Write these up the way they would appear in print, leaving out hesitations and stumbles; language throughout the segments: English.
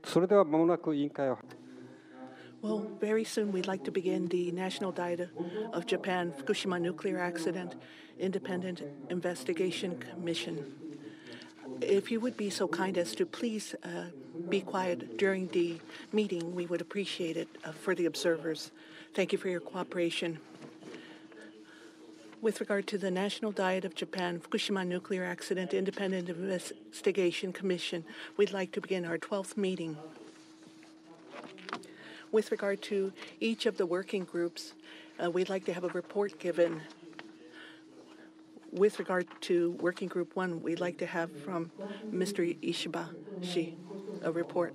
それでは間もなく委員会を。Well, very soon we'd like to begin the National Diet of Japan Fukushima Nuclear Accident Independent Investigation Commission. If you would be so kind as to please be quiet during the meeting, we would appreciate it for the observers. Thank you for your cooperation. With regard to the National Diet of Japan Fukushima Nuclear Accident Independent Investigation Commission, we'd like to begin our 12th meeting. With regard to each of the working groups, we'd like to have a report given. With regard to Working Group 1, we'd like to have from Mr. Ishibashi a report.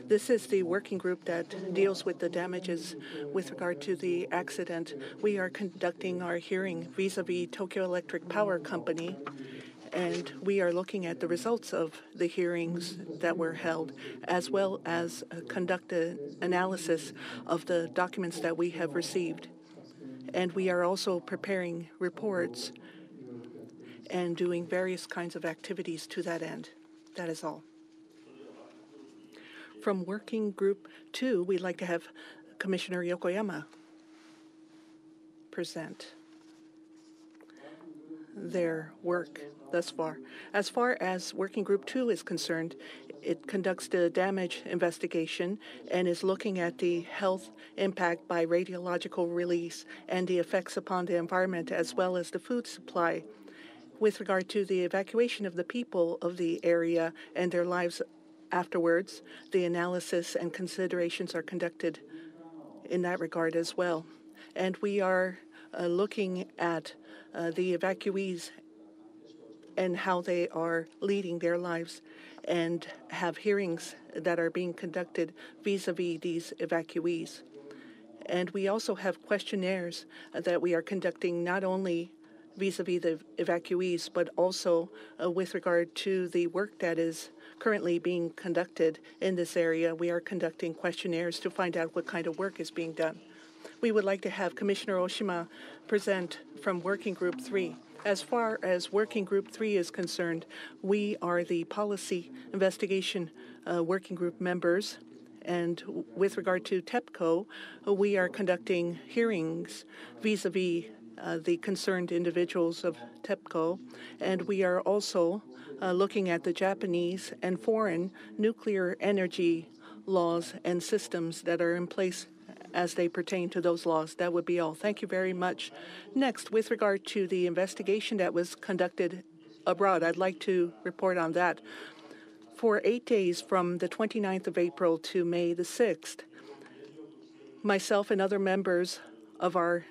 This is the working group that deals with the damages with regard to the accident. We are conducting our hearing vis-a-vis Tokyo Electric Power Company, and we are looking at the results of the hearings that were held, as well as conduct an analysis of the documents that we have received. And we are also preparing reports and doing various kinds of activities to that end. That is all. From Working Group 2, we'd like to have Commissioner Yokoyama present their work thus far. As far as Working Group 2 is concerned, it conducts the damage investigation and is looking at the health impact by radiological release and the effects upon the environment as well as the food supply. With regard to the evacuation of the people of the area and their lives afterwards, the analysis and considerations are conducted in that regard as well. And we are looking at the evacuees and how they are leading their lives and have hearings that are being conducted vis-a-vis these evacuees. And we also have questionnaires that we are conducting not only vis-a-vis the evacuees, but also with regard to the work that is currently being conducted in this area. We are conducting questionnaires to find out what kind of work is being done. We would like to have Commissioner Oshima present from Working Group 3. As far as Working Group 3 is concerned, we are the Policy Investigation Working Group members. And with regard to TEPCO, we are conducting hearings vis-a-vis the concerned individuals of TEPCO. And we are also looking at the Japanese and foreign nuclear energy laws and systems that are in place as they pertain to those laws. That would be all. Thank you very much. Next, with regard to the investigation that was conducted abroad, I'd like to report on that. For 8 days from the 29th of April to May the 6th, myself and other members of our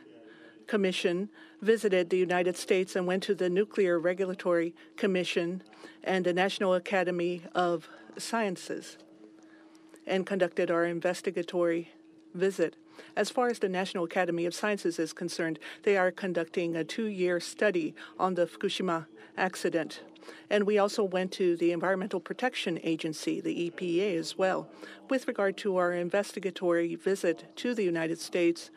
commission visited the United States and went to the Nuclear Regulatory Commission and the National Academy of Sciences and conducted our investigatory visit. As far as the National Academy of Sciences is concerned, they are conducting a 2-year study on the Fukushima accident. And we also went to the Environmental Protection Agency, the EPA, as well. With regard to our investigatory visit to the United States,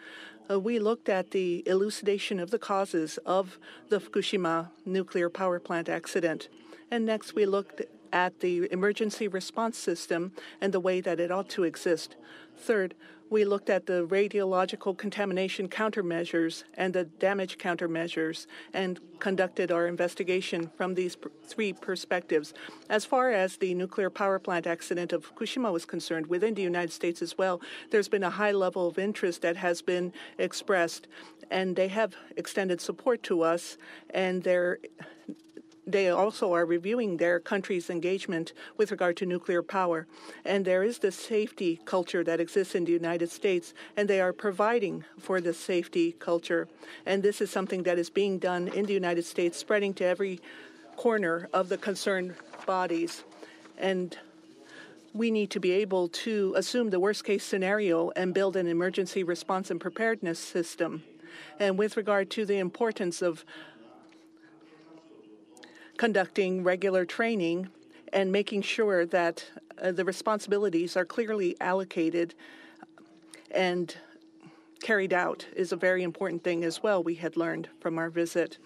we looked at the elucidation of the causes of the Fukushima nuclear power plant accident. And next, we looked at the emergency response system and the way that it ought to exist. Third, we looked at the radiological contamination countermeasures and the damage countermeasures and conducted our investigation from these three perspectives. As far as the nuclear power plant accident of Fukushima was concerned, within the United States as well, there's been a high level of interest that has been expressed, and they have extended support to us, and they also are reviewing their country's engagement with regard to nuclear power. And there is this safety culture that exists in the United States, and they are providing for this safety culture. And this is something that is being done in the United States, spreading to every corner of the concerned bodies. And we need to be able to assume the worst-case scenario and build an emergency response and preparedness system. And with regard to the importance of conducting regular training and making sure that the responsibilities are clearly allocated and carried out is a very important thing as well, we had learned from our visit.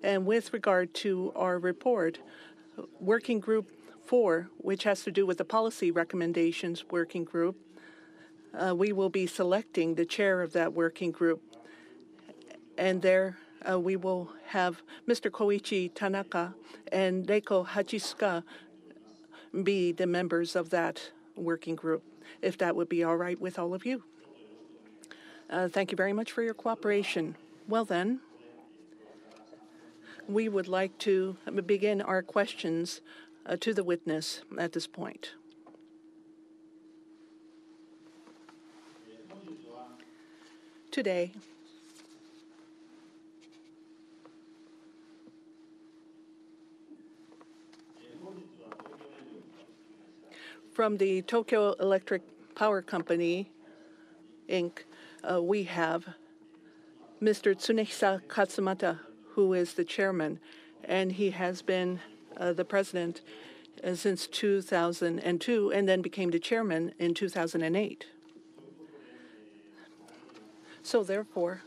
And with regard to our report, Working Group 4, which has to do with the policy recommendations working group, we will be selecting the chair of that working group. And there we will have Mr. Koichi Tanaka and Reiko Hachisuka be the members of that working group, if that would be all right with all of you. Thank you very much for your cooperation. Well then, we would like to begin our questions to the witness at this point. Today, from the Tokyo Electric Power Company, Inc., we have Mr. Tsunehisa KATSUMATA, who is the chairman, and he has been the president since 2002 and then became the chairman in 2008. So therefore,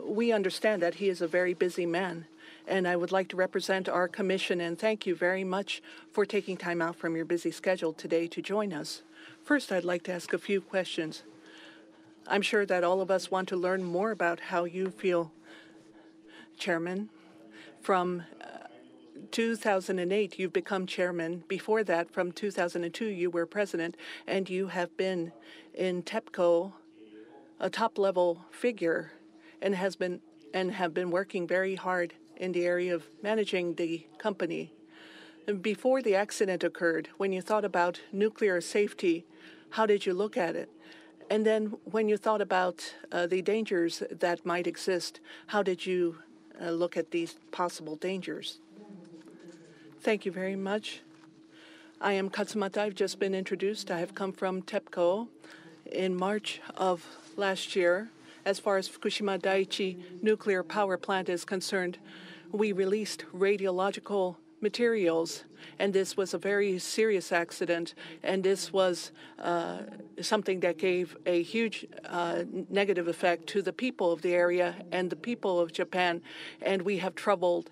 we understand that he is a very busy man, and I would like to represent our commission and thank you very much for taking time out from your busy schedule today to join us. First, I'd like to ask a few questions. I'm sure that all of us want to learn more about how you feel, Chairman. From 2008, you've become chairman. Before that, from 2002, you were president, and you have been in TEPCO, a top-level figure, and have been working very hard in the area of managing the company. Before the accident occurred, when you thought about nuclear safety, how did you look at it? And then when you thought about the dangers that might exist, how did you look at these possible dangers? Thank you very much. I am KATSUMATA. I've just been introduced. I have come from TEPCO in March of last year. As far as Fukushima Daiichi nuclear power plant is concerned, we released radiological materials, and this was a very serious accident, and this was something that gave a huge negative effect to the people of the area and the people of Japan, and we have troubled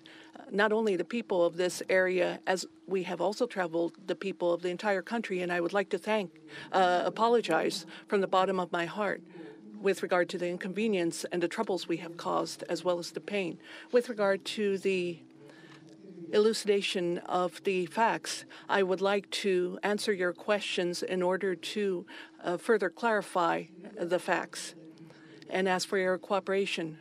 not only the people of this area, as we have also troubled the people of the entire country, and I would like to apologize from the bottom of my heart with regard to the inconvenience and the troubles we have caused, as well as the pain. With regard to the elucidation of the facts, I would like to answer your questions in order to further clarify the facts and ask for your cooperation.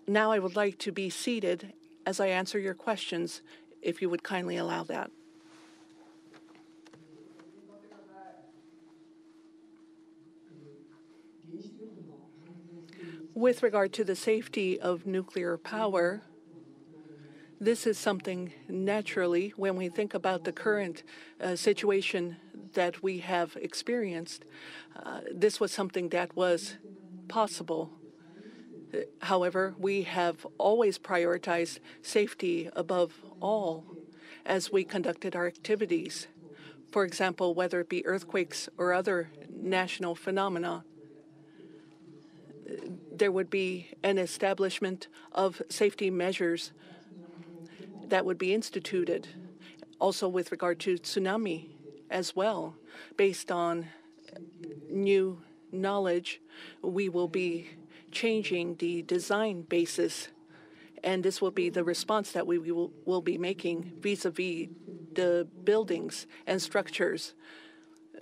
Now I would like to be seated as I answer your questions, if you would kindly allow that. With regard to the safety of nuclear power, this is something naturally, when we think about the current situation that we have experienced, this was something that was possible. However, we have always prioritized safety above all as we conducted our activities. For example, whether it be earthquakes or other national phenomena, there would be an establishment of safety measures that would be instituted. Also with regard to tsunami as well, based on new knowledge, we will be changing the design basis, and this will be the response that we will be making vis-a-vis the buildings and structures.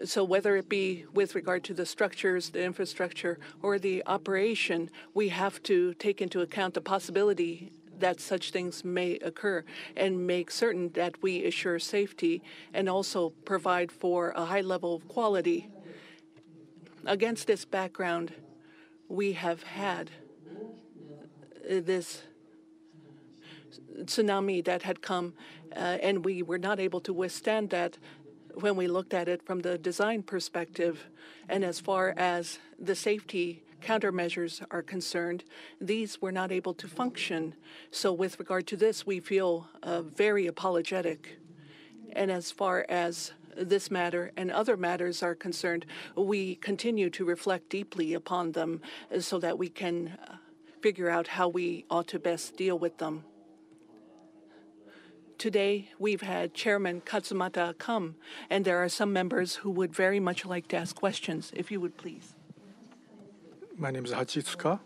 So whether it be with regard to the structures, the infrastructure, or the operation, we have to take into account the possibility that such things may occur and make certain that we assure safety and also provide for a high level of quality. Against this background, we have had this tsunami that had come, and we were not able to withstand that when we looked at it from the design perspective. And as far as the safety countermeasures are concerned, these were not able to function. So with regard to this, we feel very apologetic. And as far as this matter and other matters are concerned, we continue to reflect deeply upon them so that we can figure out how we ought to best deal with them. Today, we've had Chairman KATSUMATA come, and there are some members who would very much like to ask questions. If you would please. My name is Hachitsuka.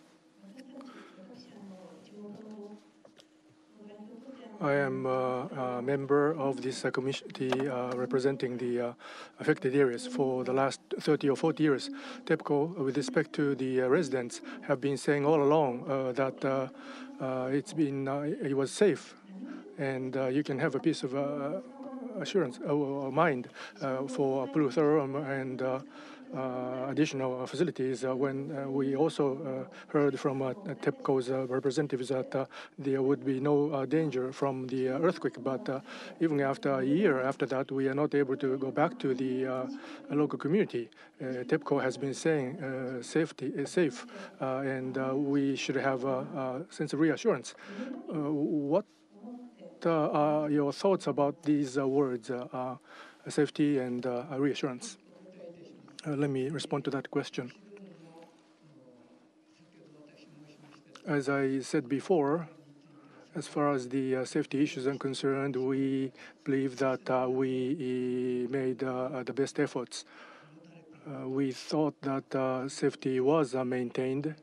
I am a member of this committee representing the affected areas for the last 30 or 40 years. TEPCO, with respect to the residents, have been saying all along that it was safe, and you can have a piece of assurance or mind for Blue Therm and additional facilities. When we also heard from TEPCO's representatives that there would be no danger from the earthquake, but even after a year after that, we are not able to go back to the local community. TEPCO has been saying safety is safe, and we should have a sense of reassurance. What are your thoughts about these words, safety and reassurance? Let me respond to that question. As I said before, as far as the safety issues are concerned, we believe that we made the best efforts. We thought that safety was maintained,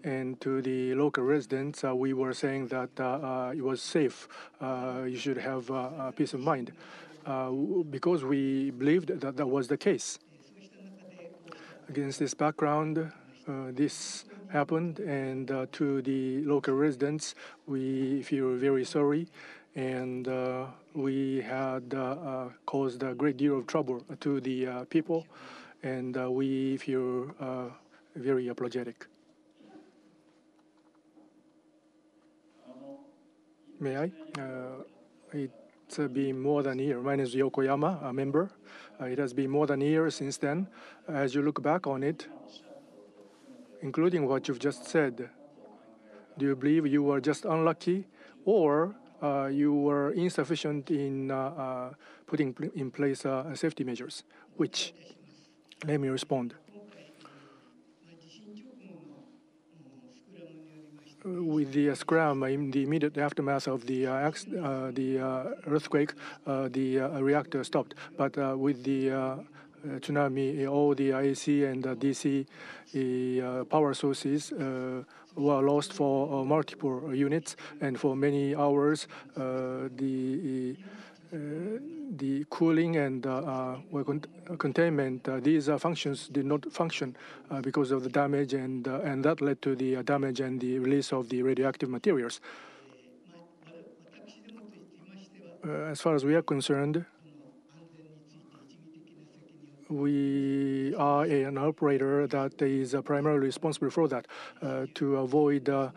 and to the local residents, we were saying that it was safe. You should have peace of mind, because we believed that that was the case. Against this background, this happened, and to the local residents, we feel very sorry, and we had caused a great deal of trouble to the people, and we feel very apologetic. May I? It's been more than a year. My name is Yokoyama, a member. It has been more than a year since then. As you look back on it, including what you've just said, do you believe you were just unlucky, or you were insufficient in putting in place safety measures? Which? Let me respond. With the scrum in the immediate aftermath of the earthquake, the reactor stopped. But with the tsunami, all the NAIIC and DC power sources were lost for multiple units, and for many hours, the cooling and containment, these functions did not function because of the damage, and that led to the damage and the release of the radioactive materials. As far as we are concerned, we are an operator that is primarily responsible for that, to avoid the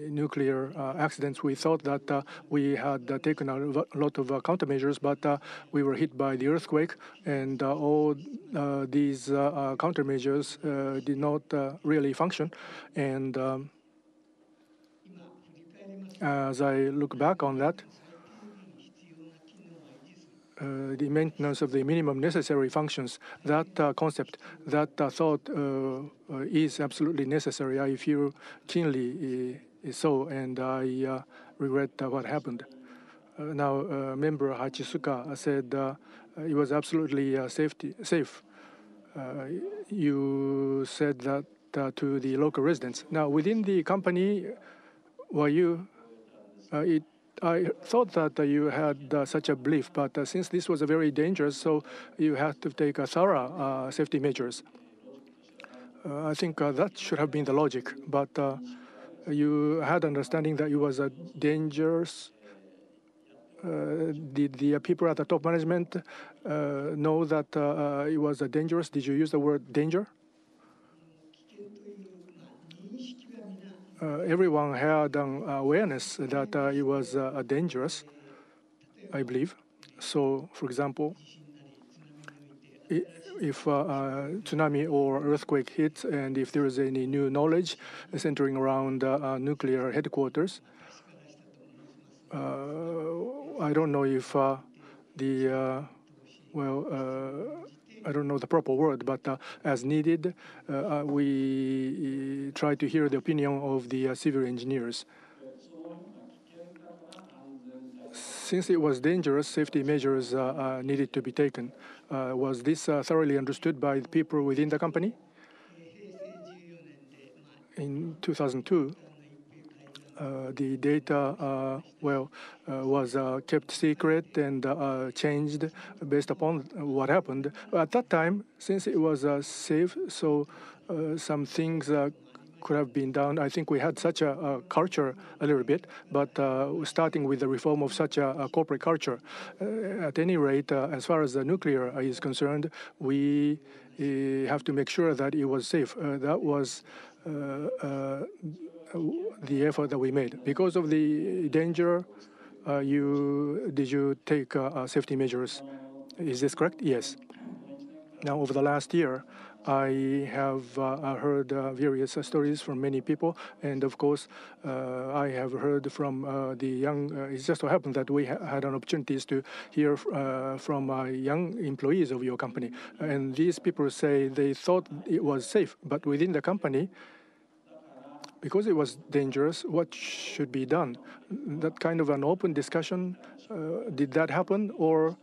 nuclear accidents. We thought that we had taken a lot of countermeasures, but we were hit by the earthquake, and all these countermeasures did not really function. And as I look back on that, the maintenance of the minimum necessary functions, that concept, that thought is absolutely necessary. I feel keenly so, and I regret what happened. Now, member Hachitsuka said it was absolutely safe. You said that to the local residents. Now, within the company, were you? I thought that you had such a belief, but since this was very dangerous, so you had to take thorough safety measures. I think that should have been the logic, but you had understanding that it was dangerous. Did the people at the top management know that it was dangerous? Did you use the word danger? Everyone had an awareness that it was dangerous, I believe. So, for example, if tsunami or earthquake hits, and if there is any new knowledge centering around nuclear headquarters, I don't know if I don't know the proper word, but as needed, we try to hear the opinion of the civil engineers. Since it was dangerous, safety measures needed to be taken. Was this thoroughly understood by the people within the company? In 2002, the data was kept secret and changed based upon what happened. At that time, since it was safe, so some things could have been done. I think we had such a culture a little bit, but starting with the reform of such a corporate culture. At any rate, as far as the nuclear is concerned, we have to make sure that it was safe. That was the effort that we made. Because of the danger, did you take safety measures? Is this correct? Yes. Now, over the last year, I have heard various stories from many people, and of course, I have heard from the young. It just so happened that we had an opportunities to hear from young employees of your company, and these people say they thought it was safe, but within the company, because it was dangerous, what should be done? That kind of an open discussion, did that happen? Or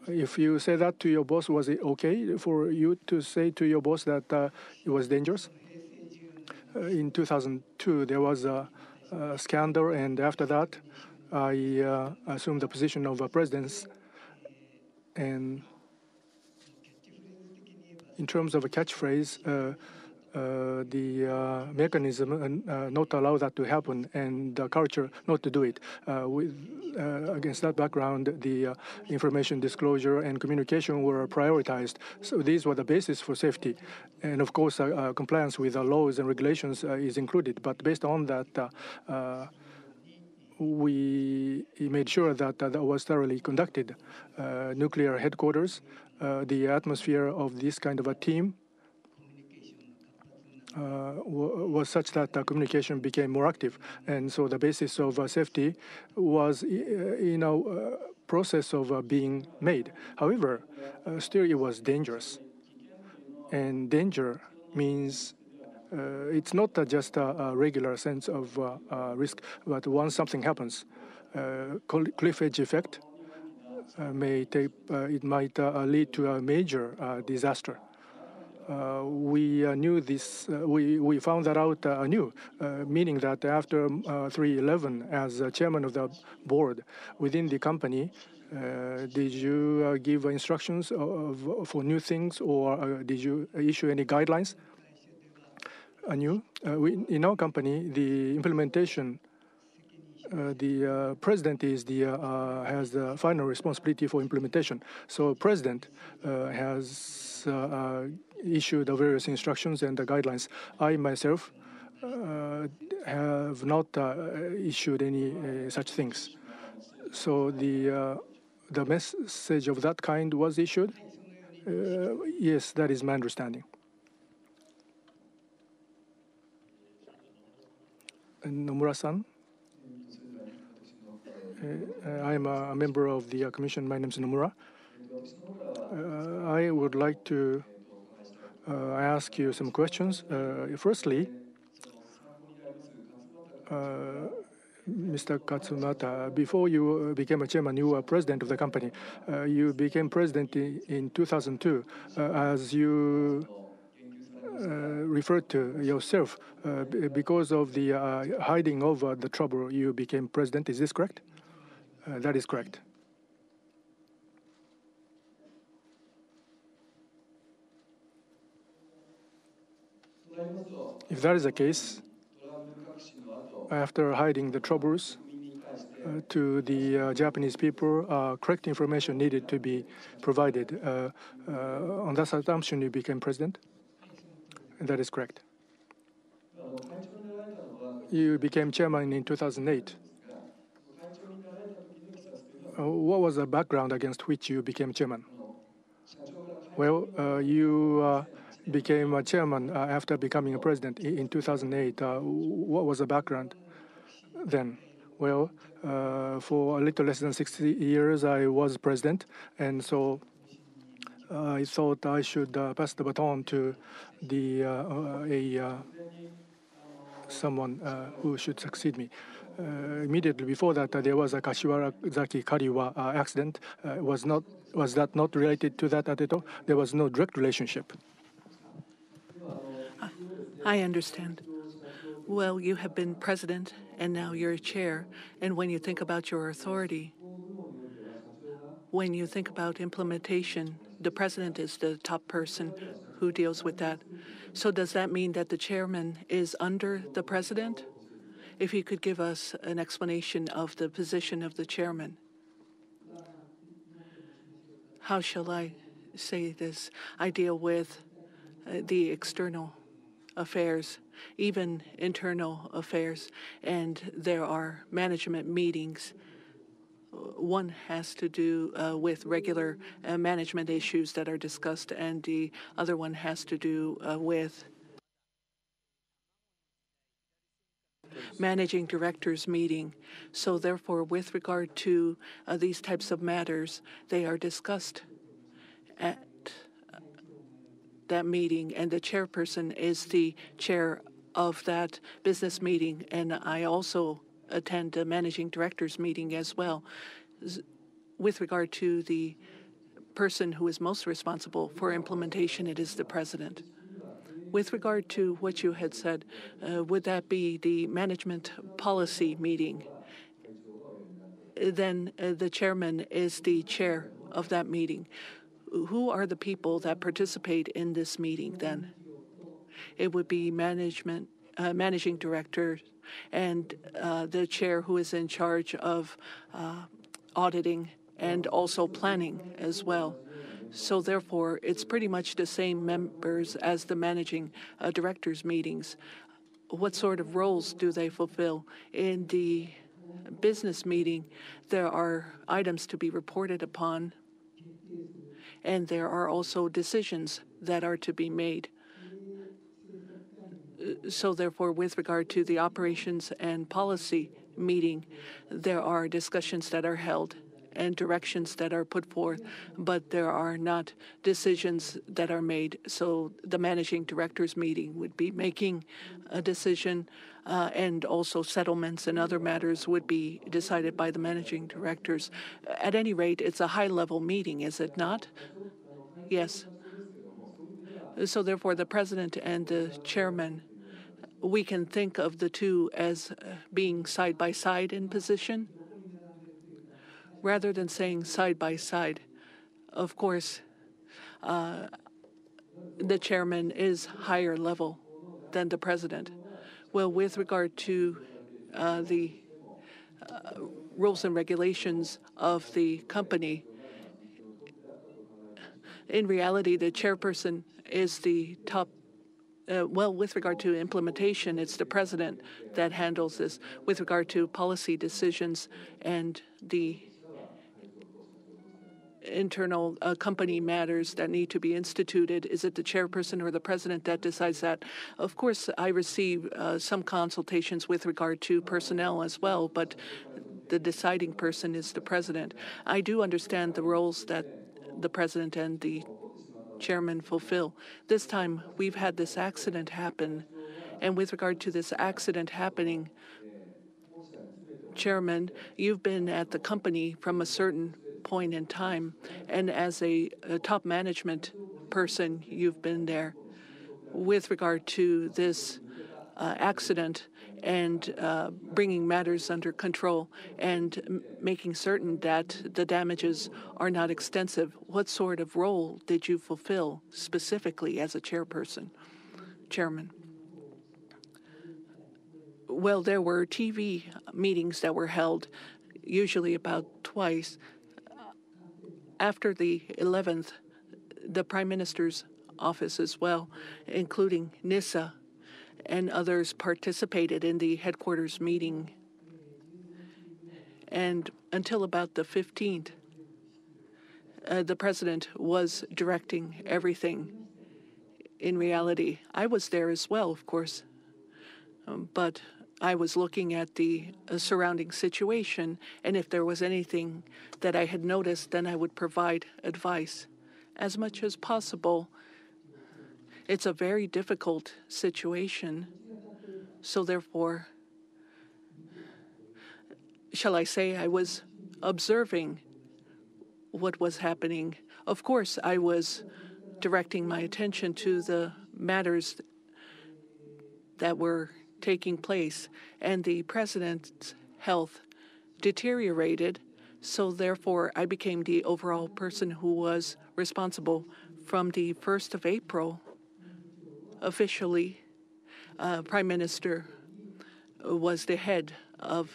if you say that to your boss, was it okay for you to say to your boss that it was dangerous? In 2002, there was a scandal, and after that, I assumed the position of president. And in terms of a catchphrase, the mechanism not allow that to happen, and the culture not to do it. Against that background, the information disclosure and communication were prioritized. So these were the basis for safety. And of course, compliance with the laws and regulations is included. But based on that, we made sure that that was thoroughly conducted. Nuclear headquarters, the atmosphere of this kind of a team was such that communication became more active, and so the basis of safety was, process of being made. However, still it was dangerous, and danger means it's not just a regular sense of risk, but once something happens, cliff edge effect it might lead to a major disaster. We knew this. We found that out anew, meaning that after 3/11, as chairman of the board within the company, did you give instructions for new things, or did you issue any guidelines anew? In our company, the implementation. The president has the final responsibility for implementation. So president has issued the various instructions and the guidelines. I myself have not issued any such things. So the message of that kind was issued. Yes, that is my understanding. Nomura-san. I am a member of the commission. My name is Nomura. I would like to ask you some questions. Firstly, Mr. Katsumata, before you became a chairman, you were president of the company. You became president in 2002. As you referred to yourself, because of the hiding over the trouble, you became president. Is this correct? That is correct. If that is the case, after hiding the troubles to the Japanese people, correct information needed to be provided. On that assumption, you became president? That is correct. You became chairman in 2008. What was the background against which you became chairman? Well, you became a chairman after becoming a president in 2008. What was the background then? Well, for a little less than 60 years, I was president, and so I thought I should pass the baton to someone who should succeed me. immediately before that, there was a Kashiwazaki Kariwa accident. Was that not related to that at all? There was no direct relationship. I understand. Well, you have been president, and now you're a chair. And when you think about your authority, when you think about implementation, the president is the top person who deals with that. So does that mean that the chairman is under the president? If you could give us an explanation of the position of the chairman. How shall I say this? I deal with the external affairs, even internal affairs, and there are management meetings. One has to do with regular management issues that are discussed, and the other one has to do with managing directors meeting. So therefore, with regard to these types of matters, they are discussed at that meeting, and the chairperson is the chair of that business meeting, and I also attend a managing directors meeting as well. With regard to the person who is most responsible for implementation, it is the president. With regard to what you had said, would that be the management policy meeting? Then the chairman is the chair of that meeting. Who are the people that participate in this meeting then? It would be managing director and the chair who is in charge of auditing and also planning as well. So therefore, it's pretty much the same members as the managing directors meetings. What sort of roles do they fulfill? In the business meeting, there are items to be reported upon, and there are also decisions that are to be made. So therefore, with regard to the operations and policy meeting, there are discussions that are held and directions that are put forth, but there are not decisions that are made. So the managing directors meeting would be making a decision, and also settlements and other matters would be decided by the managing directors. At any rate, it's a high-level meeting, is it not? Yes. So therefore, the president and the chairman, we can think of the two as being side by side in position. Rather than saying side by side, of course, the chairman is higher level than the president. Well, with regard to the rules and regulations of the company, in reality, the chairperson is the top. Well, with regard to implementation, it's the president that handles this. With regard to policy decisions and the internal company matters that need to be instituted, is it the chairperson or the president that decides that? Of course, I receive some consultations with regard to personnel as well, but the deciding person is the president. I do understand the roles that the president and the chairman fulfill. This time, we've had this accident happen, and with regard to this accident happening, Chairman, you've been at the company from a certain point in time, and as a top management person, you've been there. With regard to this accident and bringing matters under control and making certain that the damages are not extensive, what sort of role did you fulfill specifically as a chairman? Well, there were TV meetings that were held, usually about twice. After the 11th, the Prime Minister's office as well, including NISA and others, participated in the headquarters meeting. And until about the 15th, the president was directing everything. In reality, I was there as well, of course, but I was looking at the surrounding situation, and if there was anything that I had noticed, then I would provide advice as much as possible. It's a very difficult situation, so therefore, shall I say, I was observing what was happening. Of course, I was directing my attention to the matters that were taking place, and the president's health deteriorated. So therefore, I became the overall person who was responsible. From the 1st of April, officially, Prime Minister was the head of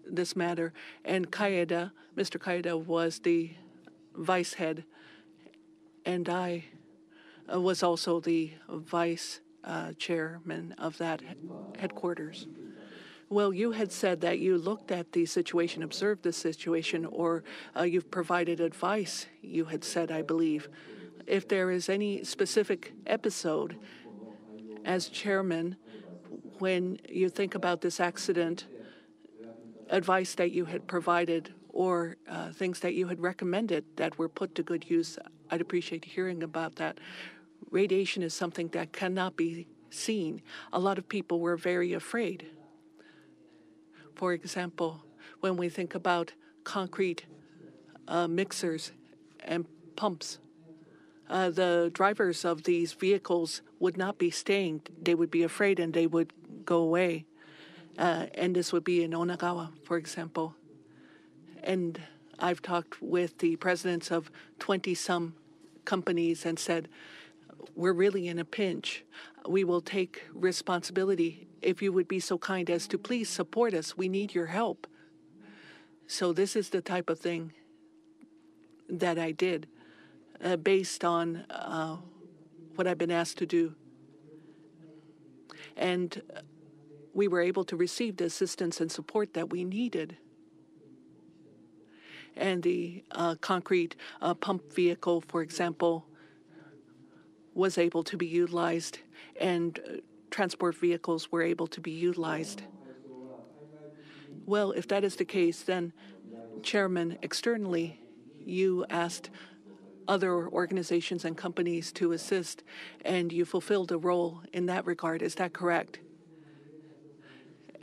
this matter, and Mr. Kaida was the vice head, and I was also the vice chairman of that headquarters. Well, you had said that you looked at the situation, observed the situation, or you've provided advice, you had said, I believe. If there is any specific episode as chairman, when you think about this accident, advice that you had provided or things that you had recommended that were put to good use, I'd appreciate hearing about that. Radiation is something that cannot be seen. A lot of people were very afraid. For example, when we think about concrete mixers and pumps, the drivers of these vehicles would not be staying. They would be afraid and they would go away. And this would be in Onagawa, for example. And I've talked with the presidents of 20-some companies and said, we're really in a pinch. We will take responsibility. If you would be so kind as to please support us, we need your help. So this is the type of thing that I did based on what I've been asked to do. And we were able to receive the assistance and support that we needed. And the concrete pump vehicle, for example, was able to be utilized, and transport vehicles were able to be utilized. Well, if that is the case, then, Chairman, externally, you asked other organizations and companies to assist, and you fulfilled a role in that regard. Is that correct?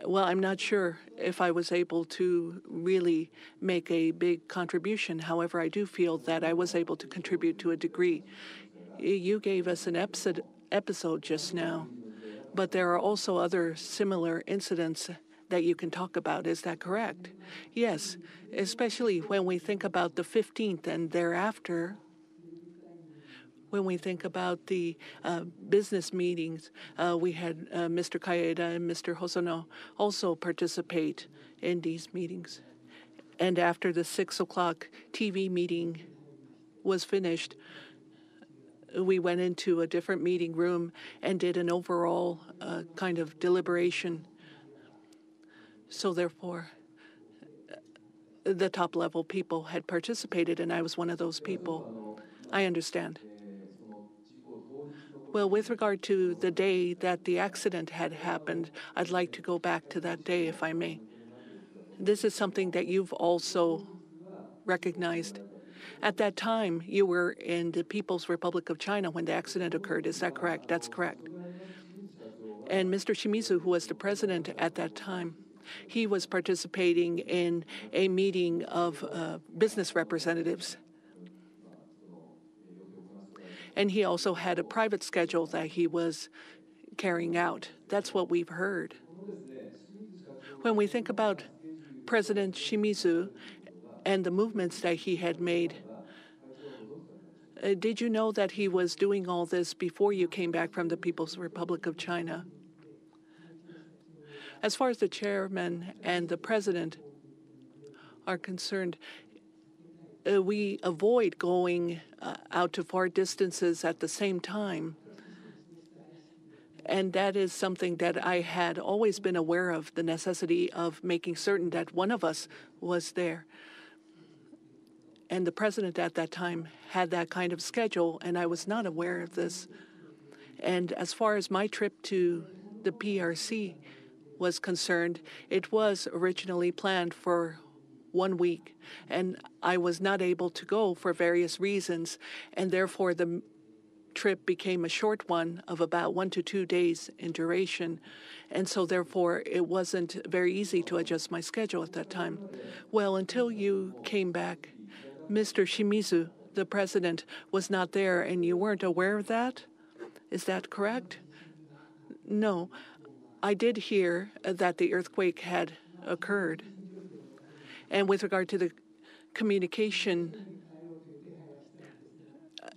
Well, I'm not sure if I was able to really make a big contribution. However, I do feel that I was able to contribute to a degree. You gave us an episode just now, but there are also other similar incidents that you can talk about. Is that correct? Yes, especially when we think about the 15th and thereafter. When we think about the business meetings, we had Mr. Kaeda and Mr. Hosono also participate in these meetings. And after the 6 o'clock TV meeting was finished, we went into a different meeting room and did an overall kind of deliberation. So therefore, the top-level people had participated, and I was one of those people. I understand. Well, with regard to the day that the accident had happened, I'd like to go back to that day, if I may. This is something that you've also recognized. At that time, you were in the People's Republic of China when the accident occurred. Is that correct? That's correct. And Mr. Shimizu, who was the president at that time, he was participating in a meeting of business representatives. And he also had a private schedule that he was carrying out. That's what we've heard. When we think about President Shimizu and the movements that he had made, did you know that he was doing all this before you came back from the People's Republic of China? As far as the chairman and the president are concerned, we avoid going out to far distances at the same time. And that is something that I had always been aware of, the necessity of making certain that one of us was there. And the president at that time had that kind of schedule, and I was not aware of this. And as far as my trip to the PRC was concerned, it was originally planned for 1 week, and I was not able to go for various reasons, and therefore the trip became a short one of about 1 to 2 days in duration. And so therefore, it wasn't very easy to adjust my schedule at that time. Well, until you came back, Mr. Shimizu, the president, was not there, and you weren't aware of that? Is that correct? No. I did hear that the earthquake had occurred. And with regard to the communication,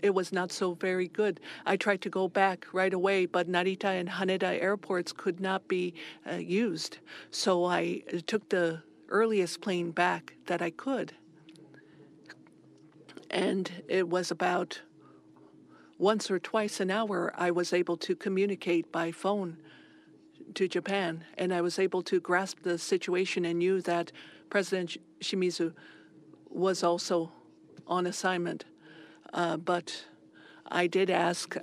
it was not so very good. I tried to go back right away, but Narita and Haneda airports could not be used. So I took the earliest plane back that I could. And it was about once or twice an hour I was able to communicate by phone to Japan, and I was able to grasp the situation and knew that President Shimizu was also on assignment. But I did ask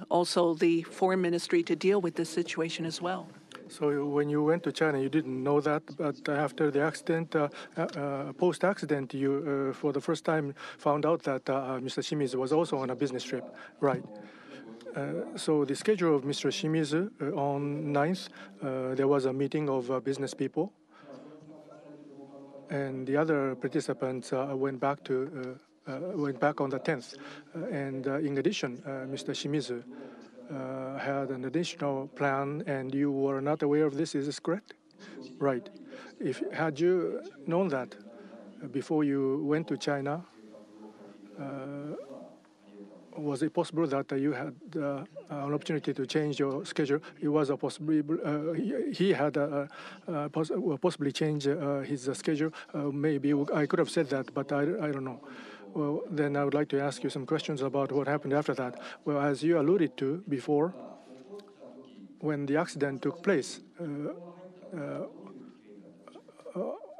also the foreign ministry to deal with this situation as well. So when you went to China, you didn't know that, but after the accident, post-accident, you for the first time found out that Mr. Shimizu was also on a business trip, right? So the schedule of Mr. Shimizu on 9th, there was a meeting of business people, and the other participants went back on the 10th. And in addition, Mr. Shimizu had an additional plan, and you were not aware of this. Is this correct? Right. Had you known that before you went to China, was it possible that you had an opportunity to change your schedule? It was a possible. He had possibly change his schedule. Maybe I could have said that, but I don't know. Well, then I would like to ask you some questions about what happened after that. Well, as you alluded to before, when the accident took place,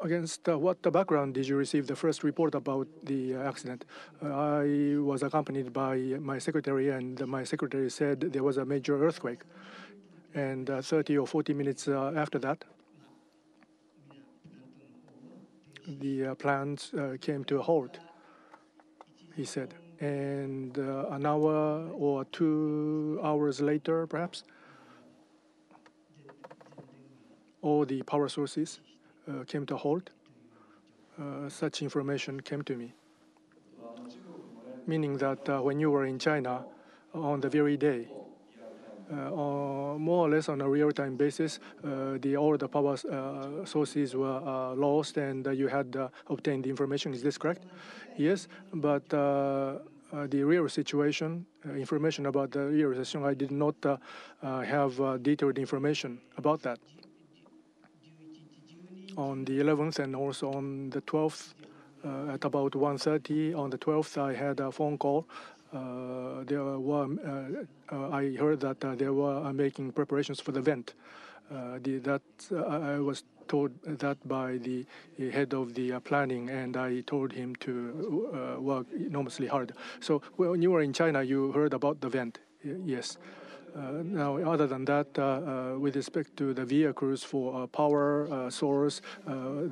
against what background did you receive the first report about the accident? I was accompanied by my secretary, and my secretary said there was a major earthquake. And 30 or 40 minutes after that, the plans came to a halt, he said. And an hour or 2 hours later, perhaps, all the power sources came to a halt. Such information came to me, meaning that when you were in China on the very day, more or less on a real-time basis, all the power sources were lost, and you had obtained the information. Is this correct? Yes, but the real situation, information about the real situation, I did not have detailed information about that. On the 11th and also on the 12th, at about 1:30 on the 12th, I had a phone call. I heard that they were making preparations for the event. I was told that by the head of the planning, and I told him to work enormously hard. So when you were in China, you heard about the event, yes. Now, other than that, with respect to the vehicles for power source,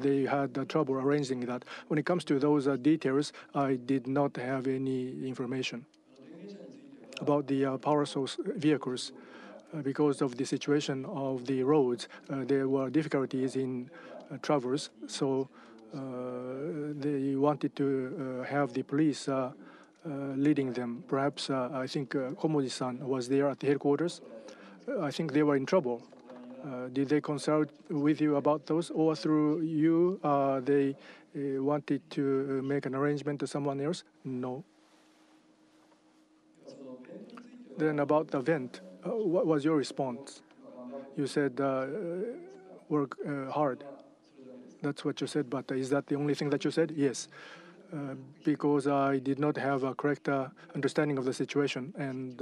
they had trouble arranging that. When it comes to those details, I did not have any information about the power source vehicles. Because of the situation of the roads, there were difficulties in travels, so they wanted to have the police leading them. Perhaps I think Komoji-san was there at the headquarters. I think they were in trouble. Did they consult with you about those, or through you they wanted to make an arrangement to someone else? No. Then about the event, what was your response? You said work hard. That's what you said, but is that the only thing that you said? Yes. Because I did not have a correct understanding of the situation, and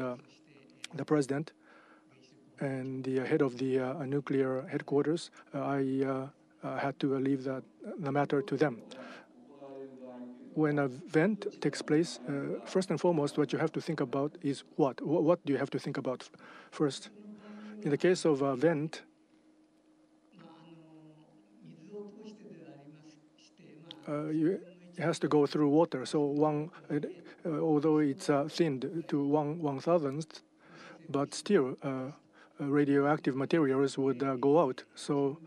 the president and the head of the nuclear headquarters, I had to leave the matter to them. When an event takes place, first and foremost, what you have to think about is what? What do you have to think about first? In the case of an event, has to go through water. So although it's thinned to 1/1000th, but still radioactive materials would go out. So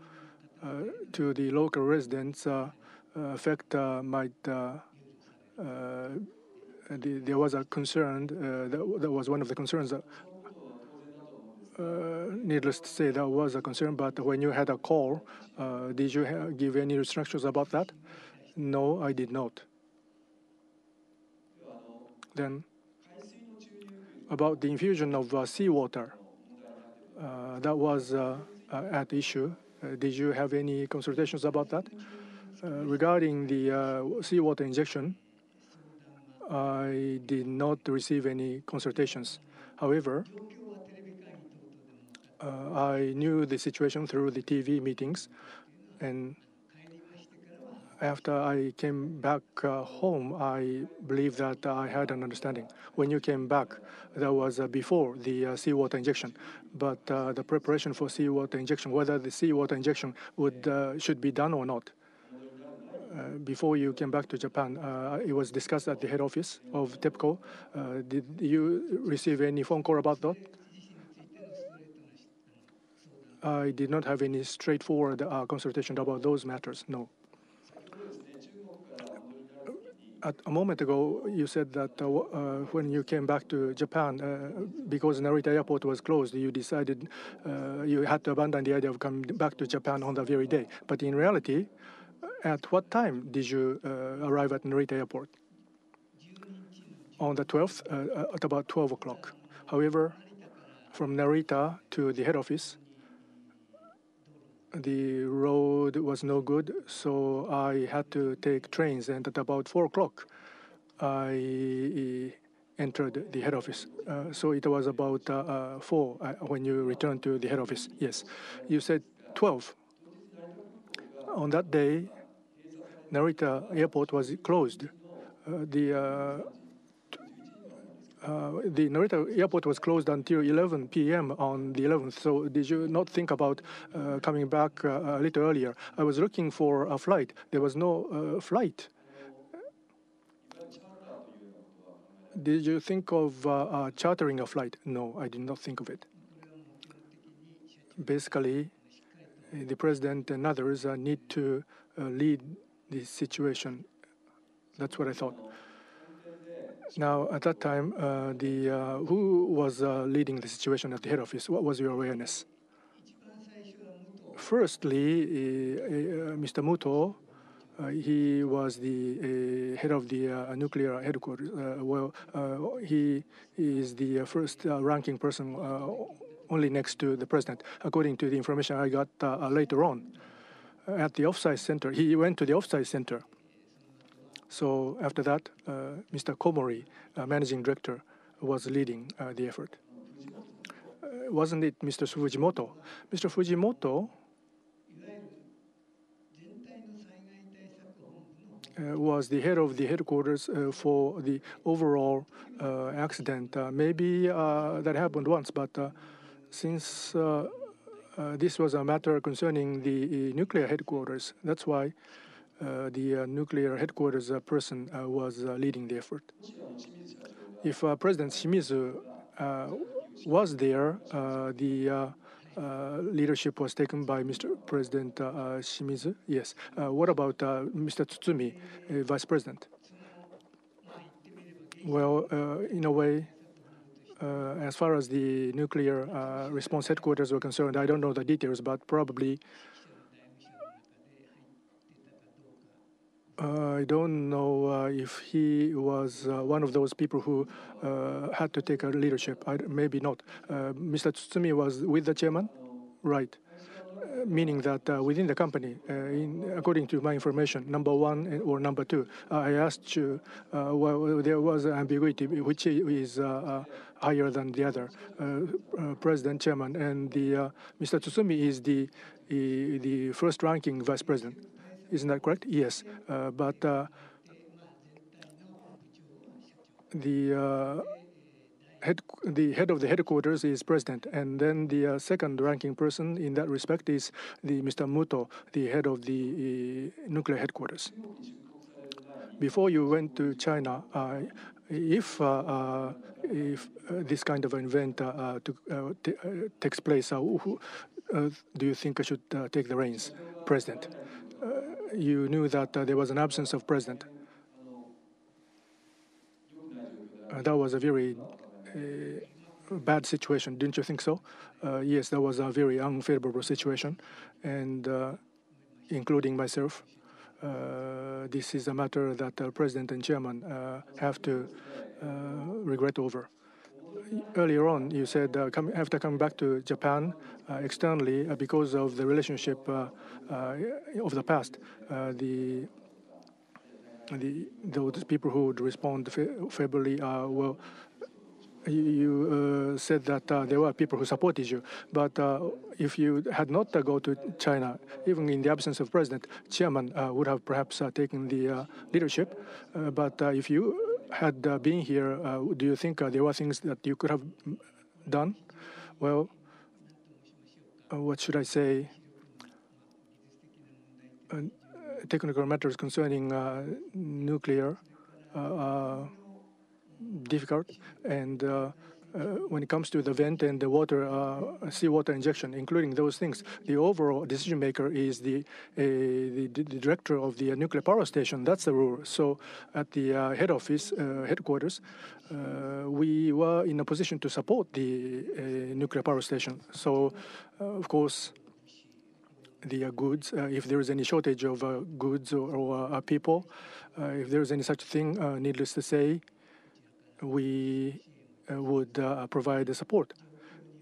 to the local residents, effect might. There was a concern. That was one of the concerns. Needless to say, that was a concern. But when you had a call, did you give any instructions about that? No, I did not. Then, about the infusion of seawater, that was at issue. Did you have any consultations about that? Regarding the seawater injection, I did not receive any consultations. However, I knew the situation through the TV meetings, and after I came back home, I believe that I had an understanding. When you came back, that was before the seawater injection. But the preparation for seawater injection, whether the seawater injection should be done or not, before you came back to Japan, it was discussed at the head office of TEPCO. Did you receive any phone call about that? I did not have any straightforward consultation about those matters, no. A moment ago, you said that when you came back to Japan, because Narita Airport was closed, you decided you had to abandon the idea of coming back to Japan on the very day. But in reality, at what time did you arrive at Narita Airport? On the 12th, at about 12 o'clock. However, from Narita to the head office, the road was no good, so I had to take trains, and at about 4 o'clock, I entered the head office. So it was about 4 when you returned to the head office. Yes, you said 12. On that day, Narita Airport was closed. The Narita Airport was closed until 11 p.m. on the 11th. So did you not think about coming back a little earlier? I was looking for a flight. There was no flight. Did you think of chartering a flight? No, I did not think of it. Basically, the president and others need to lead the situation. That's what I thought. Now, at that time, who was leading the situation at the head office? What was your awareness? Firstly, Mr. Muto, he was the head of the nuclear headquarters. He is the first ranking person only next to the president, according to the information I got later on. At the offsite center, he went to the offsite center. So after that, Mr. Komori, managing director, was leading the effort. Wasn't it Mr. Fujimoto? Mr. Fujimoto was the head of the headquarters for the overall accident. Maybe that happened once, but since this was a matter concerning the nuclear headquarters, that's why the nuclear headquarters person was leading the effort. If President Shimizu was there, the leadership was taken by Mr. President Shimizu. Yes. What about Mr. Tsutsumi, Vice President? Well, in a way, as far as the nuclear response headquarters were concerned, I don't know the details, but probably I don't know if he was one of those people who had to take a leadership. Maybe not. Mr. Tsutsumi was with the chairman? Right. Meaning that within the company, according to my information, No.1 or No.2, I asked you, well, there was ambiguity, which is higher than the other, president, chairman, and Mr. Tsutsumi is the first-ranking vice president. Isn't that correct? Yes. But the head of the headquarters is president, and then the second-ranking person in that respect is Mr. Muto, the head of the nuclear headquarters. before you went to China, if this kind of an event takes place, who do you think should take the reins? President. You knew that there was an absence of president. That was a very bad situation, didn't you think so? Yes, that was a very unfavorable situation, and including myself. This is a matter that the president and chairman have to regret over. Earlier on, you said after coming back to Japan externally, because of the relationship of the past, those people who would respond favorably, well, you said that there were people who supported you, but if you had not go to China, even in the absence of president, chairman would have perhaps taken the leadership. But if you had been here, do you think there were things that you could have done? Well, what should I say? Technical matters concerning nuclear difficult, and when it comes to the vent and the water, seawater injection, including those things, the overall decision maker is the director of the nuclear power station. That's the rule. So at the head office, headquarters, we were in a position to support the nuclear power station. So, of course, the goods, if there is any shortage of goods or people, if there is any such thing, needless to say, we would provide the support.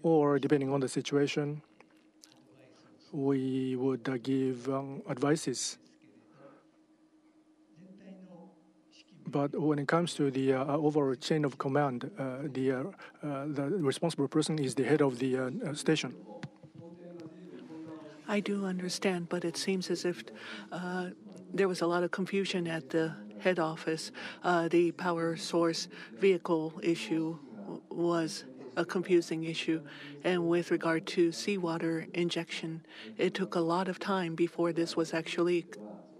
Or, depending on the situation, we would give advices. But when it comes to the overall chain of command, the responsible person is the head of the station. I do understand, but it seems as if there was a lot of confusion at the head office. The power source vehicle issue was a confusing issue. And with regard to seawater injection, it took a lot of time before this was actually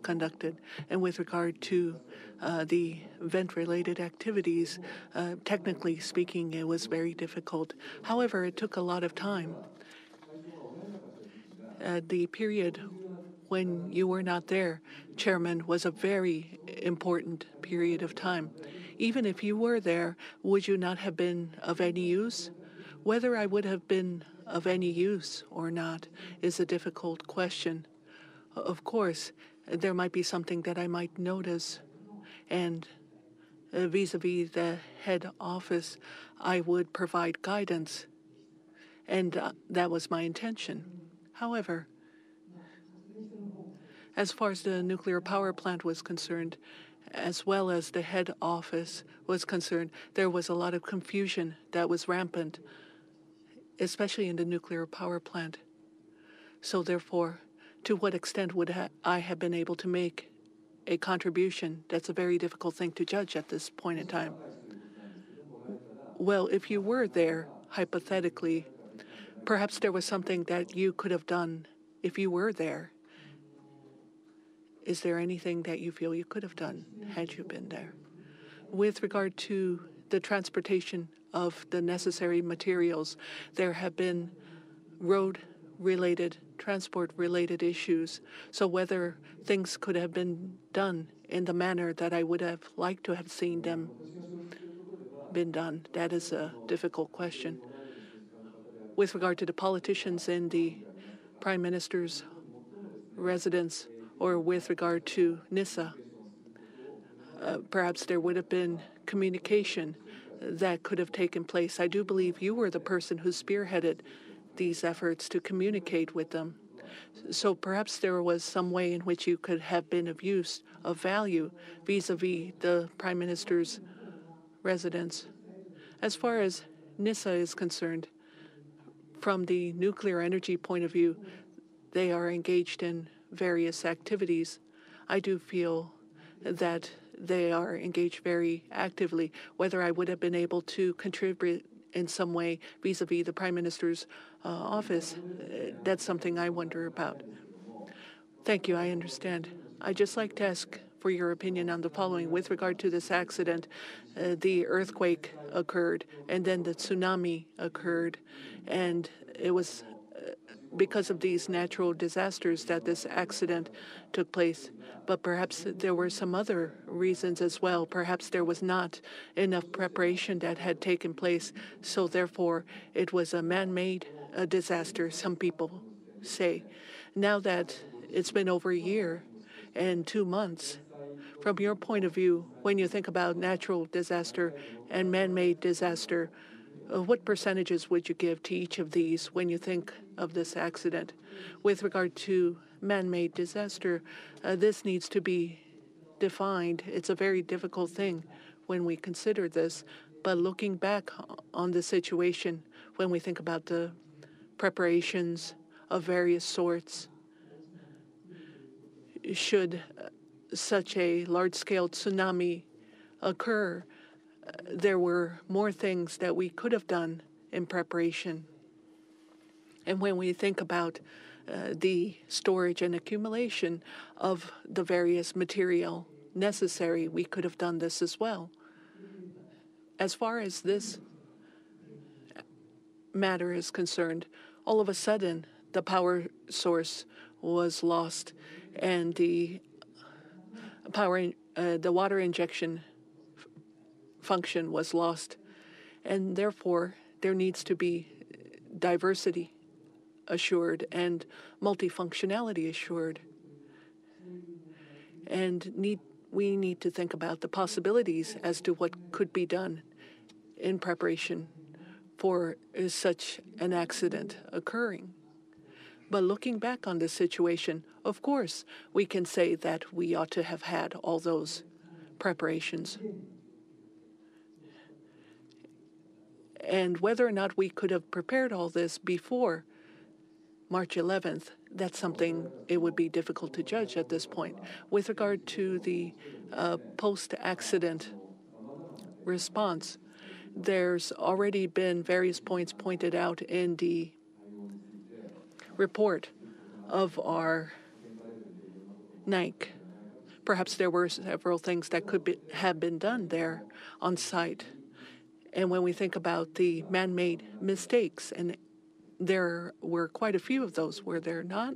conducted. And with regard to the vent-related activities, technically speaking, it was very difficult. However, it took a lot of time. The period when you were not there, Chairman, was a very important period of time. Even if you were there, would you not have been of any use? Whether I would have been of any use or not is a difficult question. Of course, there might be something that I might notice, and vis-a-vis the head office, I would provide guidance, and that was my intention. However, as far as the nuclear power plant was concerned, as well as the head office was concerned, there was a lot of confusion that was rampant, especially in the nuclear power plant. So therefore, to what extent would I have been able to make a contribution? That's a very difficult thing to judge at this point in time. Well, if you were there, hypothetically, perhaps there was something that you could have done if you were there. Is there anything that you feel you could have done had you been there? With regard to the transportation of the necessary materials, there have been road-related, transport-related issues. So whether things could have been done in the manner that I would have liked to have seen them been done, that is a difficult question. With regard to the politicians in the Prime Minister's residence, or with regard to NISA, perhaps there would have been communication that could have taken place. I do believe you were the person who spearheaded these efforts to communicate with them. So perhaps there was some way in which you could have been of use, of value, vis-a-vis the Prime Minister's residence. As far as NISA is concerned, from the nuclear energy point of view, they are engaged in various activities. I do feel that they are engaged very actively. Whether I would have been able to contribute in some way vis-a-vis the Prime Minister's office, that's something I wonder about. Thank you, I understand. I'd just like to ask for your opinion on the following. With regard to this accident, the earthquake occurred, and then the tsunami occurred, and it was because of these natural disasters that this accident took place. But perhaps there were some other reasons as well. Perhaps there was not enough preparation that had taken place, so therefore it was a man-made disaster, some people say. Now that it's been over a year and 2 months, from your point of view, when you think about natural disaster and man-made disaster, what percentages would you give to each of these when you think of this accident? With regard to man-made disaster, this needs to be defined. It's a very difficult thing when we consider this, but looking back on the situation, when we think about the preparations of various sorts, should such a large-scale tsunami occur, there were more things that we could have done in preparation. And when we think about the storage and accumulation of the various material necessary, we could have done this as well. As far as this matter is concerned, all of a sudden the power source was lost, and the water injection function was lost, and therefore there needs to be diversity assured and multifunctionality assured. And we need to think about the possibilities as to what could be done in preparation for such an accident occurring. But looking back on this situation, of course, we can say that we ought to have had all those preparations. And whether or not we could have prepared all this before March 11th, that's something it would be difficult to judge at this point. With regard to the post-accident response, there's already been various points pointed out in the report of our NAIIC. Perhaps there were several things that could have been done there on site. And when we think about the man-made mistakes, and there were quite a few of those, were there not?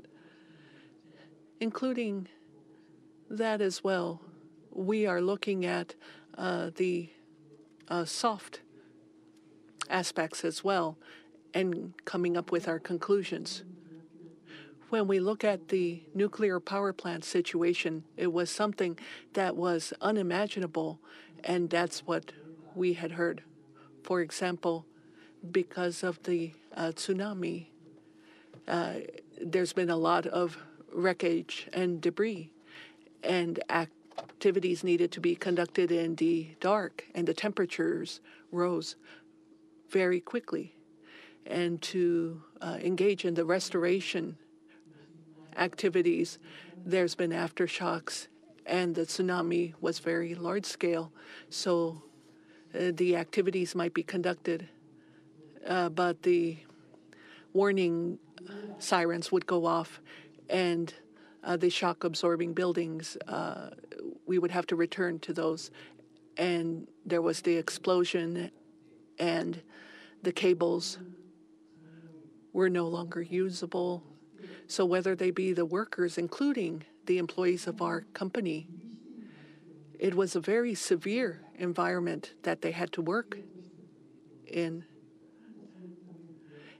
Including that as well, we are looking at the soft aspects as well and coming up with our conclusions. When we look at the nuclear power plant situation, it was something that was unimaginable, and that's what we had heard. For example, because of the tsunami, there's been a lot of wreckage and debris, and activities needed to be conducted in the dark, and the temperatures rose very quickly. And to engage in the restoration activities, there's been aftershocks, and the tsunami was very large scale, so the activities might be conducted, but the warning sirens would go off, and the shock-absorbing buildings, we would have to return to those. And there was the explosion, and the cables were no longer usable. So whether they be the workers, including the employees of our company, it was a very severe environment that they had to work in.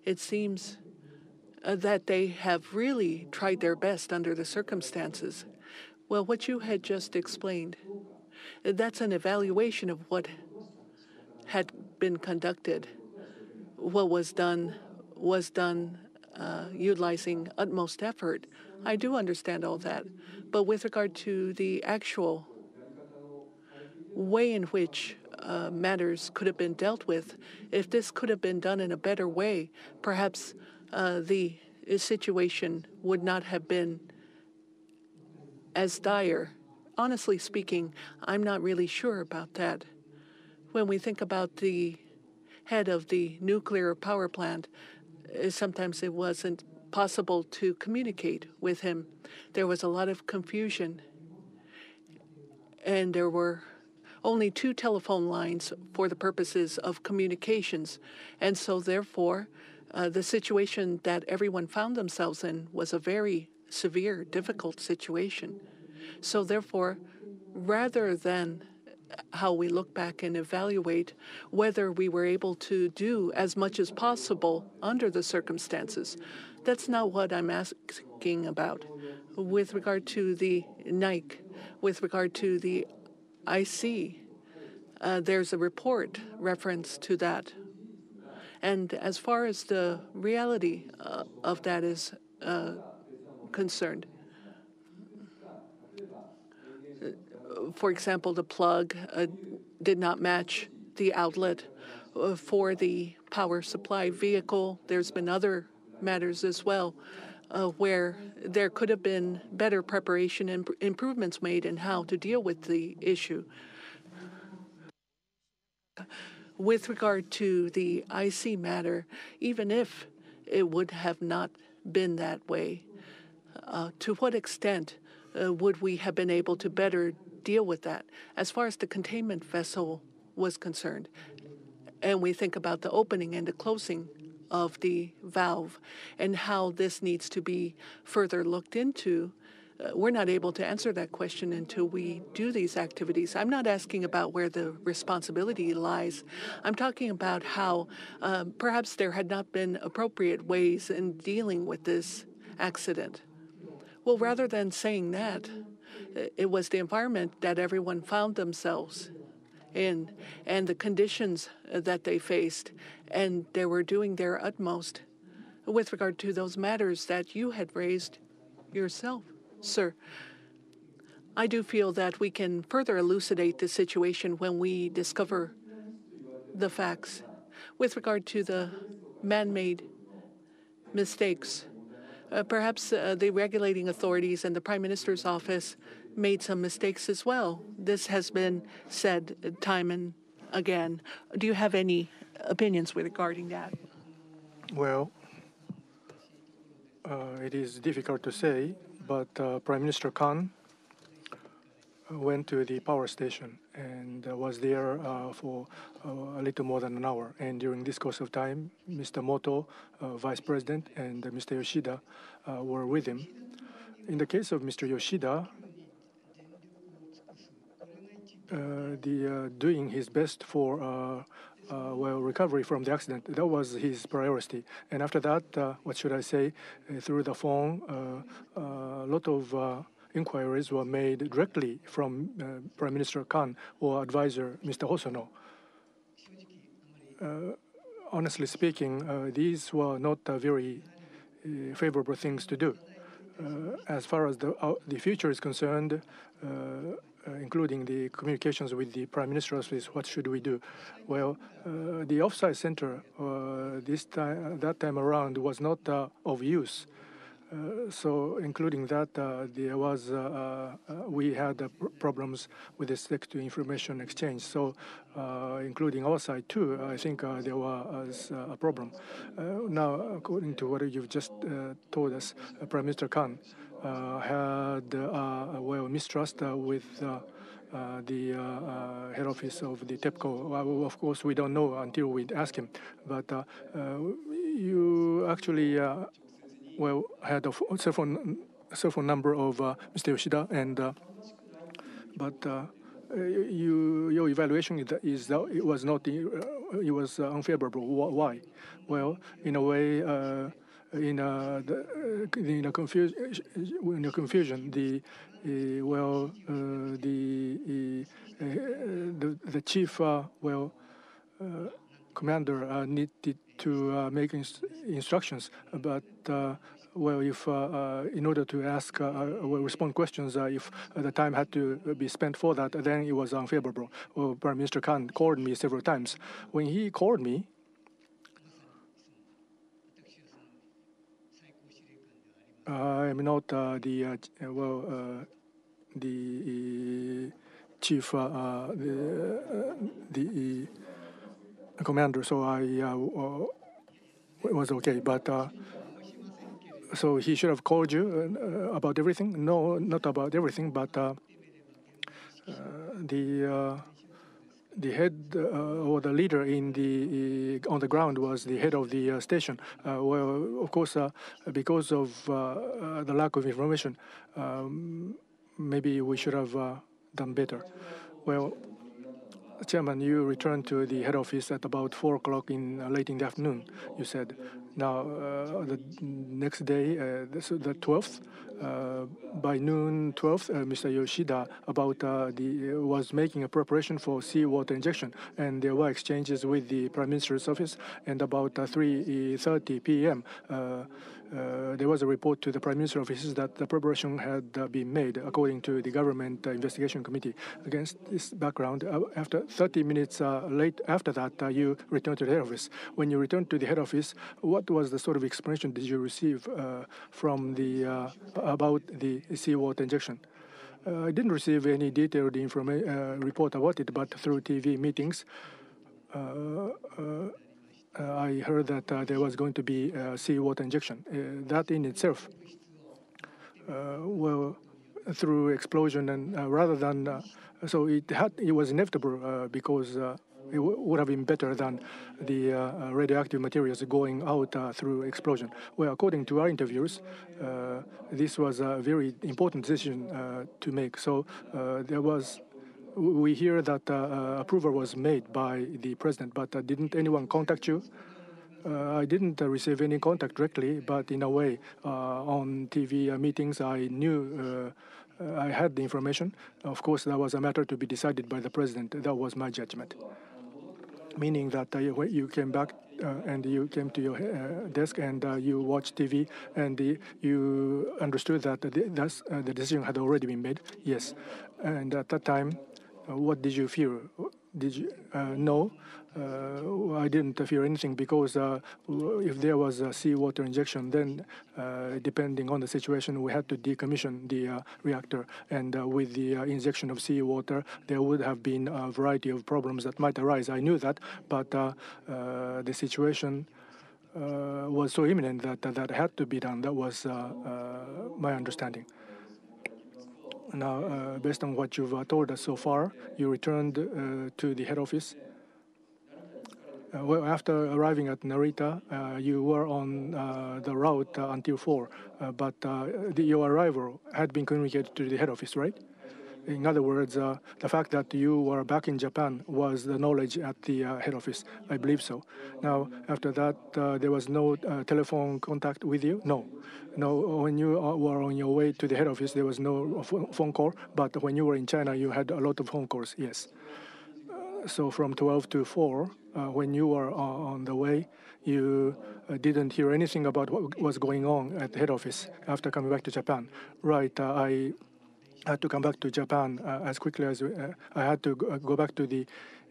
It seems that they have really tried their best under the circumstances. Well, what you had just explained, that's an evaluation of what had been conducted. What was done utilizing utmost effort. I do understand all that. But with regard to the actual way in which matters could have been dealt with, if this could have been done in a better way, perhaps the situation would not have been as dire. Honestly speaking, I'm not really sure about that. When we think about the head of the nuclear power plant, sometimes it wasn't possible to communicate with him. There was a lot of confusion. and there were only 2 telephone lines for the purposes of communications. And so therefore, the situation that everyone found themselves in was a very severe, difficult situation. So therefore, rather than how we look back and evaluate whether we were able to do as much as possible under the circumstances, that's not what I'm asking about. With regard to the NAIC, with regard to the IC, there's a report reference to that. And as far as the reality of that is concerned, for example, the plug did not match the outlet for the power supply vehicle. There's been other matters as well where there could have been better preparation and improvements made in how to deal with the issue. With regard to the IC matter, even if it would have not been that way, to what extent would we have been able to better deal with that? As far as the containment vessel was concerned, and we think about the opening and the closing of the valve and how this needs to be further looked into, we're not able to answer that question until we do these activities. I'm not asking about where the responsibility lies. I'm talking about how perhaps there had not been appropriate ways in dealing with this accident. Well, rather than saying that, it was the environment that everyone found themselves in and the conditions that they faced, and they were doing their utmost with regard to those matters that you had raised yourself, sir. I do feel that we can further elucidate the situation when we discover the facts. With regard to the man-made mistakes, perhaps the regulating authorities and the Prime Minister's office made some mistakes as well. This has been said time and again. Do you have any opinions regarding that? Well, it is difficult to say, but Prime Minister Kan went to the power station and was there for a little more than an hour. And during this course of time, Mr. Moto, Vice President, and Mr. Yoshida were with him. In the case of Mr. Yoshida, doing his best for recovery from the accident, that was his priority. And after that, what should I say, through the phone, a lot of inquiries were made directly from Prime Minister Kan or advisor Mr. Hosono. Honestly speaking, these were not very favorable things to do. As far as the future is concerned, including the communications with the Prime Minister's office, what should we do? Well, the offsite center that time around was not of use. So, including that, there was we had problems with respect to information exchange. So, including our side too, I think there was a problem. Now, according to what you've just told us, Prime Minister Kan had mistrust with the head office of the TEPCO. Well, of course, we don't know until we ask him. But you actually had a cell phone number of Mr. Yoshida, and but your evaluation is that it was not it was unfavorable. Why? Well, in a way, in a confusion, the chief commander needed to make instructions, but if in order to ask respond questions, if the time had to be spent for that, then it was unfavorable. Well, Prime Minister Kan called me several times. When he called me, I'm not the chief, the commander, so it was okay. But so he should have called you about everything? No, not about everything, but The head or the leader on the ground was the head of the station. Well, of course, because of the lack of information, maybe we should have done better. Well, Chairman, you returned to the head office at about 4 o'clock late in the afternoon, you said. Now, the next day, the 12th, by noon 12th, Mr. Yoshida was making a preparation for seawater injection, and there were exchanges with the Prime Minister's office, and about 3:30 p.m., there was a report to the Prime Minister's office that the preparation had been made according to the Government Investigation Committee. Against this background, after 30 minutes late after that, you returned to the head office. When you returned to the head office, what was the sort of explanation did you receive from about the seawater injection? I didn't receive any detailed report about it, but through TV meetings, I heard that there was going to be seawater injection. That in itself, well, through explosion and rather than so it was inevitable because it would have been better than the radioactive materials going out through explosion. Well, according to our interviews, this was a very important decision to make. So we hear that approval was made by the president, but didn't anyone contact you? I didn't receive any contact directly, but in a way, on TV meetings, I knew I had the information. Of course, that was a matter to be decided by the president. That was my judgment. Meaning that you came back and you came to your desk and you watched TV and you understood that the decision had already been made. Yes. And at that time, what did you fear? Did you no? I didn't fear anything because if there was a seawater injection, then depending on the situation, we had to decommission the reactor. And with the injection of seawater, there would have been a variety of problems that might arise. I knew that, but the situation was so imminent that had to be done. That was my understanding. Now, based on what you've told us so far, you returned to the head office. Well, after arriving at Narita, you were on the route until 4, but your arrival had been communicated to the head office, right? In other words, the fact that you were back in Japan was the knowledge at the head office. I believe so. Now, after that, there was no telephone contact with you? No. No, when you were on your way to the head office, there was no phone call, but when you were in China, you had a lot of phone calls, yes. So from 12 to 4, when you were on the way, you didn't hear anything about what was going on at the head office after coming back to Japan. Right, I had to come back to Japan as quickly as I had to go back to the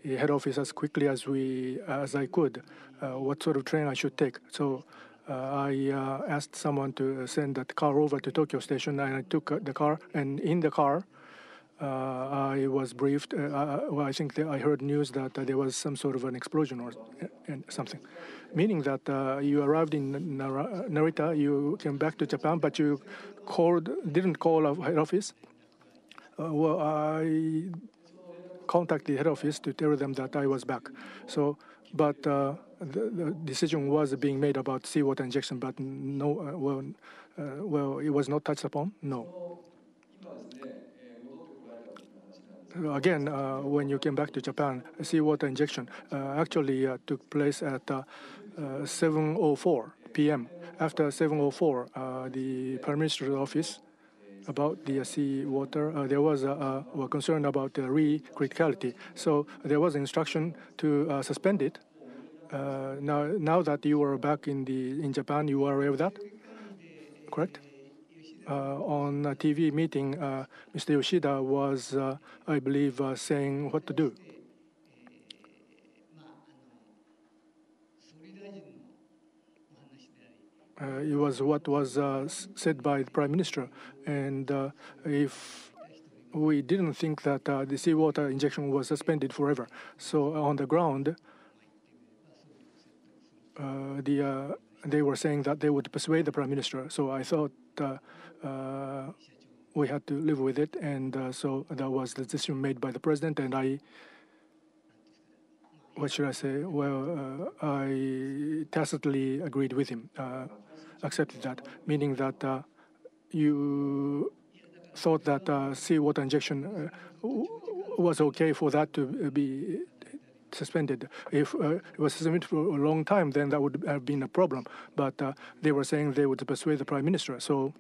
head office as quickly as I could. What sort of train I should take? So I asked someone to send that car over to Tokyo Station, and I took the car. And in the car, I was briefed. Well, I think I heard news that there was some sort of an explosion or something, meaning that you arrived in Narita, you came back to Japan, but you didn't call a head office. Well, I contacted the head office to tell them that I was back. So, but the decision was being made about seawater injection, but no, well, it was not touched upon. No. Again, when you came back to Japan, seawater injection actually took place at 7:04 p.m. After 7:04, the Prime Minister's office about the seawater, there was were concerned about the criticality. So there was an instruction to suspend it. Now that you are back in Japan, you are aware of that, correct? On a TV meeting, Mr. Yoshida was, I believe, saying what to do. It was what was said by the Prime Minister. And if we didn't think that the seawater injection was suspended forever. So on the ground, they were saying that they would persuade the Prime Minister. So I thought we had to live with it, and so that was the decision made by the president, and what should I say? Well, I tacitly agreed with him, accepted that, meaning that you thought that seawater injection was okay for that to be suspended. If it was suspended for a long time, then that would have been a problem. But they were saying they would persuade the prime minister, so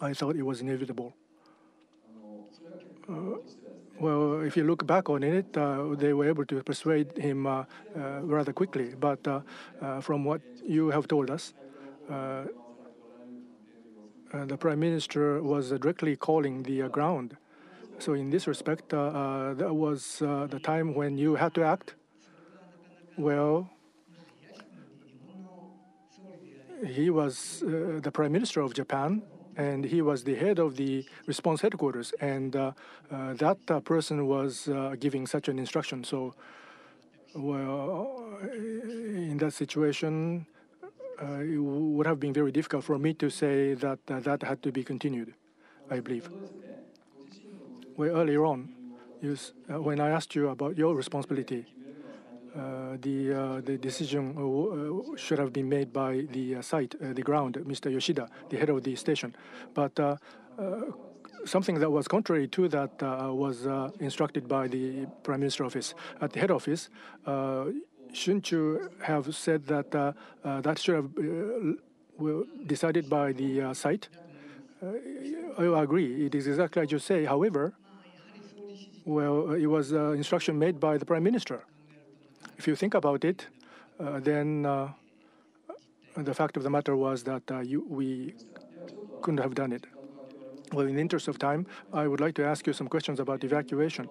I thought it was inevitable. Well, if you look back on it, they were able to persuade him rather quickly. But from what you have told us, the prime minister was directly calling the ground. So in this respect, that was the time when you had to act. Well, he was the prime minister of Japan, and he was the head of the response headquarters, and that person was giving such an instruction. So, well, in that situation, it would have been very difficult for me to say that that had to be continued, I believe. Well, earlier on, when I asked you about your responsibility, the decision should have been made by the site, the ground, Mr. Yoshida, the head of the station. But something that was contrary to that was instructed by the Prime Minister office. At the head office, shouldn't you have said that that should have decided by the site? I agree. It is exactly as you say. However, well, it was instruction made by the Prime Minister. If you think about it, then the fact of the matter was that we couldn't have done it. Well, in the interest of time, I would like to ask you some questions about evacuation.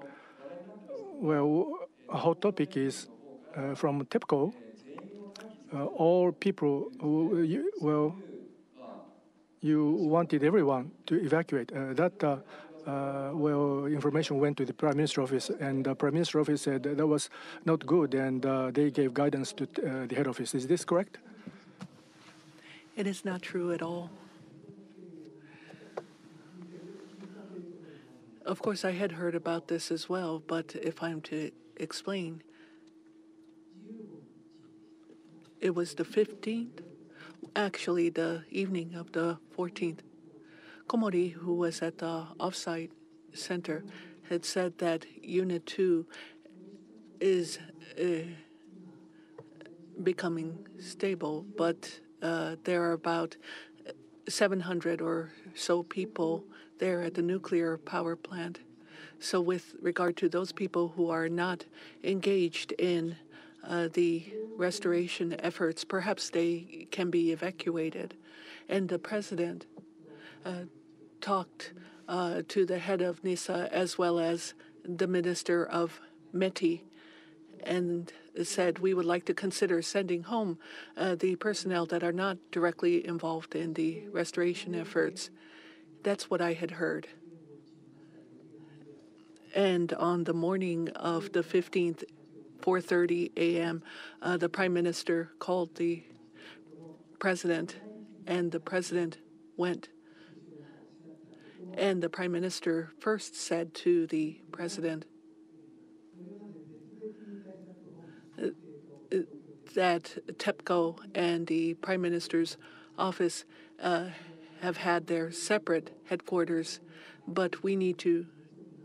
Well, a hot topic is from TEPCO, all people, you wanted everyone to evacuate. Well, information went to the Prime Minister office, and the Prime Minister office said that was not good, and they gave guidance to the head office. Is this correct? It is not true at all. Of course, I had heard about this as well, but if I'm to explain, it was the 15th, actually the evening of the 14th. Komori, who was at the offsite center, had said that Unit 2 is becoming stable, but there are about 700 or so people there at the nuclear power plant. So with regard to those people who are not engaged in the restoration efforts, perhaps they can be evacuated. And the president talked to the head of NISA as well as the minister of METI and said we would like to consider sending home the personnel that are not directly involved in the restoration efforts. That's what I had heard. And on the morning of the 15th, 4:30 a.m., the Prime Minister called the President, and the President went. And the Prime Minister first said to the President that TEPCO and the Prime Minister's office have had their separate headquarters, but we need to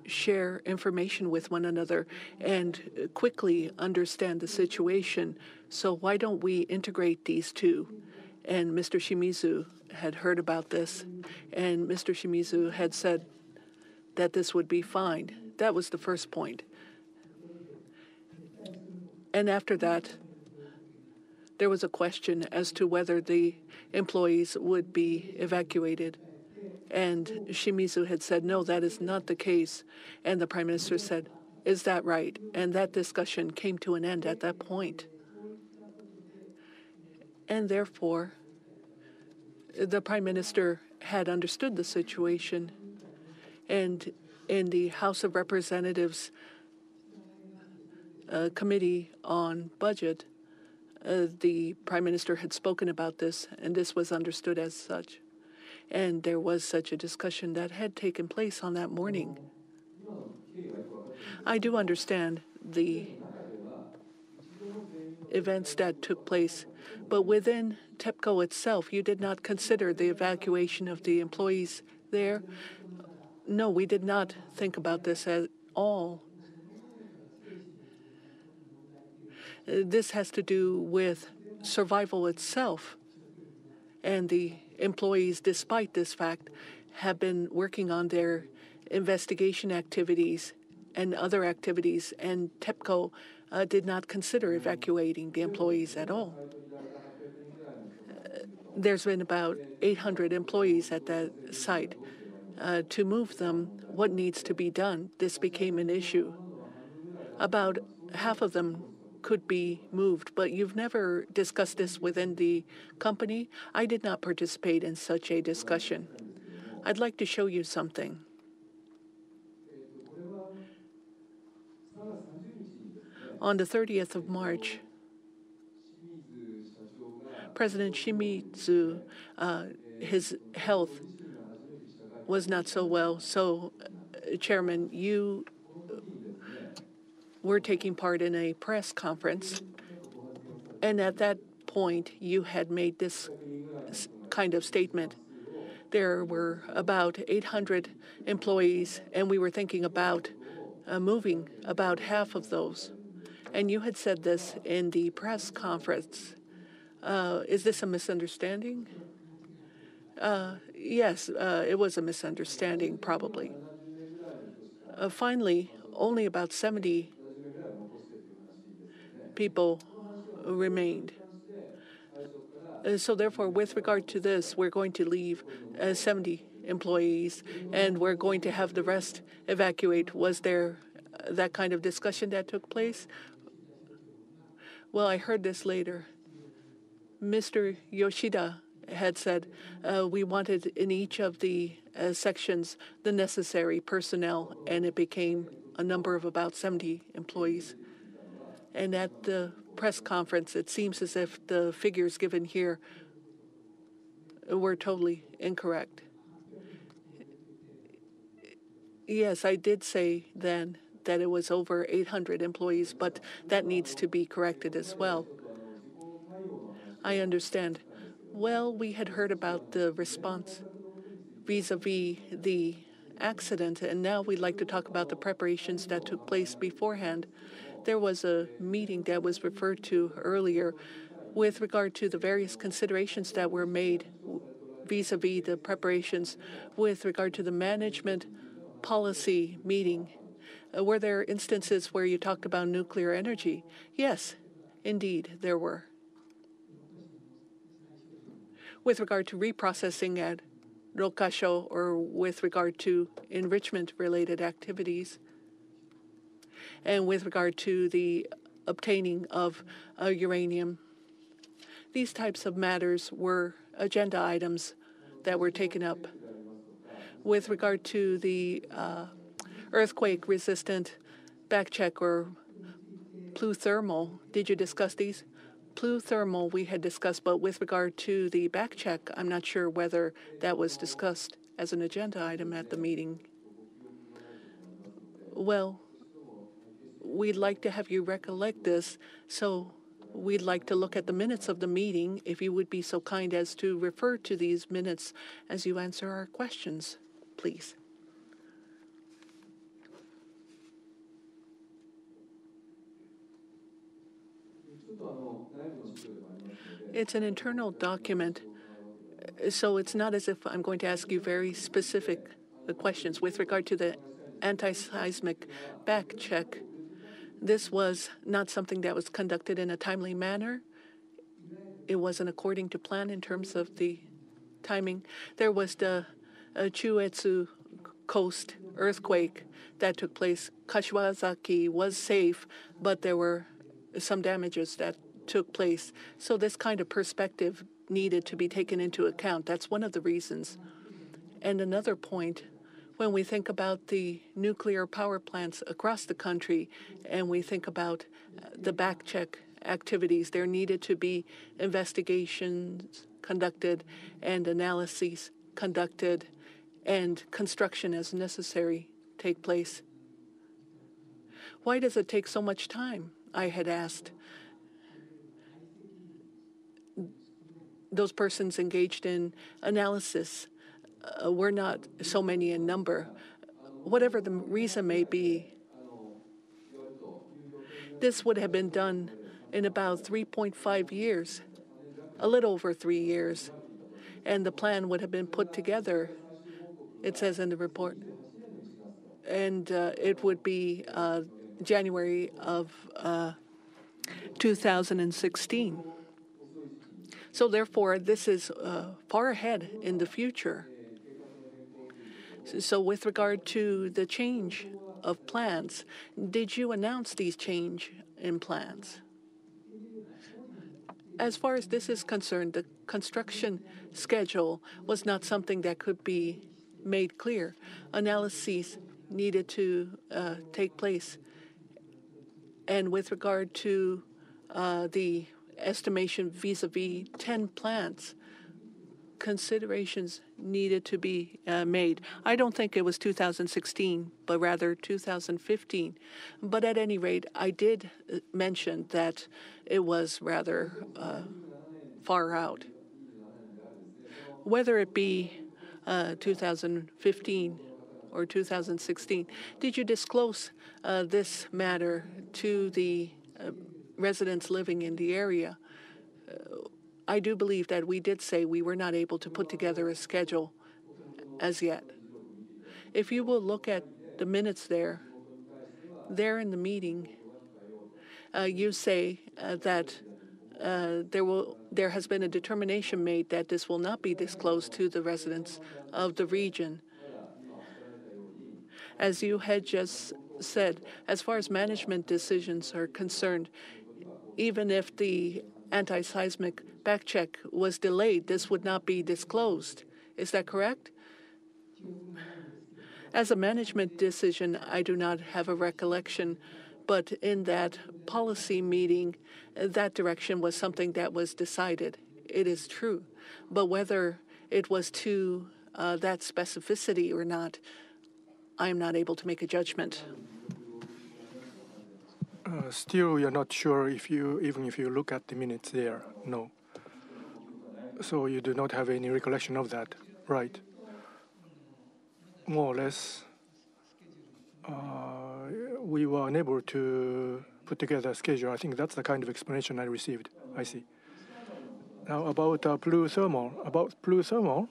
share information with one another and quickly understand the situation. So why don't we integrate these two? And Mr. Shimizu had heard about this, and Mr. Shimizu had said that this would be fine. That was the first point. And after that, there was a question as to whether the employees would be evacuated. And Shimizu had said, no, that is not the case. And the Prime Minister said, is that right? And that discussion came to an end at that point. And therefore, the Prime Minister had understood the situation. And in the House of Representatives Committee on Budget, the Prime Minister had spoken about this, and this was understood as such. And there was such a discussion that had taken place on that morning. I do understand the events that took place, but within TEPCO itself, you did not consider the evacuation of the employees there. No, we did not think about this at all. This has to do with survival itself. And the employees, despite this fact, have been working on their investigation activities and other activities, and TEPCO did not consider evacuating the employees at all. There's been about 800 employees at that site. To move them, what needs to be done? This became an issue. About half of them could be moved, but you've never discussed this within the company. I did not participate in such a discussion. I'd like to show you something. On the 30th of March, President Shimizu, his health was not so well. So, Chairman, you were taking part in a press conference, and at that point, you had made this kind of statement. There were about 800 employees, and we were thinking about moving about half of those. And you had said this in the press conference. Is this a misunderstanding? Yes, it was a misunderstanding, probably. Finally, only about 70 people remained. So therefore, with regard to this, we're going to leave 70 employees, and we're going to have the rest evacuate. Was there that kind of discussion that took place? Well, I heard this later. Mr. Yoshida had said we wanted in each of the sections the necessary personnel, and it became a number of about 70 employees. And at the press conference, it seems as if the figures given here were totally incorrect. Yes, I did say then that it was over 800 employees, but that needs to be corrected as well. I understand. Well, we had heard about the response vis-a-vis the accident, and now we'd like to talk about the preparations that took place beforehand. There was a meeting that was referred to earlier with regard to the various considerations that were made vis-a-vis the preparations with regard to the management policy meeting. Were there instances where you talked about nuclear energy? Yes, indeed, there were. With regard to reprocessing at Jikocho or with regard to enrichment-related activities, and with regard to the obtaining of uranium. These types of matters were agenda items that were taken up. With regard to the earthquake-resistant backcheck or pluthermal, did you discuss these? Pluthermal we had discussed, but with regard to the backcheck, I'm not sure whether that was discussed as an agenda item at the meeting. Well, we'd like to have you recollect this, so we'd like to look at the minutes of the meeting, if you would be so kind as to refer to these minutes as you answer our questions, please. It's an internal document, so it's not as if I'm going to ask you very specific questions. With regard to the anti-seismic back check, this was not something that was conducted in a timely manner. It wasn't according to plan in terms of the timing. There was the Chuetsu coast earthquake that took place. Kashiwazaki was safe, but there were some damages that took place. So this kind of perspective needed to be taken into account. That's one of the reasons. And another point, when we think about the nuclear power plants across the country and we think about the backcheck activities, there needed to be investigations conducted and analyses conducted and construction as necessary take place. Why does it take so much time? I had asked. Those persons engaged in analysis were not so many in number. Whatever the reason may be, this would have been done in about 3.5 years, a little over 3 years, and the plan would have been put together, it says in the report, and it would be January of 2016. So therefore, this is far ahead in the future. So with regard to the change of plans, did you announce these change in plans? As far as this is concerned, the construction schedule was not something that could be made clear. Analyses needed to take place. And with regard to the estimation vis-a-vis 10 plants, considerations needed to be made. I don't think it was 2016, but rather 2015. But at any rate, I did mention that it was rather far out. Whether it be 2015 or 2016, did you disclose this matter to the residents living in the area? I do believe that we did say we were not able to put together a schedule as yet. If you will look at the minutes there in the meeting, you say that there has been a determination made that this will not be disclosed to the residents of the region. As you had just said, as far as management decisions are concerned, even if the anti-seismic backcheck was delayed, this would not be disclosed. Is that correct? As a management decision, I do not have a recollection, but in that policy meeting, that direction was something that was decided. It is true. But whether it was to that specificity or not, I am not able to make a judgment. Still, you're not sure even if you look at the minutes there, no. So you do not have any recollection of that, right? More or less, we were unable to put together a schedule. I think that's the kind of explanation I received. I see. Now about Blue Thermal.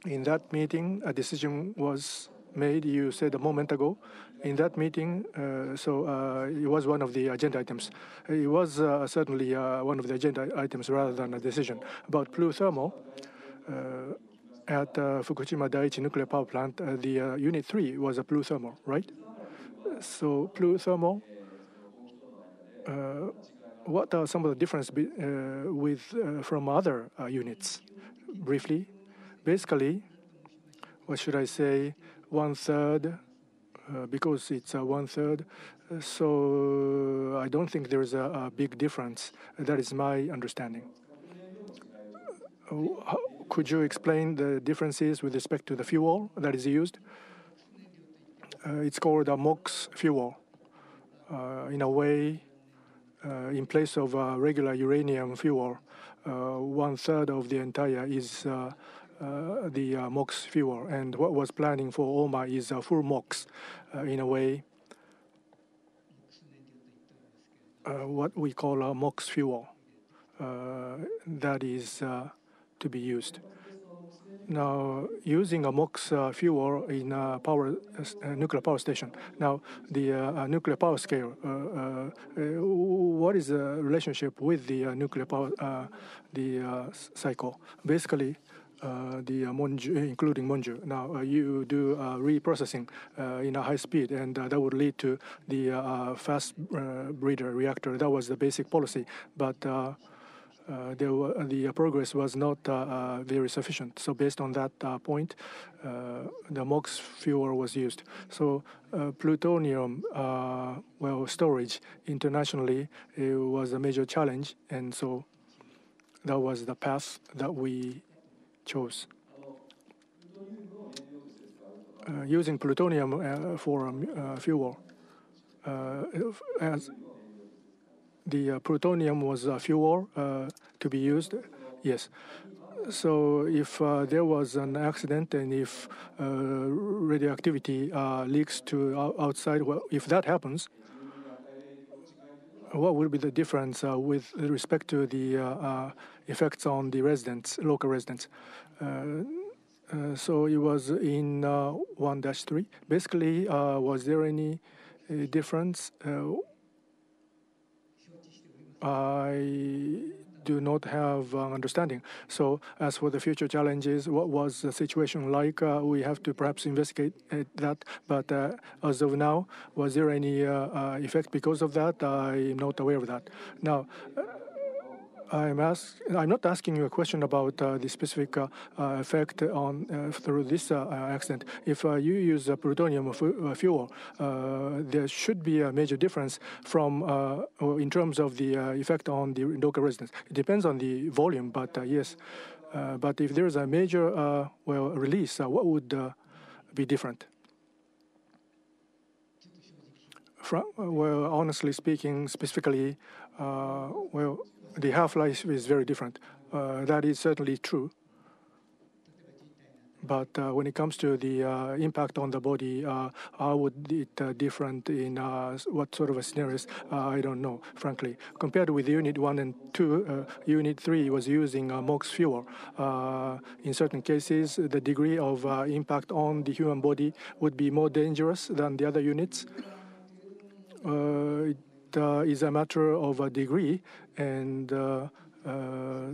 In that meeting, a decision was made, you said a moment ago. In that meeting, it was one of the agenda items. It was certainly one of the agenda items rather than a decision. About Blue Thermal, at Fukushima Daiichi nuclear power plant, the Unit 3 was a Blue Thermal, right? So Blue Thermal, what are some of the differences from other units, briefly? Basically, what should I say, 1/3, because it's 1/3, so I don't think there's a big difference. That is my understanding. Could you explain the differences with respect to the fuel that is used? It's called a MOX fuel. In a way, in place of regular uranium fuel, 1/3 of the entire is the MOX fuel, and what was planning for OMA is full MOX, in a way, what we call a MOX fuel, that is to be used. Now, using a MOX fuel in a nuclear power station. Now, the nuclear power scale, what is the relationship with the nuclear power, cycle? Basically, the Monju, including Monju. Now, you do reprocessing in a high speed, and that would lead to the fast breeder reactor. That was the basic policy, but the progress was not very sufficient. So based on that point, the MOX fuel was used. So plutonium, storage internationally, it was a major challenge, and so that was the path that we chose. using plutonium for fuel. As the plutonium was a fuel to be used, yes. So if there was an accident and if radioactivity leaks to outside, well, if that happens, what would be the difference with respect to the effects on the residents, local residents? So it was in 1-3. Basically, was there any difference? I do not have understanding. So as for the future challenges, what was the situation like? We have to perhaps investigate that. But as of now, was there any effect because of that? I'm not aware of that. Now, I'm not asking you a question about the specific effect on through this accident. If you use plutonium fuel, there should be a major difference from in terms of the effect on the local residents. It depends on the volume, but yes. But if there is a major release, what would be different? Well, honestly speaking, specifically, the half-life is very different. That is certainly true. But when it comes to the impact on the body, how would it different in what sort of a scenarios? I don't know, frankly. Compared with Unit 1 and 2, Unit 3 was using MOX fuel. In certain cases, the degree of impact on the human body would be more dangerous than the other units. It is a matter of a degree, and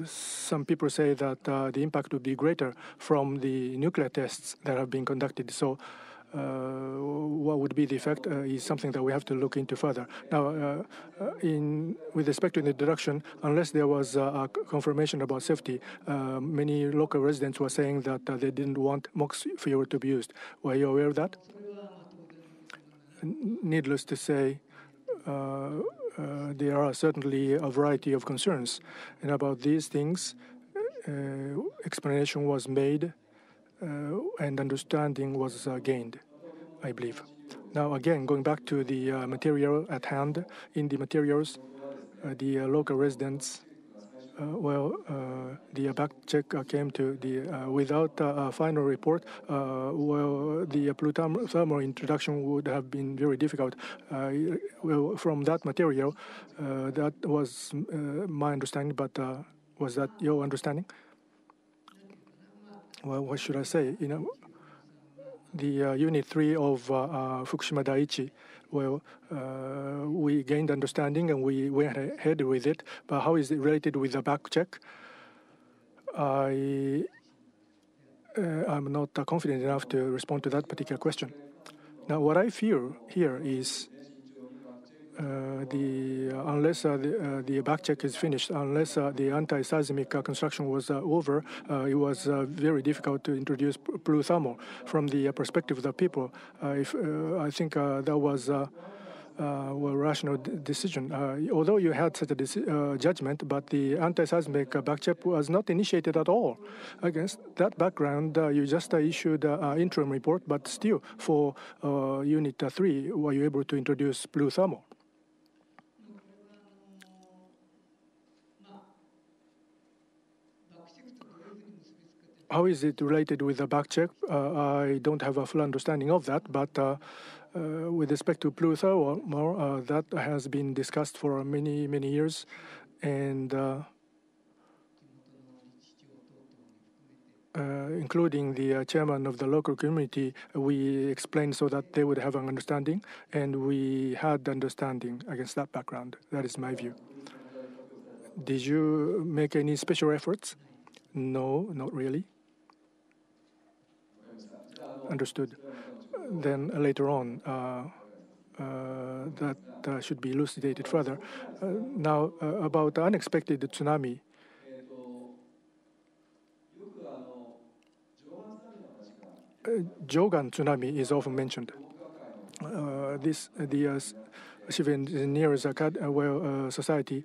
some people say that the impact would be greater from the nuclear tests that have been conducted. So what would be the effect is something that we have to look into further. Now, with respect to the introduction, unless there was a confirmation about safety, many local residents were saying that they didn't want MOX fuel to be used. Were you aware of that? Needless to say, there are certainly a variety of concerns, and about these things, explanation was made and understanding was gained, I believe. Now, again, going back to the material at hand, in the materials, the local residents, the back check came to the without a final report. The plutonium introduction would have been very difficult. From that material, that was my understanding. But was that your understanding? Well, what should I say? The Unit 3 of Fukushima Daiichi, we gained understanding and we went ahead with it. But how is it related with the back check? I'm not confident enough to respond to that particular question. Now, what I fear here is unless the back check is finished, unless the anti-seismic construction was over, it was very difficult to introduce blue thermal. From the perspective of the people, I think that was a rational decision. Although you had such a judgment, but the anti-seismic back check was not initiated at all. Against that background, you just issued an interim report, but still, for Unit 3, were you able to introduce blue thermal? How is it related with the back check? I don't have a full understanding of that, but with respect to blue thermal, that has been discussed for many, many years, and including the chairman of the local community, we explained so that they would have an understanding, and we had understanding against that background. That is my view. Did you make any special efforts? No, not really. Understood. Then later on, that should be elucidated further. Now, about unexpected tsunami. Jogan tsunami is often mentioned. The Civil Engineers Society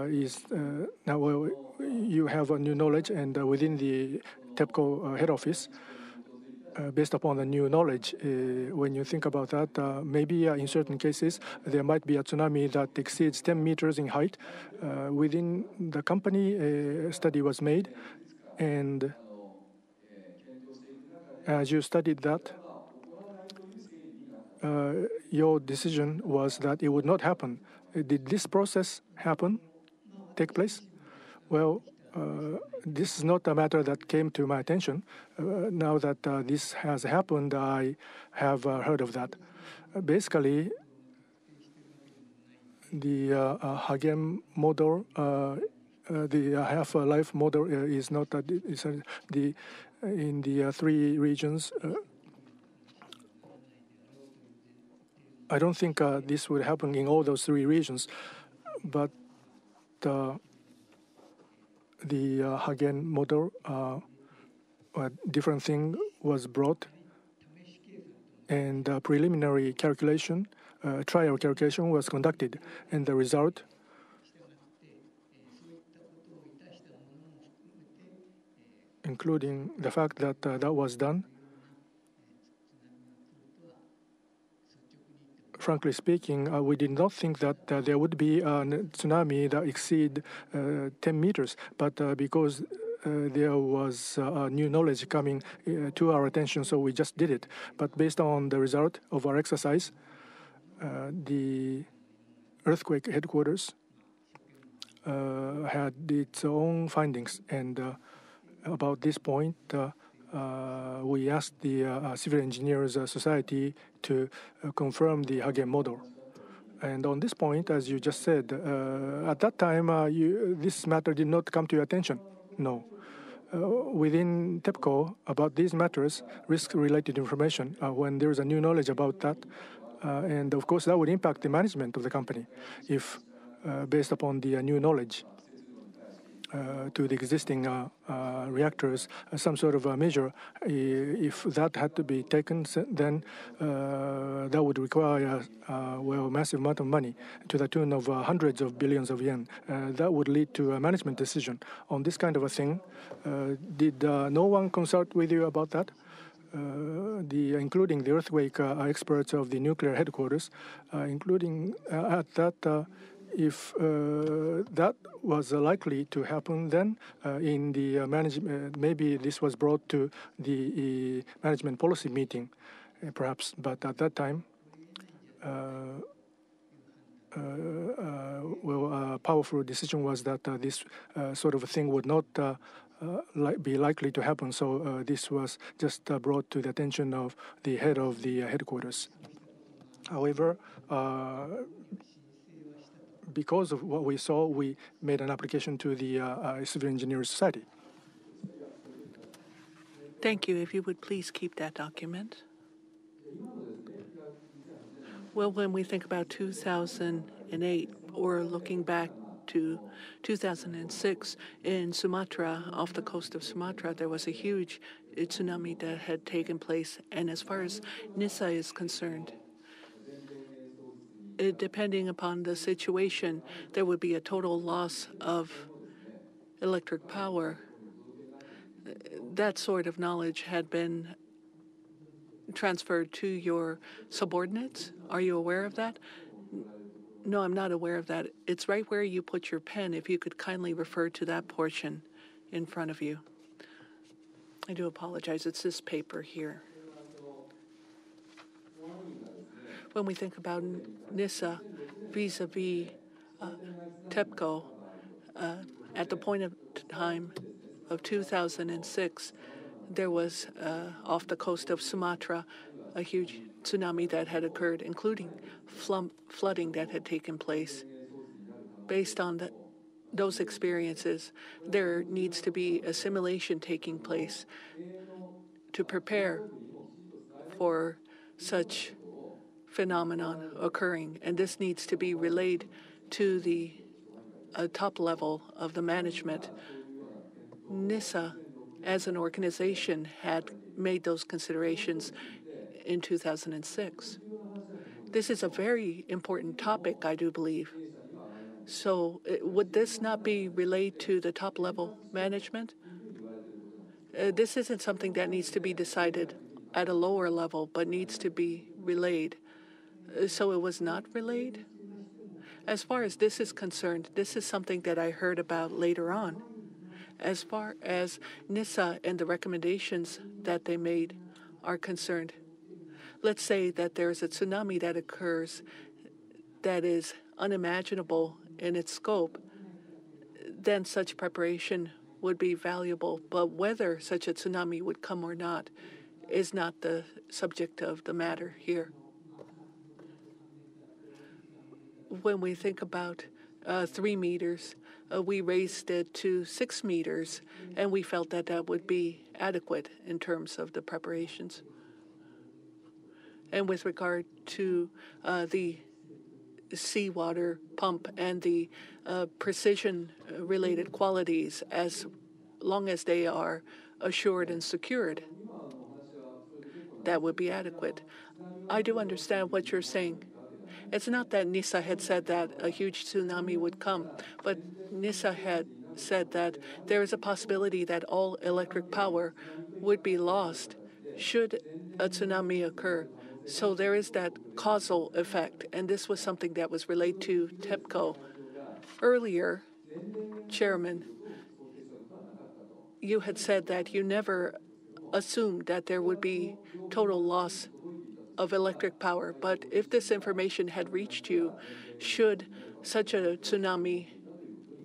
is now. You have a new knowledge, and within the TEPCO head office, based upon the new knowledge, when you think about that, maybe in certain cases there might be a tsunami that exceeds 10 meters in height. Within the company, a study was made, and as you studied that, your decision was that it would not happen. Did this process take place? Well, this is not a matter that came to my attention. Now that this has happened, I have heard of that. Basically, the Hagen model, the half-life model is not in the three regions. I don't think this would happen in all those three regions, but the Hagen model, a different thing was brought, and preliminary calculation, trial calculation was conducted, and the result including the fact that that was done, frankly speaking, we did not think that there would be a tsunami that exceed 10 meters. But because there was new knowledge coming to our attention, so we just did it. But based on the result of our exercise, the earthquake headquarters had its own findings. And about this point, we asked the Civil Engineers Society to confirm the Hagen model. And on this point, as you just said, at that time, this matter did not come to your attention. No. Within TEPCO, about these matters, risk-related information, when there is a new knowledge about that, and of course that would impact the management of the company if, based upon the new knowledge, to the existing reactors, some sort of a measure. If that had to be taken, then that would require a massive amount of money to the tune of hundreds of billions of yen. That would lead to a management decision on this kind of a thing. Did no one consult with you about that? Including the earthquake experts of the nuclear headquarters, including at that. If that was likely to happen, then in the management, maybe this was brought to the management policy meeting, perhaps. But at that time, a powerful decision was that this sort of thing would not be likely to happen. So this was just brought to the attention of the head of the headquarters. However, because of what we saw, we made an application to the Civil Engineers Society. Thank you. If you would please keep that document. Well, when we think about 2008, or looking back to 2006, in Sumatra, off the coast of Sumatra, there was a huge tsunami that had taken place. And as far as NISA is concerned, depending upon the situation, there would be a total loss of electric power. That sort of knowledge had been transferred to your subordinates. Are you aware of that? No, I'm not aware of that. It's right where you put your pen. If you could kindly refer to that portion in front of you. I do apologize. It's this paper here. When we think about NISA vis-a-vis TEPCO, at the point of time of 2006, there was, off the coast of Sumatra, a huge tsunami that had occurred, including flooding that had taken place. Based on those experiences, there needs to be a simulation taking place to prepare for such phenomenon occurring, and this needs to be relayed to the top level of the management. NISA, as an organization, had made those considerations in 2006. This is a very important topic, I do believe. So would this not be relayed to the top level management? This isn't something that needs to be decided at a lower level but needs to be relayed. So it was not relayed? As far as this is concerned, this is something that I heard about later on. As far as NISA and the recommendations that they made are concerned, let's say that there's a tsunami that occurs that is unimaginable in its scope, then such preparation would be valuable. But whether such a tsunami would come or not is not the subject of the matter here. When we think about 3 meters, we raised it to 6 meters, and we felt that that would be adequate in terms of the preparations. And with regard to the seawater pump and the precision-related qualities, as long as they are assured and secured, that would be adequate. I do understand what you're saying. It's not that NISA had said that a huge tsunami would come, but NISA had said that there is a possibility that all electric power would be lost should a tsunami occur. So there is that causal effect, and this was something that was relayed to TEPCO. Earlier, Chairman, you had said that you never assumed that there would be total loss of electric power. But if this information had reached you, should such a tsunami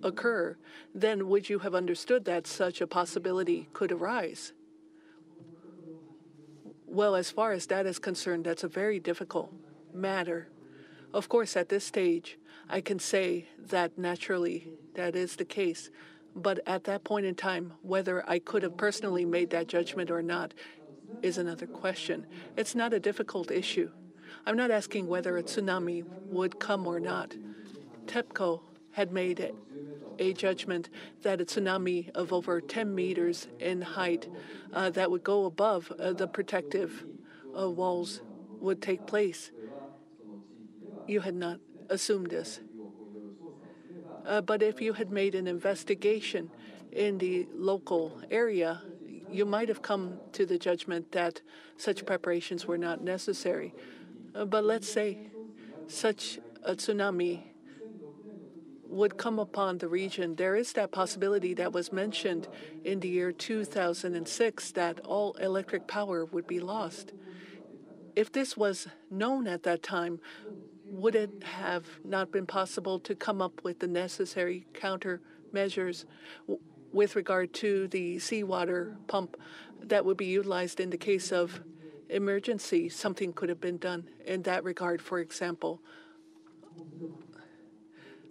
occur, then would you have understood that such a possibility could arise? Well, as far as that is concerned, that's a very difficult matter. Of course, at this stage, I can say that naturally that is the case. But at that point in time, whether I could have personally made that judgment or not is another question. It's not a difficult issue. I'm not asking whether a tsunami would come or not. TEPCO had made a judgment that a tsunami of over 10 meters in height that would go above the protective walls would take place. You had not assumed this. But if you had made an investigation in the local area, you might have come to the judgment that such preparations were not necessary. But let's say such a tsunami would come upon the region. There is that possibility that was mentioned in the year 2006 that all electric power would be lost. If this was known at that time, would it have not been possible to come up with the necessary countermeasures with regard to the seawater pump that would be utilized in the case of emergency? Something could have been done in that regard, for example.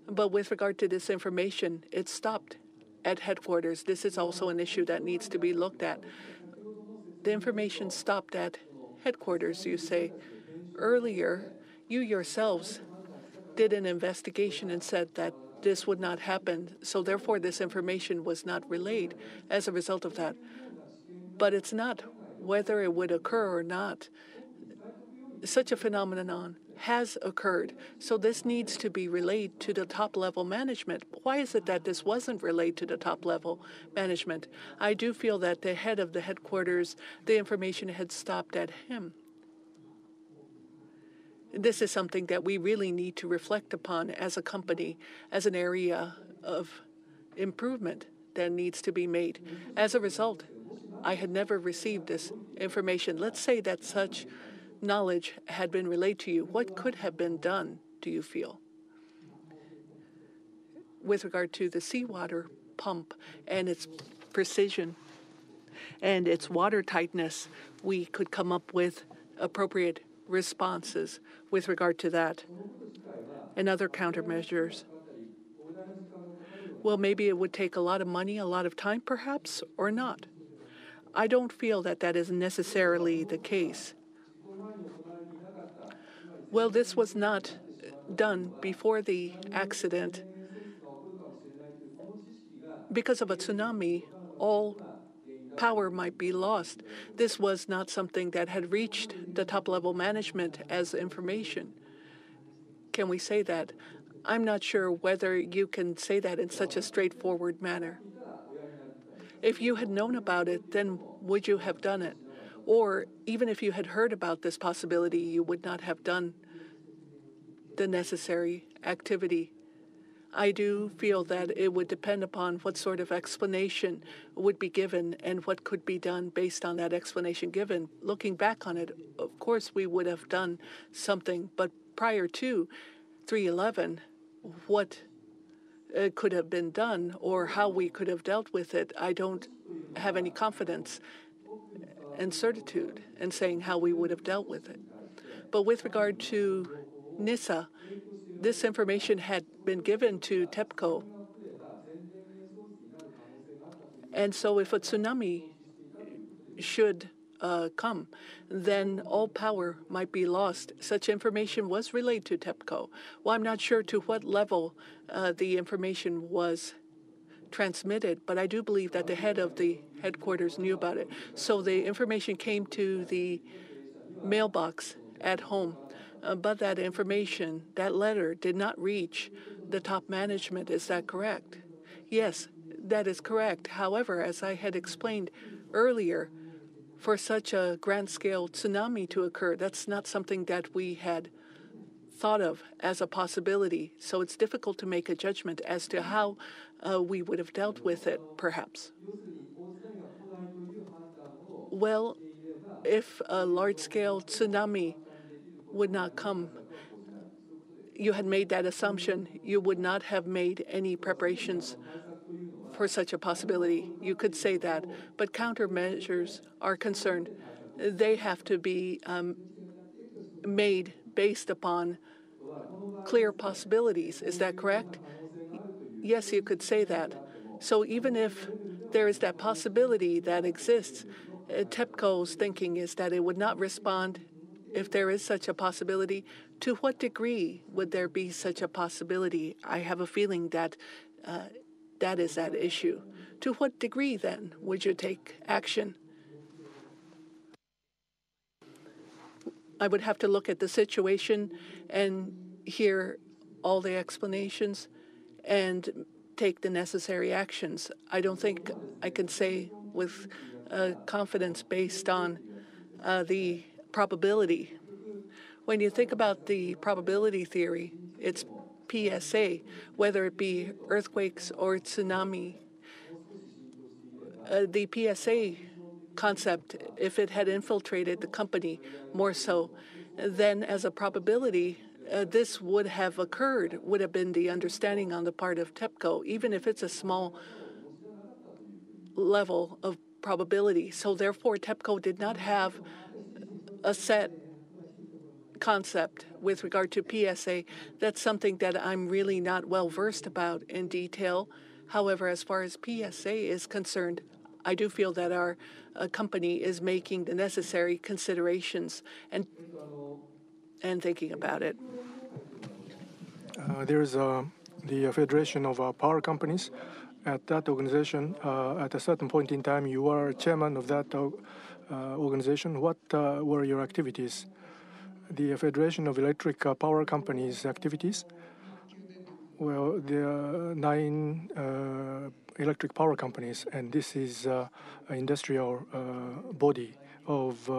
But with regard to this information, it stopped at headquarters. This is also an issue that needs to be looked at. The information stopped at headquarters, you say. Earlier, you yourselves did an investigation and said that this would not happen, so therefore this information was not relayed as a result of that. But it's not whether it would occur or not. Such a phenomenon has occurred, so this needs to be relayed to the top-level management. Why is it that this wasn't relayed to the top-level management? I do feel that the head of the headquarters, the information had stopped at him. This is something that we really need to reflect upon as a company, as an area of improvement that needs to be made. As a result, I had never received this information. Let's say that such knowledge had been relayed to you. What could have been done, do you feel? With regard to the seawater pump and its precision and its water tightness, we could come up with appropriate responses with regard to that and other countermeasures. Well, maybe it would take a lot of money, a lot of time, perhaps, or not. I don't feel that that is necessarily the case. Well, this was not done before the accident. Because of a tsunami, all power might be lost. This was not something that had reached the top-level management as information. Can we say that? I'm not sure whether you can say that in such a straightforward manner. If you had known about it, then would you have done it? Or even if you had heard about this possibility, you would not have done the necessary activity. I do feel that it would depend upon what sort of explanation would be given and what could be done based on that explanation given. Looking back on it, of course, we would have done something, but prior to 3/11, what could have been done or how we could have dealt with it, I don't have any confidence and certitude in saying how we would have dealt with it. But with regard to NISA, this information had been given to TEPCO. And so if a tsunami should come, then all power might be lost. Such information was relayed to TEPCO. Well, I'm not sure to what level the information was transmitted, but I do believe that the head of the headquarters knew about it. So the information came to the mailbox at home. But that information, that letter, did not reach the top management. Is that correct? Yes, that is correct. However, as I had explained earlier, for such a grand-scale tsunami to occur, that's not something that we had thought of as a possibility. So it's difficult to make a judgment as to how we would have dealt with it, perhaps. Well, if a large-scale tsunami would not come, you had made that assumption, you would not have made any preparations for such a possibility. You could say that, but countermeasures are concerned. They have to be made based upon clear possibilities. Is that correct? Yes, you could say that. So even if there is that possibility that exists, TEPCO's thinking is that it would not respond if there is such a possibility. To what degree would there be such a possibility? I have a feeling that that is that issue. To what degree, then, would you take action? I would have to look at the situation and hear all the explanations and take the necessary actions. I don't think I can say with confidence based on the probability. When you think about the probability theory, it's PSA, whether it be earthquakes or tsunami. The PSA concept, if it had infiltrated the company more so, then as a probability, this would have occurred, would have been the understanding on the part of TEPCO, even if it's a small level of probability. So therefore, TEPCO did not have a set concept with regard to PSA. That's something that I'm really not well versed about in detail. However, as far as PSA is concerned, I do feel that our company is making the necessary considerations and thinking about it. There's the Federation of Power Companies. At that organization, at a certain point in time, you are chairman of that organization. What were your activities? The Federation of Electric Power Companies activities? Well, there are 9 electric power companies, and this is an industrial body of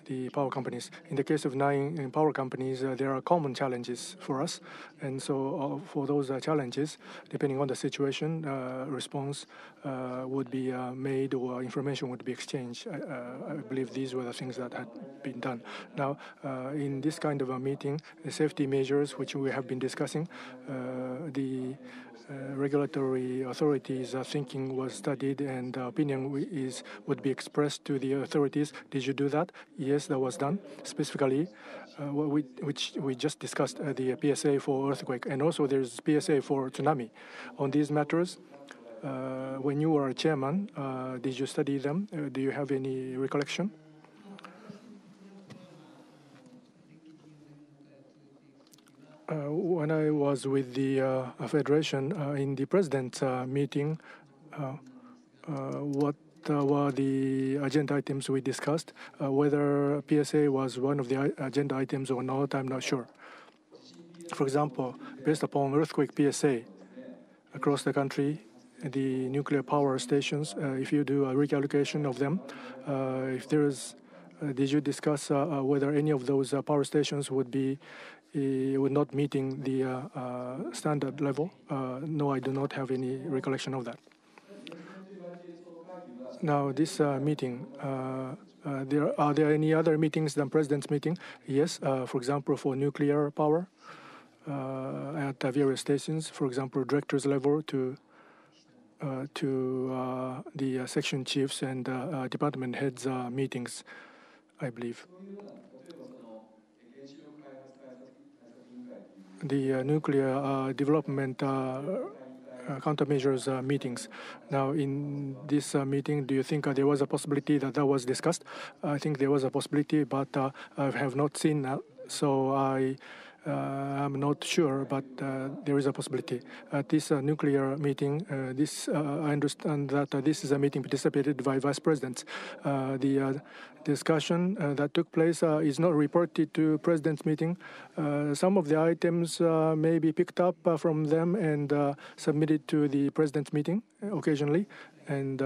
the power companies. In the case of 9 power companies, there are common challenges for us, and so for those challenges, depending on the situation, response would be made or information would be exchanged. I believe these were the things that had been done. Now, in this kind of a meeting, the safety measures which we have been discussing, the regulatory authorities' thinking was studied, and opinion would be expressed to the authorities. Did you do that? Yes, that was done. Specifically, which we just discussed, the PSA for earthquake, and also there's PSA for tsunami. On these matters, when you were chairman, did you study them? Do you have any recollection? When I was with the Federation in the President's meeting, what were the agenda items we discussed? Whether PSA was one of the agenda items or not, I'm not sure. For example, based upon earthquake PSA across the country, the nuclear power stations, if you do a recalculation of them, if there is, did you discuss whether any of those power stations would not meeting the standard level? No, I do not have any recollection of that. Now, this meeting, are there any other meetings than President's meeting? Yes, for example, for nuclear power at various stations, for example, directors level to the section chiefs and department heads meetings, I believe. The nuclear development countermeasures meetings. Now, in this meeting, do you think there was a possibility that was discussed? I think there was a possibility, but I have not seen that, so I'm not sure, but there is a possibility. At this nuclear meeting, I understand that this is a meeting participated by vice presidents. The discussion that took place is not reported to president's meeting. Some of the items may be picked up from them and submitted to the president's meeting occasionally. And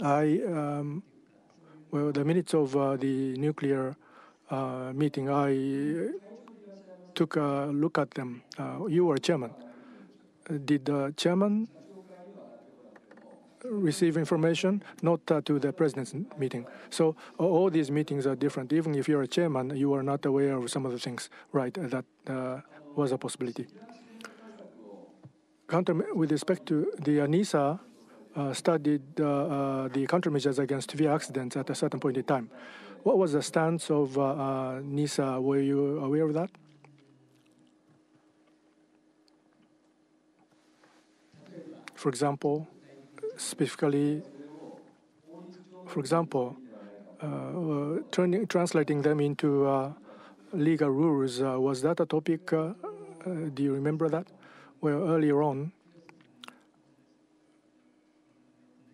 the minutes of the nuclear meeting, I took a look at them. You were chairman. Did the chairman receive information? Not to the president's meeting. So all these meetings are different. Even if you're a chairman, you are not aware of some of the things. Right, that was a possibility. With respect to the NISA studied the countermeasures against severe accidents at a certain point in time. What was the stance of NISA? Were you aware of that? For example, specifically, translating them into legal rules, was that a topic? Do you remember that? Well, earlier on,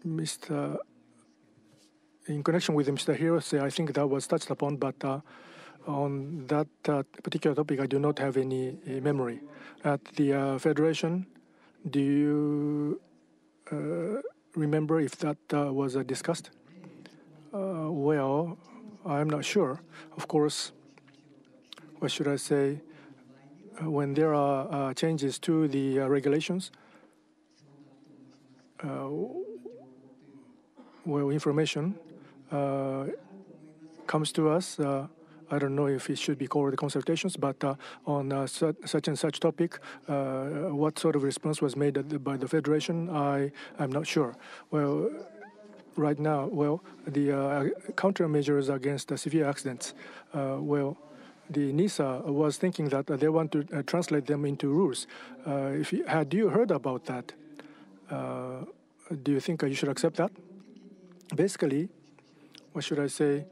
in connection with Mr. Hirose, I think that was touched upon, but on that particular topic, I do not have any memory. At the Federation, do you remember if that was discussed? Well, I'm not sure. Of course, what should I say? When there are changes to the regulations, information comes to us. I don't know if it should be called consultations, but on such and such topic, what sort of response was made by the Federation, I'm not sure. Well, right now, the countermeasures against severe accidents, the NISA was thinking that they want to translate them into rules. Had you heard about that? Do you think you should accept that? Basically, what should I say?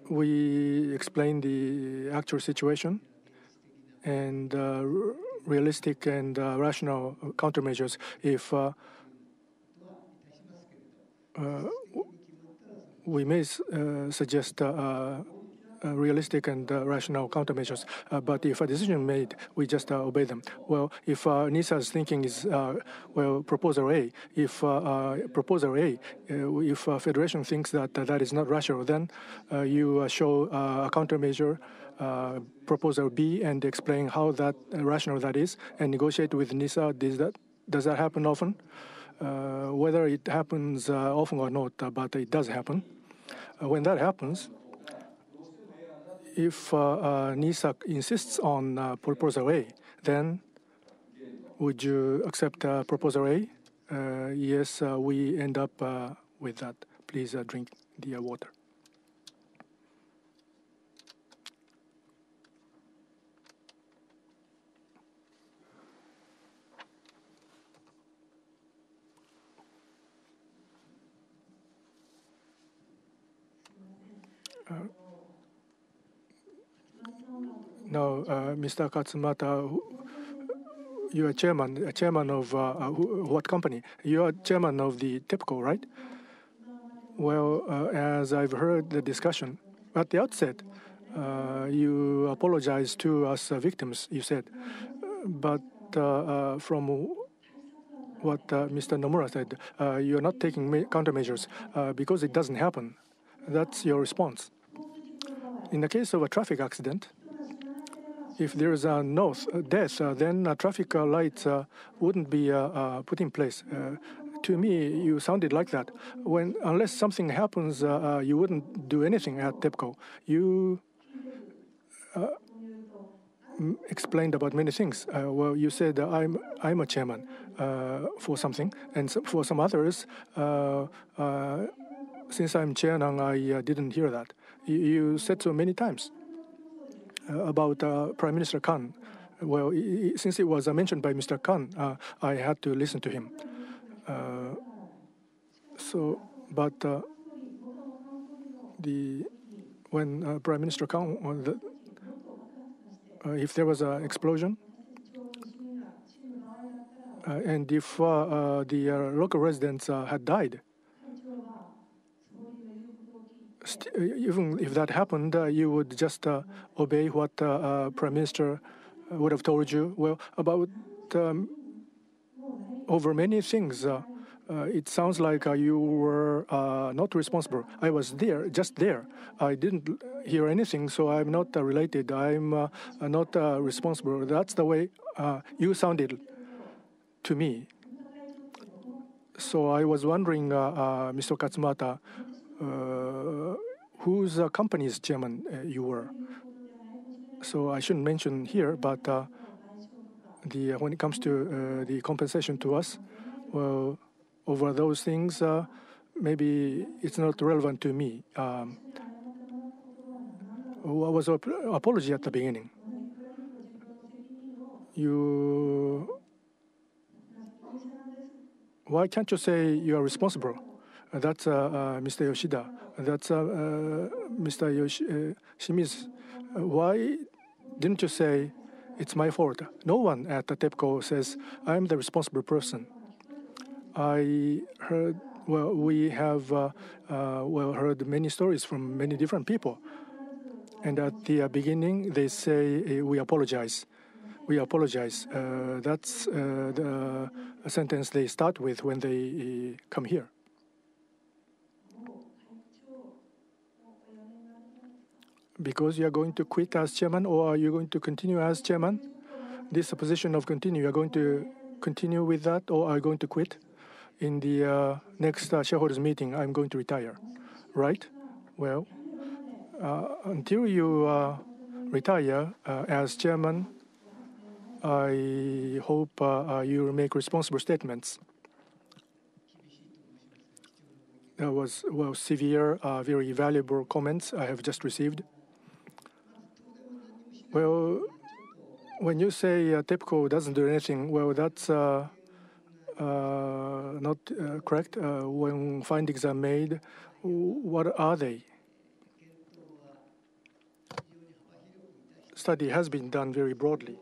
We explain the actual situation and realistic and rational countermeasures. If we may suggest realistic and rational countermeasures, but if a decision made, we just obey them. Well, if NISA's thinking is proposal A, if proposal A, if Federation thinks that that is not rational, then you show a countermeasure, proposal B, and explain how that rational that is, and negotiate with NISA. Does that happen often? Whether it happens often or not, but it does happen. When that happens, if NISA insists on proposal A, then would you accept proposal A? Yes, we end up with that. Please drink the water. Now, Mr. Katsumata, you are chairman of what company? You are chairman of the TEPCO, right? Well, as I've heard the discussion, at the outset, you apologized to us victims, you said. But from what Mr. Nomura said, you're not taking countermeasures because it doesn't happen. That's your response. In the case of a traffic accident, if there is a death, then traffic lights wouldn't be put in place. To me, you sounded like that. Unless something happens, you wouldn't do anything at TEPCO. You explained about many things. Well, you said I'm a chairman for something, and for some others, since I'm chairman, I didn't hear that. You said so many times about Prime Minister Khan. Well, since it was mentioned by Mr. Khan, I had to listen to him. When Prime Minister Khan, if there was an explosion, and if the local residents had died, even if that happened, you would just obey what Prime Minister would have told you. Well, about over many things, it sounds like you were not responsible. I was there, just there. I didn't hear anything, so I'm not related. I'm not responsible. That's the way you sounded to me. So I was wondering, Mr. Katsumata, whose company's chairman you were. So I shouldn't mention here, but when it comes to the compensation to us, well, over those things, maybe it's not relevant to me. What was apology at the beginning? Why can't you say you are responsible? That's Mr. Yoshida. That's Mr. Shimizu. Why didn't you say it's my fault? No one at the TEPCO says I'm the responsible person. I heard. Well, we have heard many stories from many different people, and at the beginning they say we apologize. We apologize. That's the sentence they start with when they come here. Because you are going to quit as chairman, or are you going to continue as chairman? This position of continue, you are going to continue with that, or are you going to quit? In the next shareholders meeting, I'm going to retire, right? Well, until you retire as chairman, I hope you will make responsible statements. That was, well, severe, very valuable comments I have just received. Well, when you say TEPCO doesn't do anything, well, that's not correct. When findings are made, what are they? Study has been done very broadly.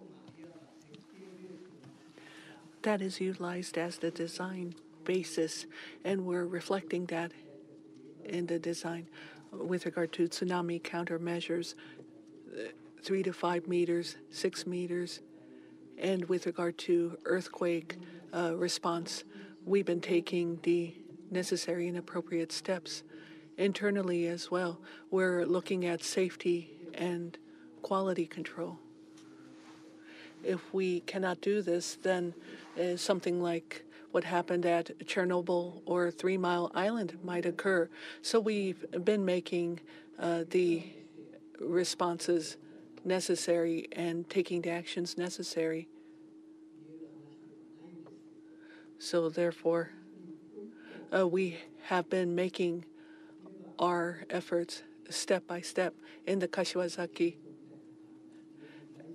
That is utilized as the design basis, and we're reflecting that in the design with regard to tsunami countermeasures, 3 to 5 meters, 6 meters, and with regard to earthquake response, we've been taking the necessary and appropriate steps. Internally as well, we're looking at safety and quality control. If we cannot do this, then something like what happened at Chernobyl or 3 Mile Island might occur. So we've been making the responses necessary and taking the actions necessary. So therefore, we have been making our efforts step by step. In the Kashiwazaki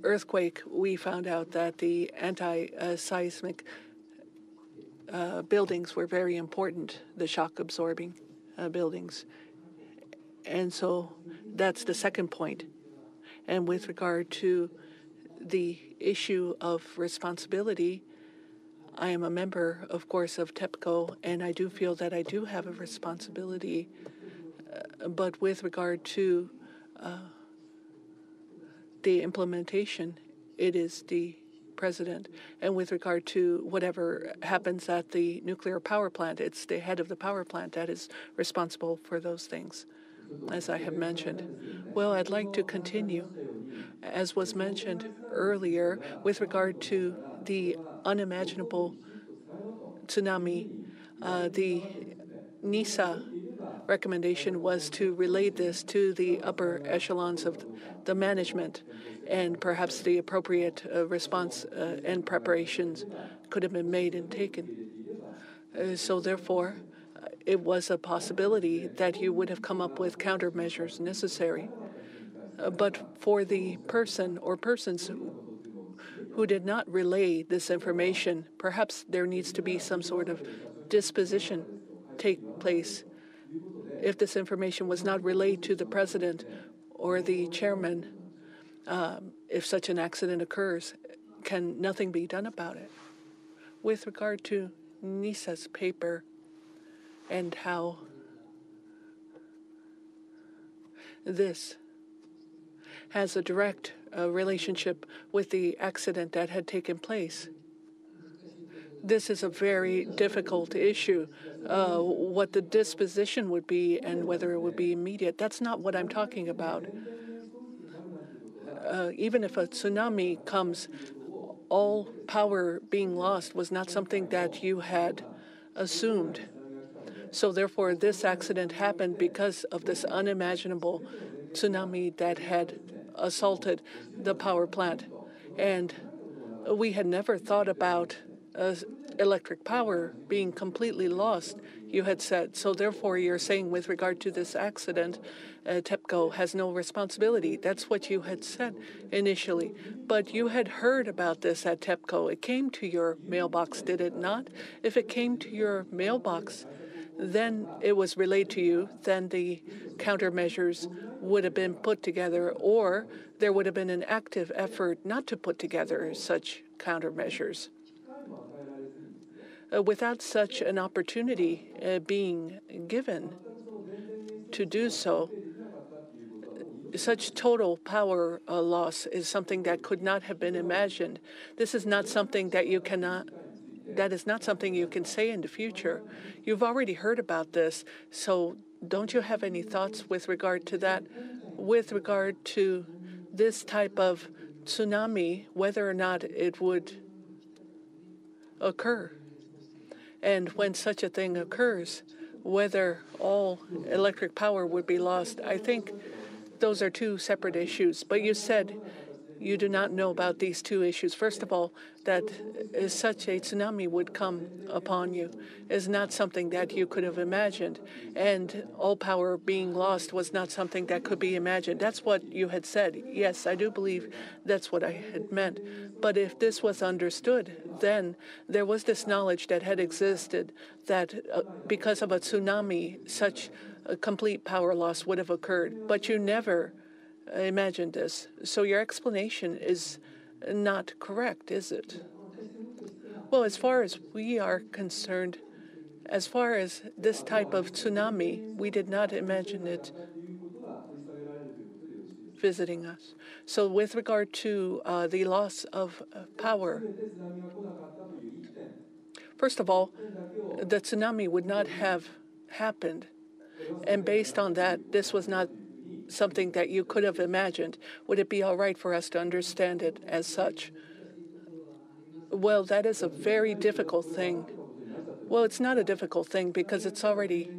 earthquake, we found out that the anti-seismic buildings were very important, the shock-absorbing buildings. And so that's the second point. And with regard to the issue of responsibility, I am a member, of course, of TEPCO, and I do feel that I do have a responsibility. But with regard to the implementation, it is the president. And with regard to whatever happens at the nuclear power plant, it's the head of the power plant that is responsible for those things, as I have mentioned. Well, I'd like to continue, as was mentioned earlier, with regard to the unimaginable tsunami. The NISA recommendation was to relay this to the upper echelons of the management, and perhaps the appropriate response and preparations could have been made and taken. So therefore, it was a possibility that you would have come up with countermeasures necessary. But for the person or persons who did not relay this information, perhaps there needs to be some sort of disposition take place. If this information was not relayed to the president or the chairman, if such an accident occurs, can nothing be done about it? With regard to NISA's paper and how this has a direct relationship with the accident that had taken place. This is a very difficult issue. What the disposition would be and whether it would be immediate, that's not what I'm talking about. Even if a tsunami comes, all power being lost was not something that you had assumed. So therefore, this accident happened because of this unimaginable tsunami that had assaulted the power plant. And we had never thought about electric power being completely lost, you had said. So therefore, you're saying with regard to this accident, TEPCO has no responsibility. That's what you had said initially. But you had heard about this at TEPCO. It came to your mailbox, did it not? If it came to your mailbox, then it was relayed to you, then the countermeasures would have been put together, or there would have been an active effort not to put together such countermeasures. Without such an opportunity being given to do so, such total power loss is something that could not have been imagined. This is not something that you cannot. That is not something you can say in the future. You've already heard about this, so don't you have any thoughts with regard to that? With regard to this type of tsunami, whether or not it would occur? And when such a thing occurs, whether all electric power would be lost, I think those are two separate issues. But you said you do not know about these two issues. First of all, that such a tsunami would come upon you is not something that you could have imagined. And all power being lost was not something that could be imagined. That's what you had said. Yes, I do believe that's what I had meant. But if this was understood, then there was this knowledge that had existed that because of a tsunami, such a complete power loss would have occurred. But you never imagined this. So your explanation is not correct, is it? Well, as far as we are concerned, as far as this type of tsunami, we did not imagine it visiting us. So with regard to the loss of power, first of all, the tsunami would not have happened. And based on that, this was not something that you could have imagined. Would it be all right for us to understand it as such? Well, that is a very difficult thing. Well, it's not a difficult thing because it's already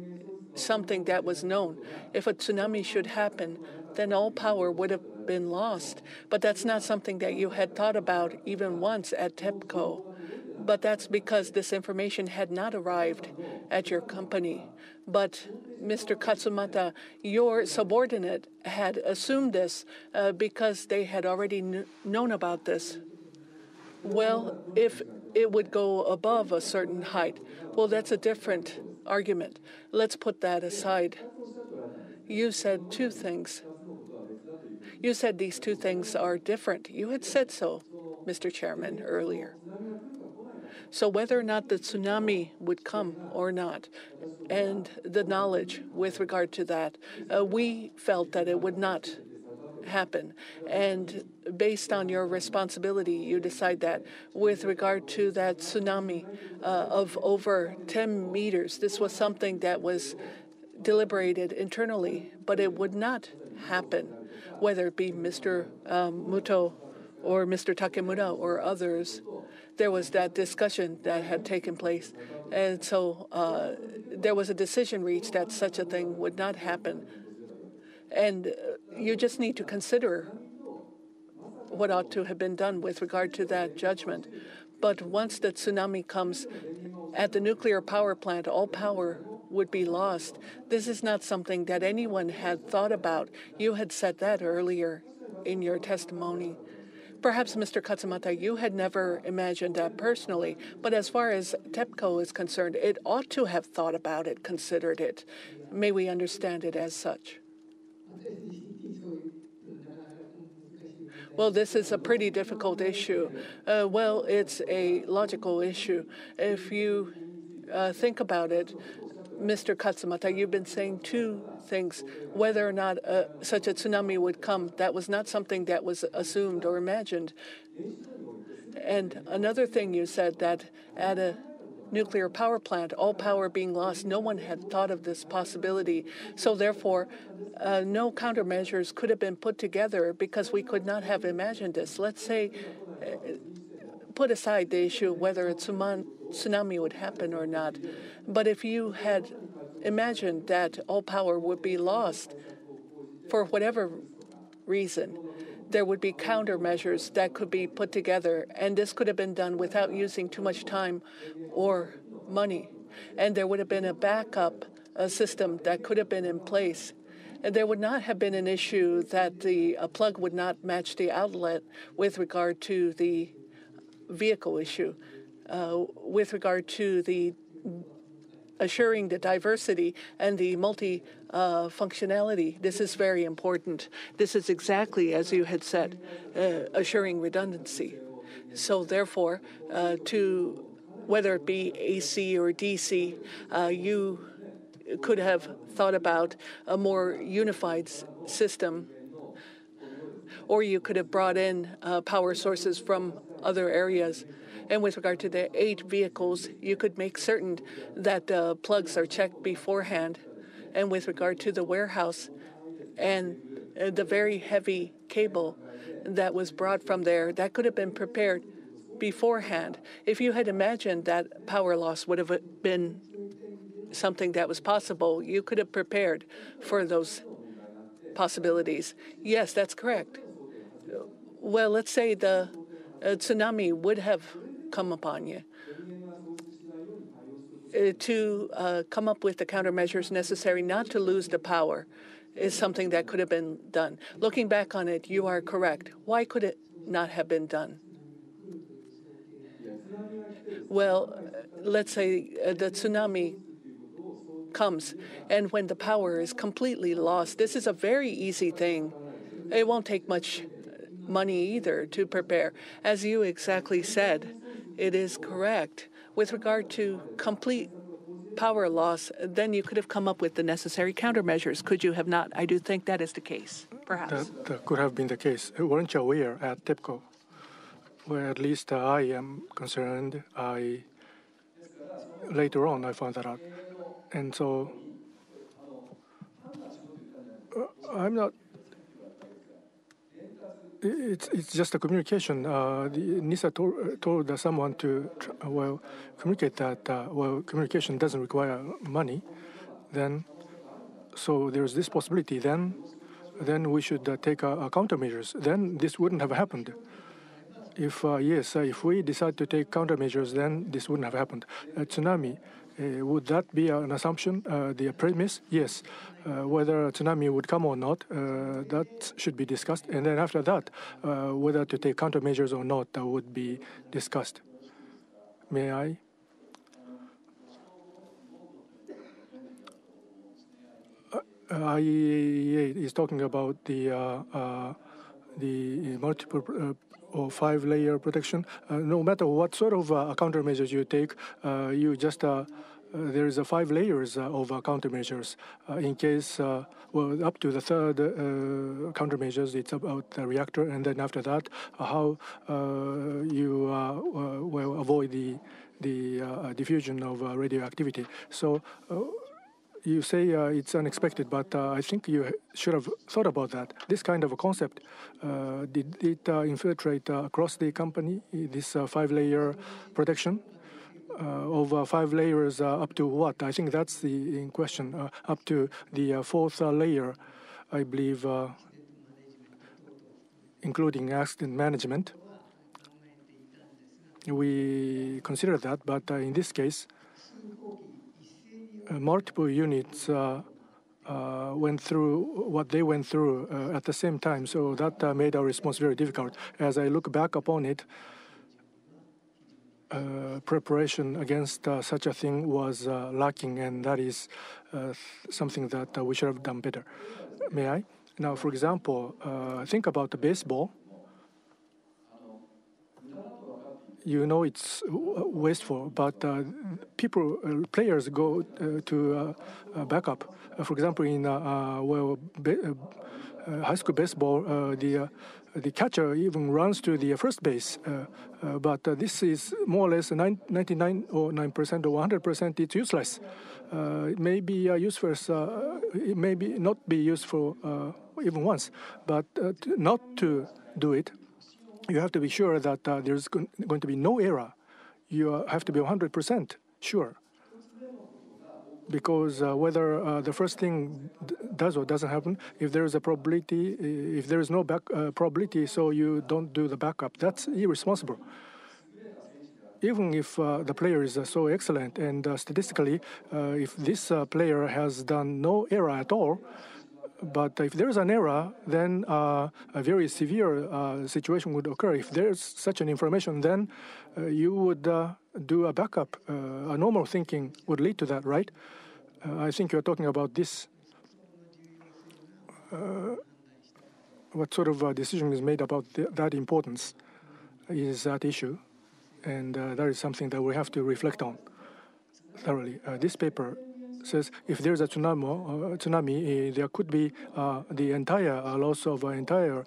something that was known. If a tsunami should happen, then all power would have been lost. But that's not something that you had thought about even once at TEPCO. But that's because this information had not arrived at your company. But Mr. Katsumata, your subordinate had assumed this because they had already known about this. Well, if it would go above a certain height, well, that's a different argument. Let's put that aside. You said two things. You said these two things are different. You had said so, Mr. Chairman, earlier. So whether or not the tsunami would come or not, and the knowledge with regard to that, we felt that it would not happen. And based on your responsibility, you decide that. With regard to that tsunami of over 10 meters, this was something that was deliberated internally, but it would not happen, whether it be Mr. Muto or Mr. Takemura or others. There was that discussion that had taken place. And so there was a decision reached that such a thing would not happen. And you just need to consider what ought to have been done with regard to that judgment. But once the tsunami comes at the nuclear power plant, all power would be lost. This is not something that anyone had thought about. You had said that earlier in your testimony. Perhaps, Mr. Katsumata, you had never imagined that personally, but as far as TEPCO is concerned, it ought to have thought about it, considered it. May we understand it as such? Well, this is a pretty difficult issue. Well, it's a logical issue. If you think about it, Mr. Katsumata, you've been saying two things. Whether or not such a tsunami would come, that was not something that was assumed or imagined. And another thing you said, that at a nuclear power plant, all power being lost, no one had thought of this possibility. So therefore, no countermeasures could have been put together because we could not have imagined this. Let's say, put aside the issue whether a tsunami would happen or not. But if you had imagined that all power would be lost for whatever reason, there would be countermeasures that could be put together, and this could have been done without using too much time or money. And there would have been a backup system that could have been in place. And there would not have been an issue that the plug would not match the outlet with regard to the vehicle issue, with regard to the assuring the diversity and the multi-functionality. This is very important. This is exactly as you had said, assuring redundancy. So therefore, whether it be AC or DC, you could have thought about a more unified system, or you could have brought in power sources from other areas. And with regard to the 8 vehicles, you could make certain that plugs are checked beforehand. And with regard to the warehouse and the very heavy cable that was brought from there, that could have been prepared beforehand. If you had imagined that power loss would have been something that was possible, you could have prepared for those possibilities. Yes, that's correct. Well, let's say the tsunami would have come upon you. To come up with the countermeasures necessary not to lose the power is something that could have been done. Looking back on it, you are correct. Why could it not have been done? Well, let's say the tsunami comes, and when the power is completely lost, this is a very easy thing. It won't take much money either to prepare. As you exactly said, it is correct. With regard to complete power loss, then you could have come up with the necessary countermeasures. Could you have not? I do think that is the case, perhaps. That could have been the case. Weren't you aware at TEPCO, where at least I am concerned, later on I found that out. And so I'm not. It's just a communication. NISA told someone to communicate that communication doesn't require money. Then, so there's this possibility. Then we should take countermeasures. Then this wouldn't have happened. If if we decide to take countermeasures, then this wouldn't have happened. Tsunami. Would that be an assumption, the premise? Yes. Whether a tsunami would come or not, that should be discussed. And then after that, whether to take countermeasures or not, that would be discussed. May I? IAEA is talking about the multiple or 5-layer protection. No matter what sort of countermeasures you take, you just there is 5 layers of countermeasures. In case, well, up to the third countermeasures, it's about the reactor, and then after that, how you will avoid the diffusion of radioactivity. So you say it's unexpected, but I think you should have thought about that. This kind of a concept, did it infiltrate across the company, this 5-layer protection? Of 5 layers up to what? I think that's the in question. Up to the 4th layer, I believe, including accident management. We consider that, but in this case, multiple units went through what they went through at the same time. So that made our response very difficult. As I look back upon it, preparation against such a thing was lacking, and that is something that we should have done better. May I? Now, for example, think about the baseball. You know it's wasteful, but players go to backup. For example, in high school baseball, the catcher even runs to the first base, but this is more or less 99% or 9% or 100%. It's useless. It may be useless. It may not be useful even once, but not to do it. You have to be sure that there's going to be no error. You have to be 100% sure. Because whether the first thing does or doesn't happen, if there is a probability, if there is no probability, so you don't do the backup, that's irresponsible. Even if the player is so excellent, and statistically, if this player has done no error at all, but if there is an error, then a very severe situation would occur. If there's such an information, then you would do a backup. A normal thinking would lead to that, right? I think you're talking about this. What sort of decision is made about that importance is that issue, and that is something that we have to reflect on thoroughly. This paper says if there's a tsunami, there could be the entire loss of entire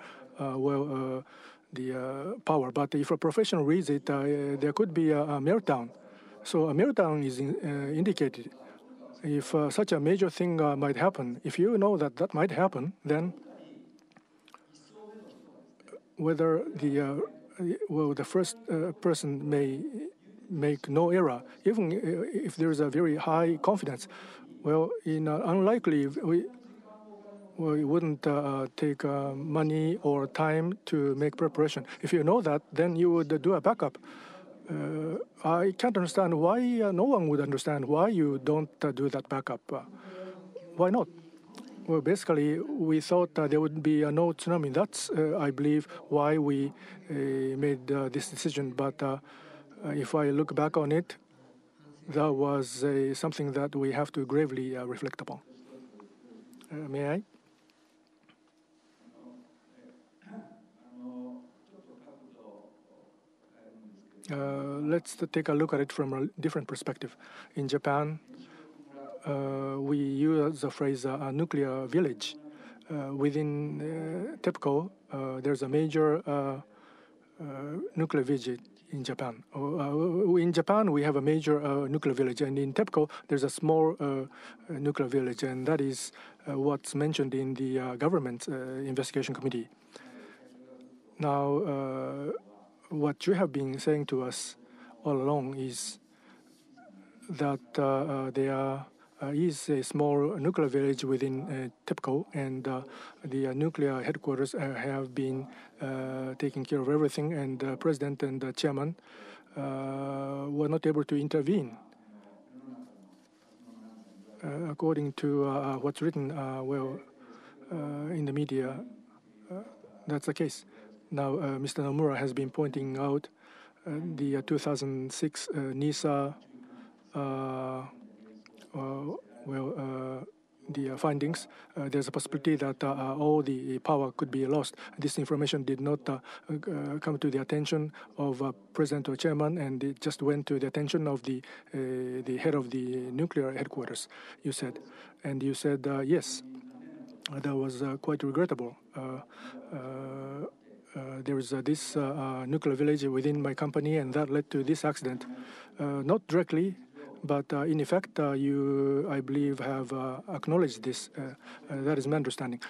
the power. But if a professional reads it, there could be a meltdown. So a meltdown is indicated. If such a major thing might happen, if you know that that might happen, then whether the first person may make no error, even if there is a very high confidence. Well, in unlikely, we wouldn't take money or time to make preparation. If you know that, then you would do a backup. I can't understand why no one would understand why you don't do that backup. Why not? Well, basically, we thought there would be no tsunami. That's, I believe, why we made this decision. But if I look back on it, that was something that we have to gravely reflect upon. May I? Let's take a look at it from a different perspective. In Japan, we use the phrase nuclear village. Within TEPCO, there's a major nuclear village in Japan. In Japan, we have a major nuclear village, and in TEPCO, there's a small nuclear village, and that is what's mentioned in the government investigation committee. Now, what you have been saying to us all along is that there is a small nuclear village within TEPCO, and the nuclear headquarters have been taking care of everything, and the president and the chairman were not able to intervene. According to what's written in the media, that's the case. Now, Mr. Nomura has been pointing out the 2006 NISA the findings, there's a possibility that all the power could be lost. This information did not come to the attention of president or chairman, and it just went to the attention of the head of the nuclear headquarters, you said. And you said, yes, that was quite regrettable. There is this nuclear village within my company, and that led to this accident. Not directly, but in effect, you, I believe, have acknowledged this. That is my understanding.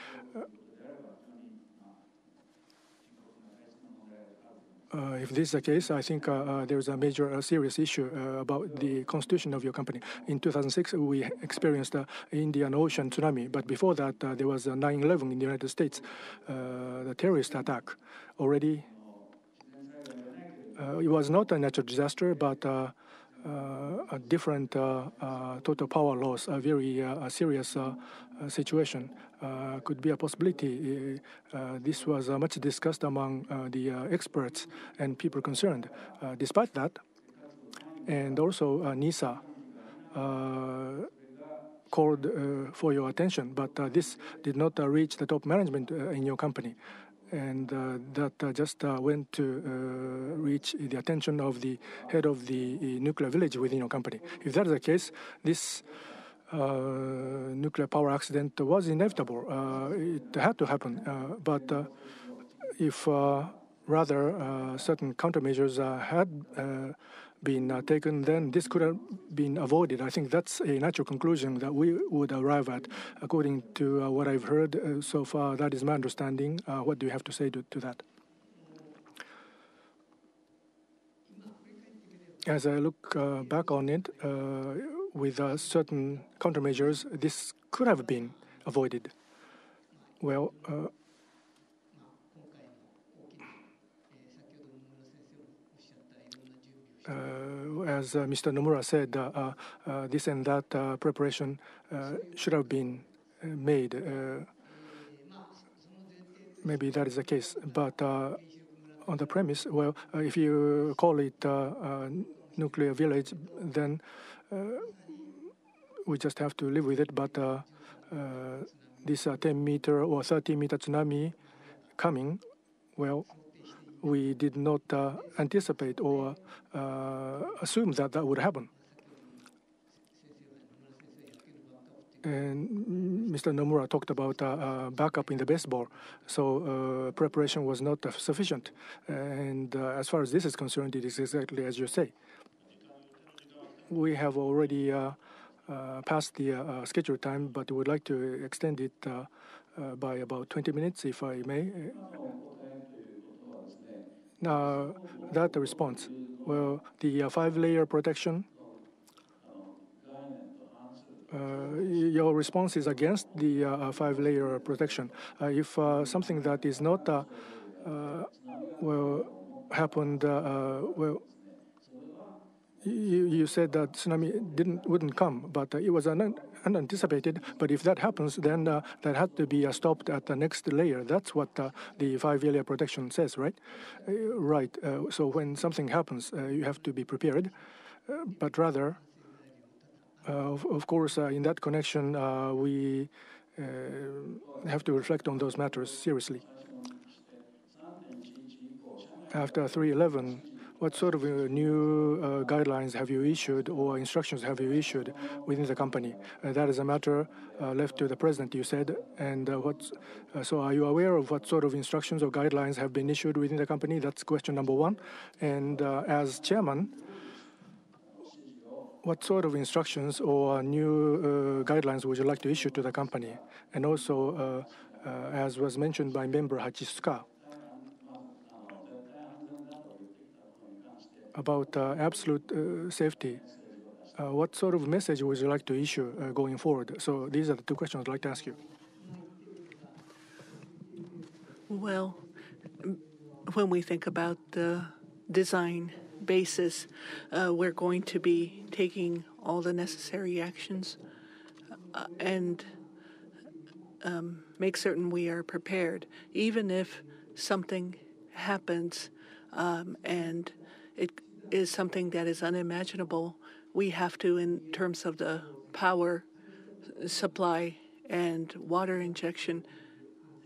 If this is the case, I think there is a major serious issue about the constitution of your company. In 2006, we experienced the Indian Ocean tsunami, but before that, there was 9/11 in the United States, the terrorist attack. Already, it was not a natural disaster, but a different total power loss, a very serious situation could be a possibility. This was much discussed among the experts and people concerned. Despite that, and also NISA called for your attention, but this did not reach the top management in your company. And that just went to reach the attention of the head of the nuclear village within your company. If that is the case, this nuclear power accident was inevitable. It had to happen. But if rather certain countermeasures had been taken, then this could have been avoided. I think that's a natural conclusion that we would arrive at. According to what I've heard so far, that is my understanding. What do you have to say to that? As I look back on it, with certain countermeasures, this could have been avoided. Well, as Mr. Nomura said, this and that preparation should have been made. Maybe that is the case. But on the premise, well, if you call it nuclear village, then we just have to live with it. But this 10-meter or 30-meter tsunami coming, well, we did not anticipate or assume that that would happen. And Mr. Nomura talked about backup in the baseball, so preparation was not sufficient. And as far as this is concerned, it is exactly as you say. We have already passed the scheduled time, but we would like to extend it by about 20 minutes, if I may. Now, that response. Well, the 5-layer protection, your response is against the 5-layer protection. If something that is not, happened, you said that tsunami wouldn't come, but it was unanticipated. But if that happens, then that had to be stopped at the next layer. That's what the 5-layer protection says, right? Right. So when something happens, you have to be prepared. But rather, of course, in that connection, we have to reflect on those matters seriously. After 3/11, what sort of new guidelines have you issued or instructions have you issued within the company? That is a matter left to the president, you said. And so are you aware of what sort of instructions or guidelines have been issued within the company? That's question number one. And as chairman, what sort of instructions or new guidelines would you like to issue to the company? And also, as was mentioned by member Hachisuka, about absolute safety, what sort of message would you like to issue going forward? So these are the two questions I'd like to ask you. Well, when we think about the design basis, we're going to be taking all the necessary actions and make certain we are prepared, even if something happens and it is something that is unimaginable. We have to, in terms of the power supply and water injection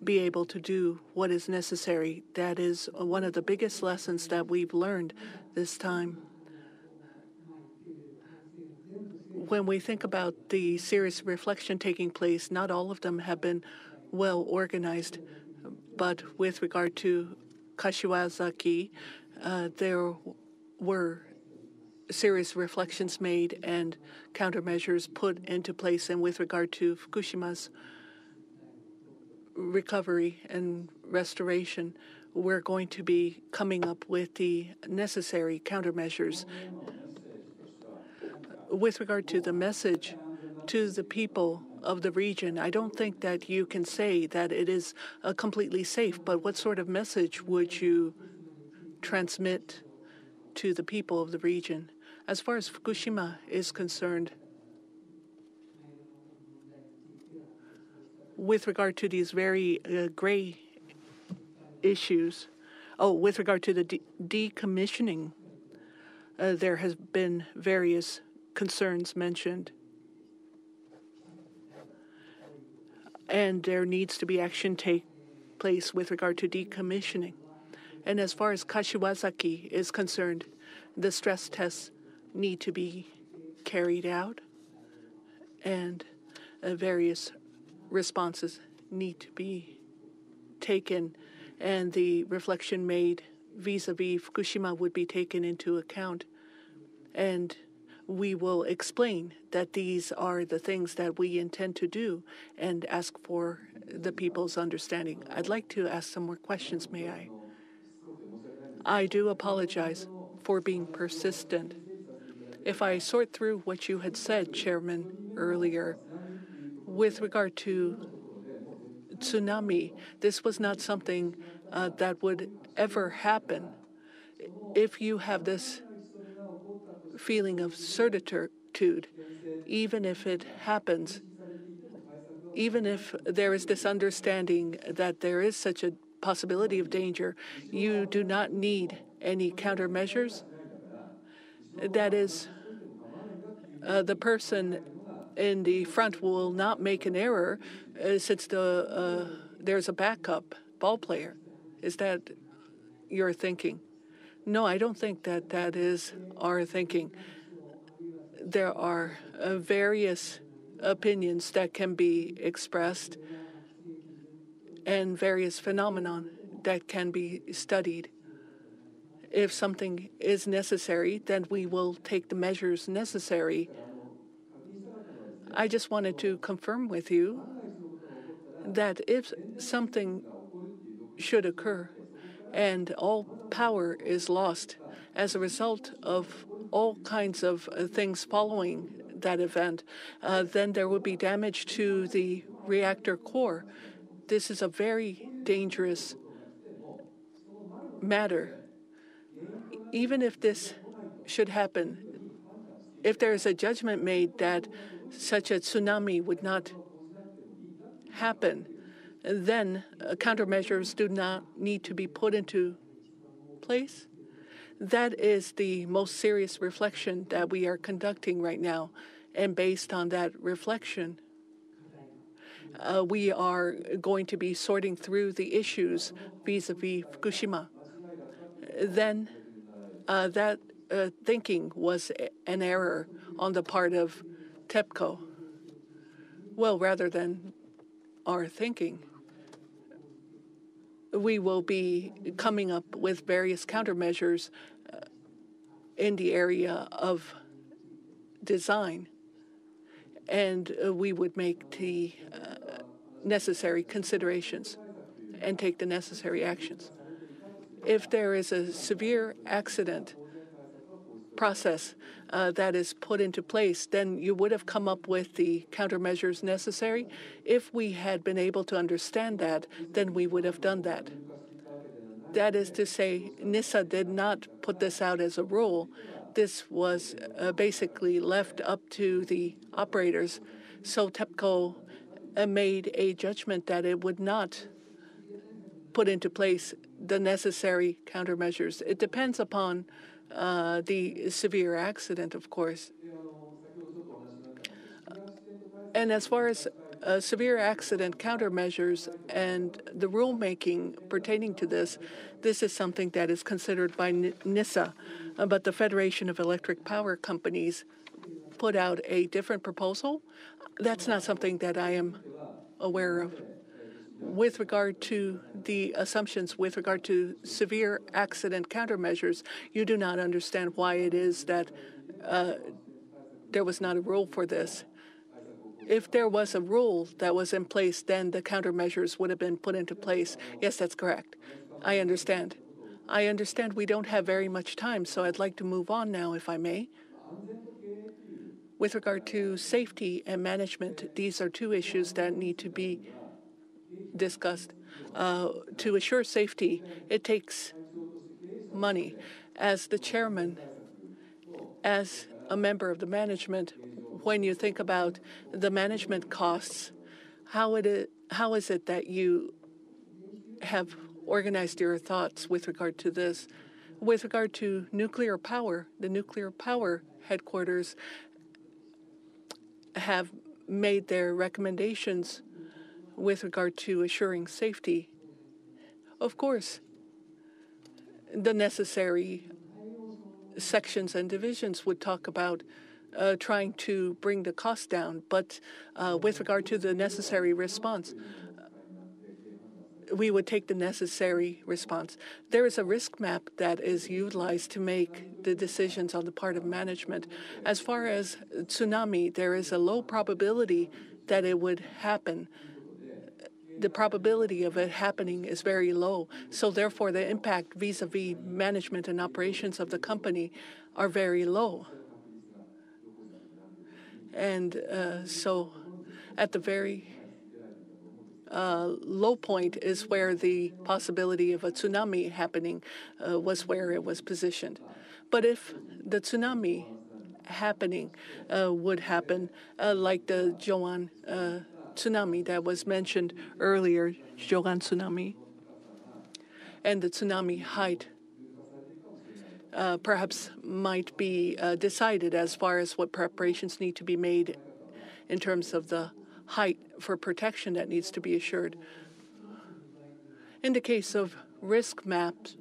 be able to do what is necessary. That is one of the biggest lessons that we've learned this time. When we think about the serious reflection taking place, not all of them have been well organized, but with regard to Kashiwazaki, there were serious reflections made and countermeasures put into place. And with regard to Fukushima's recovery and restoration, we're going to be coming up with the necessary countermeasures. With regard to the message to the people of the region, I don't think that you can say that it is completely safe, but what sort of message would you transmit to the people of the region? As far as Fukushima is concerned, with regard to these very gray issues, with regard to the decommissioning, there has been various concerns mentioned. And there needs to be action take place with regard to decommissioning. And as far as Kashiwazaki is concerned, the stress tests need to be carried out, and various responses need to be taken, and the reflection made vis-a-vis Fukushima would be taken into account. And we will explain that these are the things that we intend to do and ask for the people's understanding. I'd like to ask some more questions, may I? I do apologize for being persistent. If I sort through what you had said, Chairman, earlier, with regard to tsunami, this was not something that would ever happen. If you have this feeling of certitude, even if it happens, even if there is this understanding that there is such a possibility of danger, you do not need any countermeasures. That is, the person in the front will not make an error since there's a backup ball player. Is that your thinking? No, I don't think that that is our thinking. There are various opinions that can be expressed and various phenomenon that can be studied. If something is necessary, then we will take the measures necessary. I just wanted to confirm with you that if something should occur and all power is lost as a result of all kinds of things following that event, then there would be damage to the reactor core. This is a very dangerous matter. Even if this should happen, if there is a judgment made that such a tsunami would not happen, then countermeasures do not need to be put into place. That is the most serious reflection that we are conducting right now. And based on that reflection, we are going to be sorting through the issues vis-a-vis Fukushima. Then that thinking was an error on the part of TEPCO. Well, rather than our thinking, we will be coming up with various countermeasures in the area of design, and we would make the necessary considerations and take the necessary actions. If there is a severe accident process that is put into place, then you would have come up with the countermeasures necessary. If we had been able to understand that, then we would have done that. That is to say, NISA did not put this out as a rule. This was basically left up to the operators. So TEPCO made a judgment that it would not put into place the necessary countermeasures. It depends upon the severe accident, of course. And as far as severe accident countermeasures and the rulemaking pertaining to this, this is something that is considered by NISA, but the Federation of Electric Power Companies put out a different proposal. That's not something that I am aware of. With regard to the assumptions with regard to severe accident countermeasures, you do not understand why it is that there was not a rule for this. If there was a rule that was in place, then the countermeasures would have been put into place. Yes, that's correct. I understand. I understand we don't have very much time, so I'd like to move on now, if I may. With regard to safety and management, these are two issues that need to be discussed. To assure safety, it takes money. As the chairman, as a member of the management, when you think about the management costs, how is it that you have organized your thoughts with regard to this? With regard to nuclear power, the nuclear power headquarters have made their recommendations with regard to assuring safety. Of course, the necessary sections and divisions would talk about trying to bring the cost down, but with regard to the necessary response, we would take the necessary response. There is a risk map that is utilized to make the decisions on the part of management. As far as tsunami, there is a low probability that it would happen. The probability of it happening is very low. So therefore, the impact vis-a-vis management and operations of the company are very low. And so at the very low point is where the possibility of a tsunami happening was where it was positioned. But if the tsunami happening would happen like the Joan tsunami that was mentioned earlier, Jogan tsunami, and the tsunami height perhaps might be decided as far as what preparations need to be made in terms of the height for protection that needs to be assured. In the case of risk maps,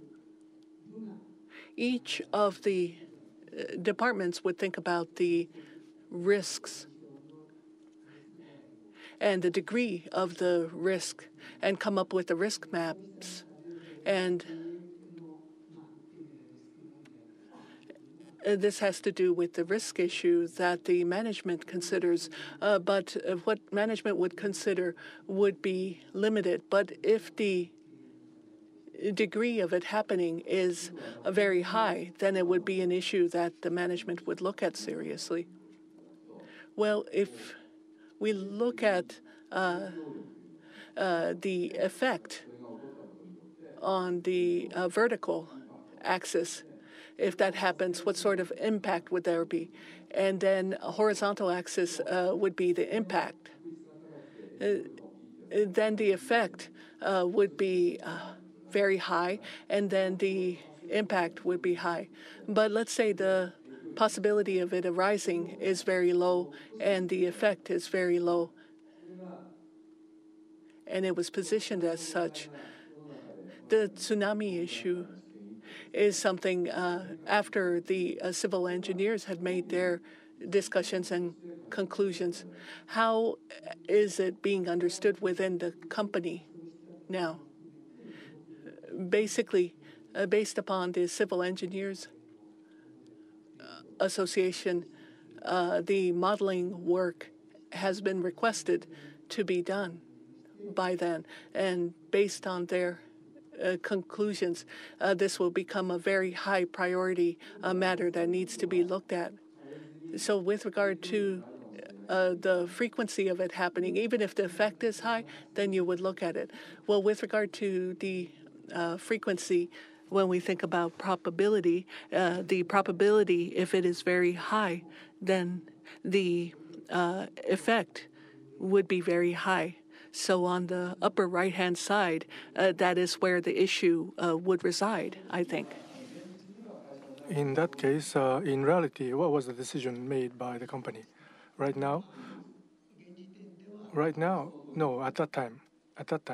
each of the departments would think about the risks and the degree of the risk and come up with the risk maps. And this has to do with the risk issue that the management considers, but what management would consider would be limited. But if the degree of it happening is very high, then it would be an issue that the management would look at seriously. Well, if we look at the effect on the vertical axis, if that happens, what sort of impact would there be? And then a horizontal axis would be the impact. Then the effect would be very high, and then the impact would be high. But let's say the possibility of it arising is very low, and the effect is very low, and it was positioned as such. The tsunami issue is something after the civil engineers had made their discussions and conclusions. How is it being understood within the company now? Basically, based upon the Civil Engineers Association, the modeling work has been requested to be done by then, and based on their conclusions, this will become a very high priority matter that needs to be looked at. So with regard to the frequency of it happening, even if the effect is high, then you would look at it. Well, with regard to the frequency, when we think about probability, the probability, if it is very high, then the effect would be very high. So on the upper right-hand side, that is where the issue would reside, I think. In that case, in reality, what was the decision made by the company? Right now, Right now, no, at that time. At that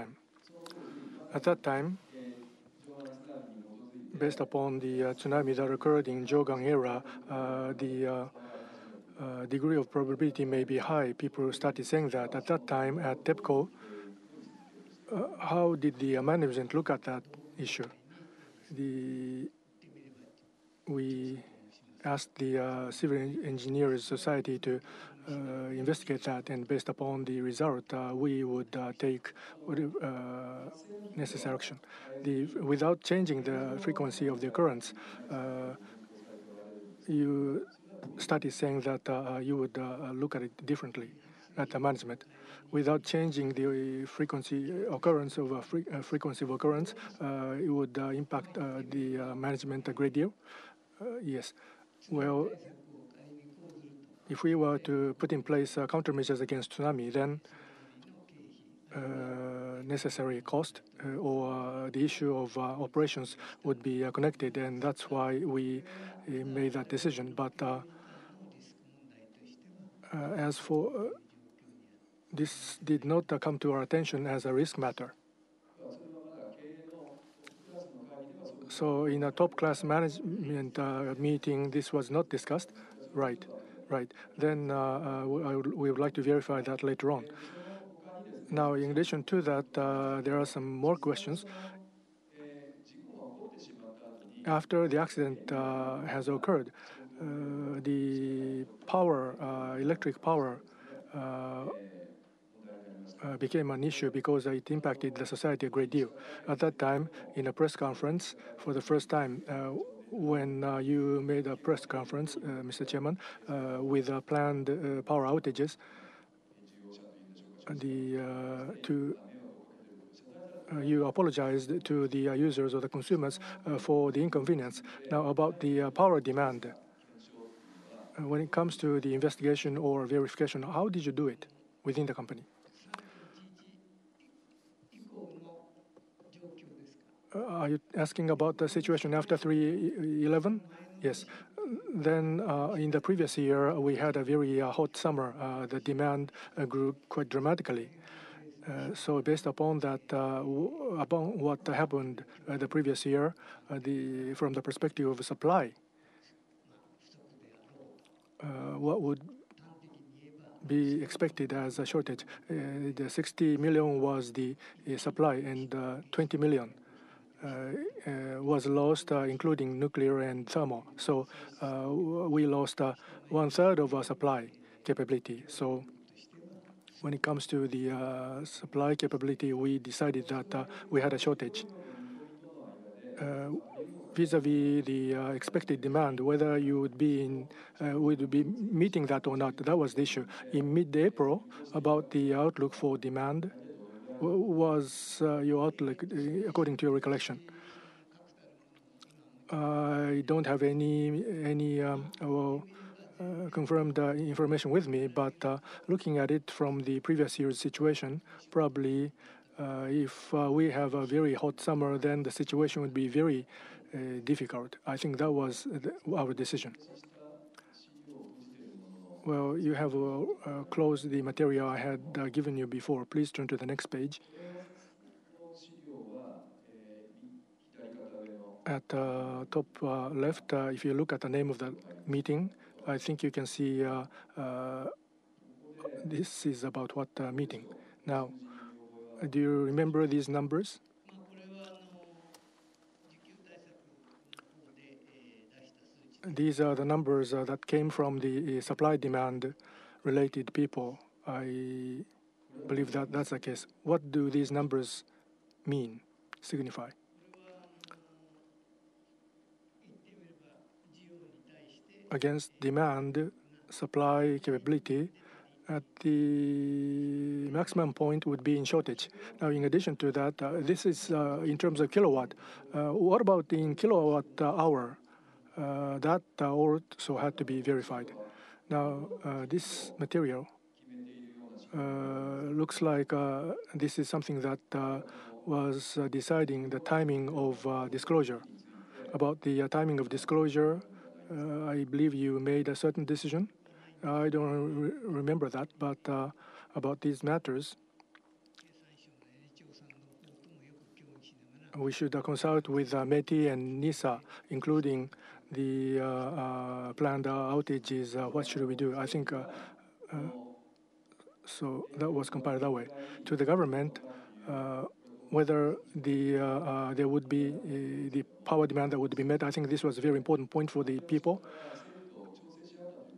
time, based upon the tsunami that occurred in Jogan era, the degree of probability may be high. People started saying that at that time at TEPCO. How did the management look at that issue? We asked the Civil Engineers Society to investigate that, and based upon the result, we would take necessary action. Without changing the frequency of the occurrence, you started saying that you would look at it differently at the management. Without changing the frequency occurrence of frequency of occurrence, it would impact the management a great deal. Yes. Well, if we were to put in place countermeasures against tsunami, then necessary cost or the issue of operations would be connected, and that's why we made that decision. But as for this did not come to our attention as a risk matter. So in a top-class management meeting, this was not discussed. Right. Then we would like to verify that later on. Now, in addition to that, there are some more questions. After the accident has occurred, the power, electric power, became an issue because it impacted the society a great deal. At that time, in a press conference, for the first time, when you made a press conference, Mr. Chairman, with planned power outages, you apologized to the users or the consumers for the inconvenience. Now, about the power demand, when it comes to the investigation or verification, how did you do it within the company? Are you asking about the situation after 3/11? Yes. Then in the previous year, we had a very hot summer. The demand grew quite dramatically. So based upon that, upon what happened the previous year, from the perspective of supply, what would be expected as a shortage? The 60 million was the supply, and 20 million was lost, including nuclear and thermal. So we lost 1/3 of our supply capability. So when it comes to the supply capability, we decided that we had a shortage. Vis-a-vis the expected demand, whether you would be meeting that or not, that was the issue. In mid-April, about the outlook for demand, was your outlook according to your recollection? I don't have any confirmed information with me, but looking at it from the previous year's situation, probably if we have a very hot summer, then the situation would be very difficult. I think that was our decision. Well, you have closed the material I had given you before. Please turn to the next page. At the top left, if you look at the name of the meeting, I think you can see this is about what meeting. Now, do you remember these numbers? These are the numbers that came from the supply-demand related people. I believe that that's the case. What do these numbers mean, signify? Against demand, supply capability, at the maximum point would be in shortage. Now, in addition to that, this is in terms of kilowatt. What about in kilowatt hour? That also had to be verified. Now, this material looks like this is something that was deciding the timing of disclosure. About the timing of disclosure, I believe you made a certain decision. I don't remember that, but about these matters, we should consult with METI and NISA, including the planned outages. What should we do? I think so that was compiled that way. To the government, whether there would be the power demand that would be met, I think this was a very important point for the people.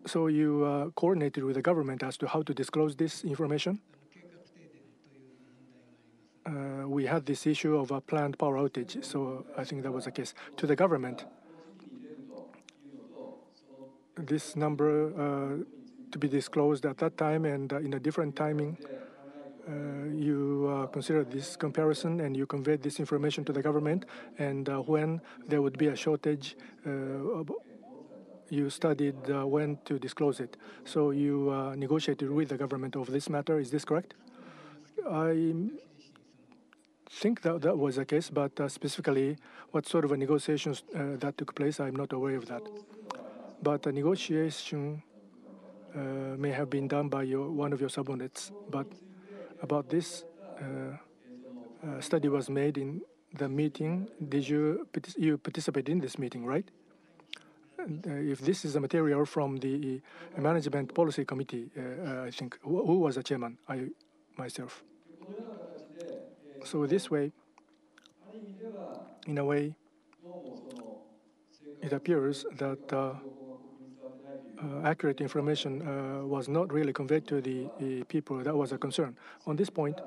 So you coordinated with the government as to how to disclose this information. We had this issue of a planned power outage, so I think that was the case. To the government, this number to be disclosed at that time and in a different timing, you considered this comparison and you conveyed this information to the government, and when there would be a shortage, you studied when to disclose it. So you negotiated with the government over this matter. Is this correct? I think that that was the case, but specifically what sort of a negotiations that took place, I'm not aware of that. But a negotiation may have been done by one of your subordinates. But about this, study was made in the meeting. Did you participate in this meeting, right? If this is a material from the Management Policy Committee, I think, who was the chairman? I myself. So this way, in a way, it appears that accurate information was not really conveyed to the people. That was a concern. On this point,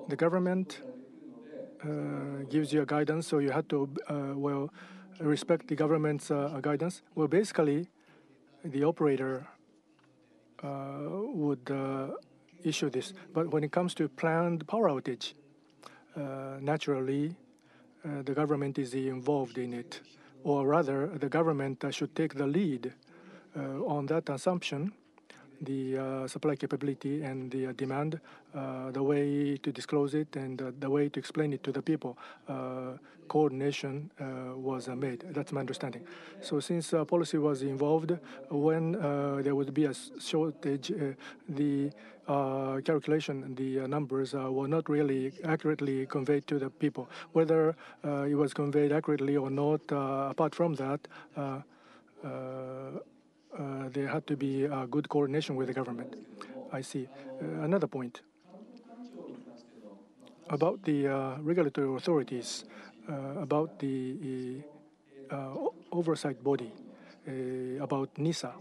the government gives you a guidance, so you had to, respect the government's guidance. Well, basically, the operator would issue this. But when it comes to planned power outage, naturally, the government is involved in it. Or rather, the government should take the lead on that assumption, the supply capability and the demand, the way to disclose it and the way to explain it to the people. Coordination was made. That's my understanding. So since policy was involved, when there would be a shortage, the calculation, the numbers were not really accurately conveyed to the people. Whether it was conveyed accurately or not, apart from that, there had to be good coordination with the government. I see. Another point about the regulatory authorities, about the oversight body, about NISA.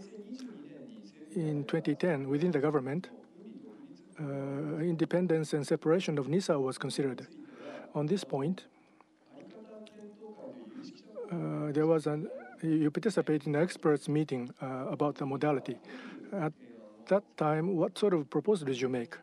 In 2010, within the government, independence and separation of NISA was considered. On this point, there was you participated in an experts meeting about the modality. At that time, what sort of proposal did you make?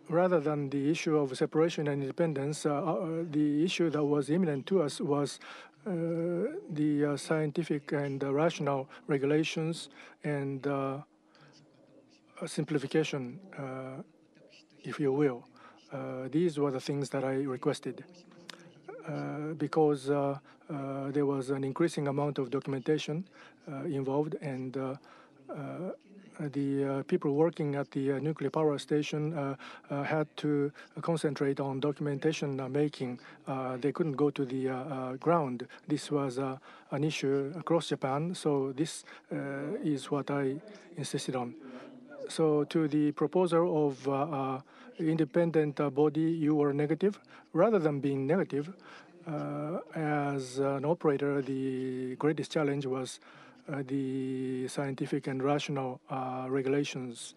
Rather than the issue of separation and independence, the issue that was imminent to us was the scientific and rational regulations and simplification, if you will. These were the things that I requested. Because there was an increasing amount of documentation involved, and the people working at the nuclear power station had to concentrate on documentation making. They couldn't go to the ground. This was an issue across Japan, so this is what I insisted on. So to the proposal of independent body, you were negative. Rather than being negative, as an operator, the greatest challenge was the scientific and rational regulations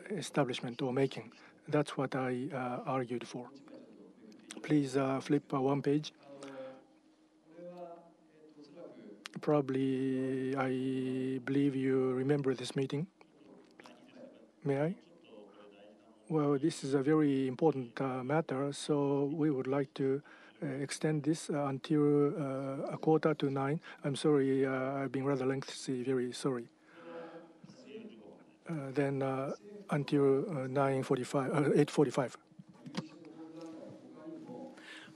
establishment or making. That's what I argued for. Please flip one page. Probably, I believe you remember this meeting. May I? Well, this is a very important matter, so we would like to extend this until a 8:45. I'm sorry, I've been rather lengthy, very sorry. Then until 8:45.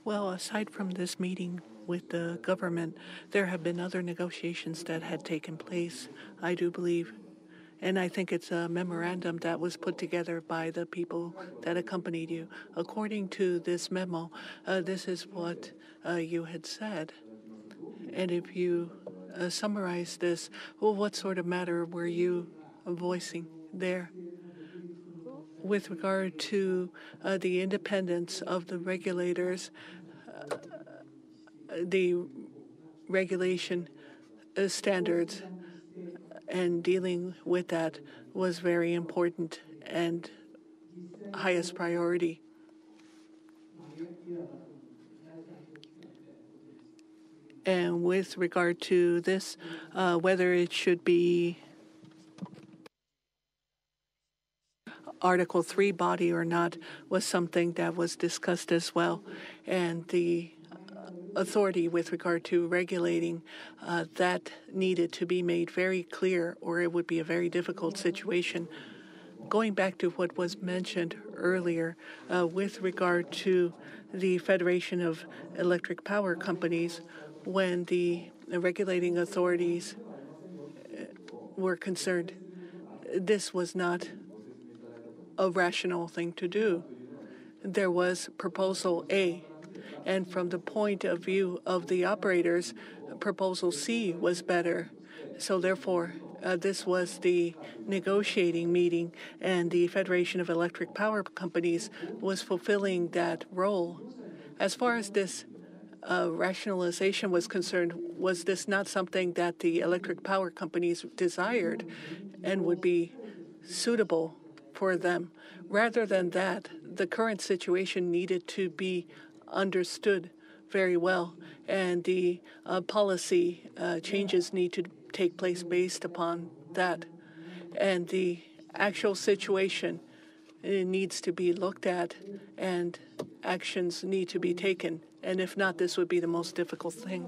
Well, aside from this meeting with the government, there have been other negotiations that had taken place. I do believe And I think it's a memorandum that was put together by the people that accompanied you. According to this memo, this is what you had said. And if you summarize this, well, what sort of matter were you voicing there? With regard to the independence of the regulators, the regulation standards and dealing with that was very important and highest priority. And with regard to this, whether it should be Article 3 body or not was something that was discussed as well. And the authority with regard to regulating that needed to be made very clear, or it would be a very difficult situation. Going back to what was mentioned earlier with regard to the Federation of Electric Power Companies, when the regulating authorities were concerned, this was not a rational thing to do. There was Proposal A, and from the point of view of the operators, Proposal C was better. So therefore, this was the negotiating meeting, and the Federation of Electric Power Companies was fulfilling that role. As far as this rationalization was concerned, was this not something that the electric power companies desired and would be suitable for them? Rather than that, the current situation needed to be understood very well, and the policy changes need to take place based upon that. And the actual situation needs to be looked at, and actions need to be taken. And if not, this would be the most difficult thing.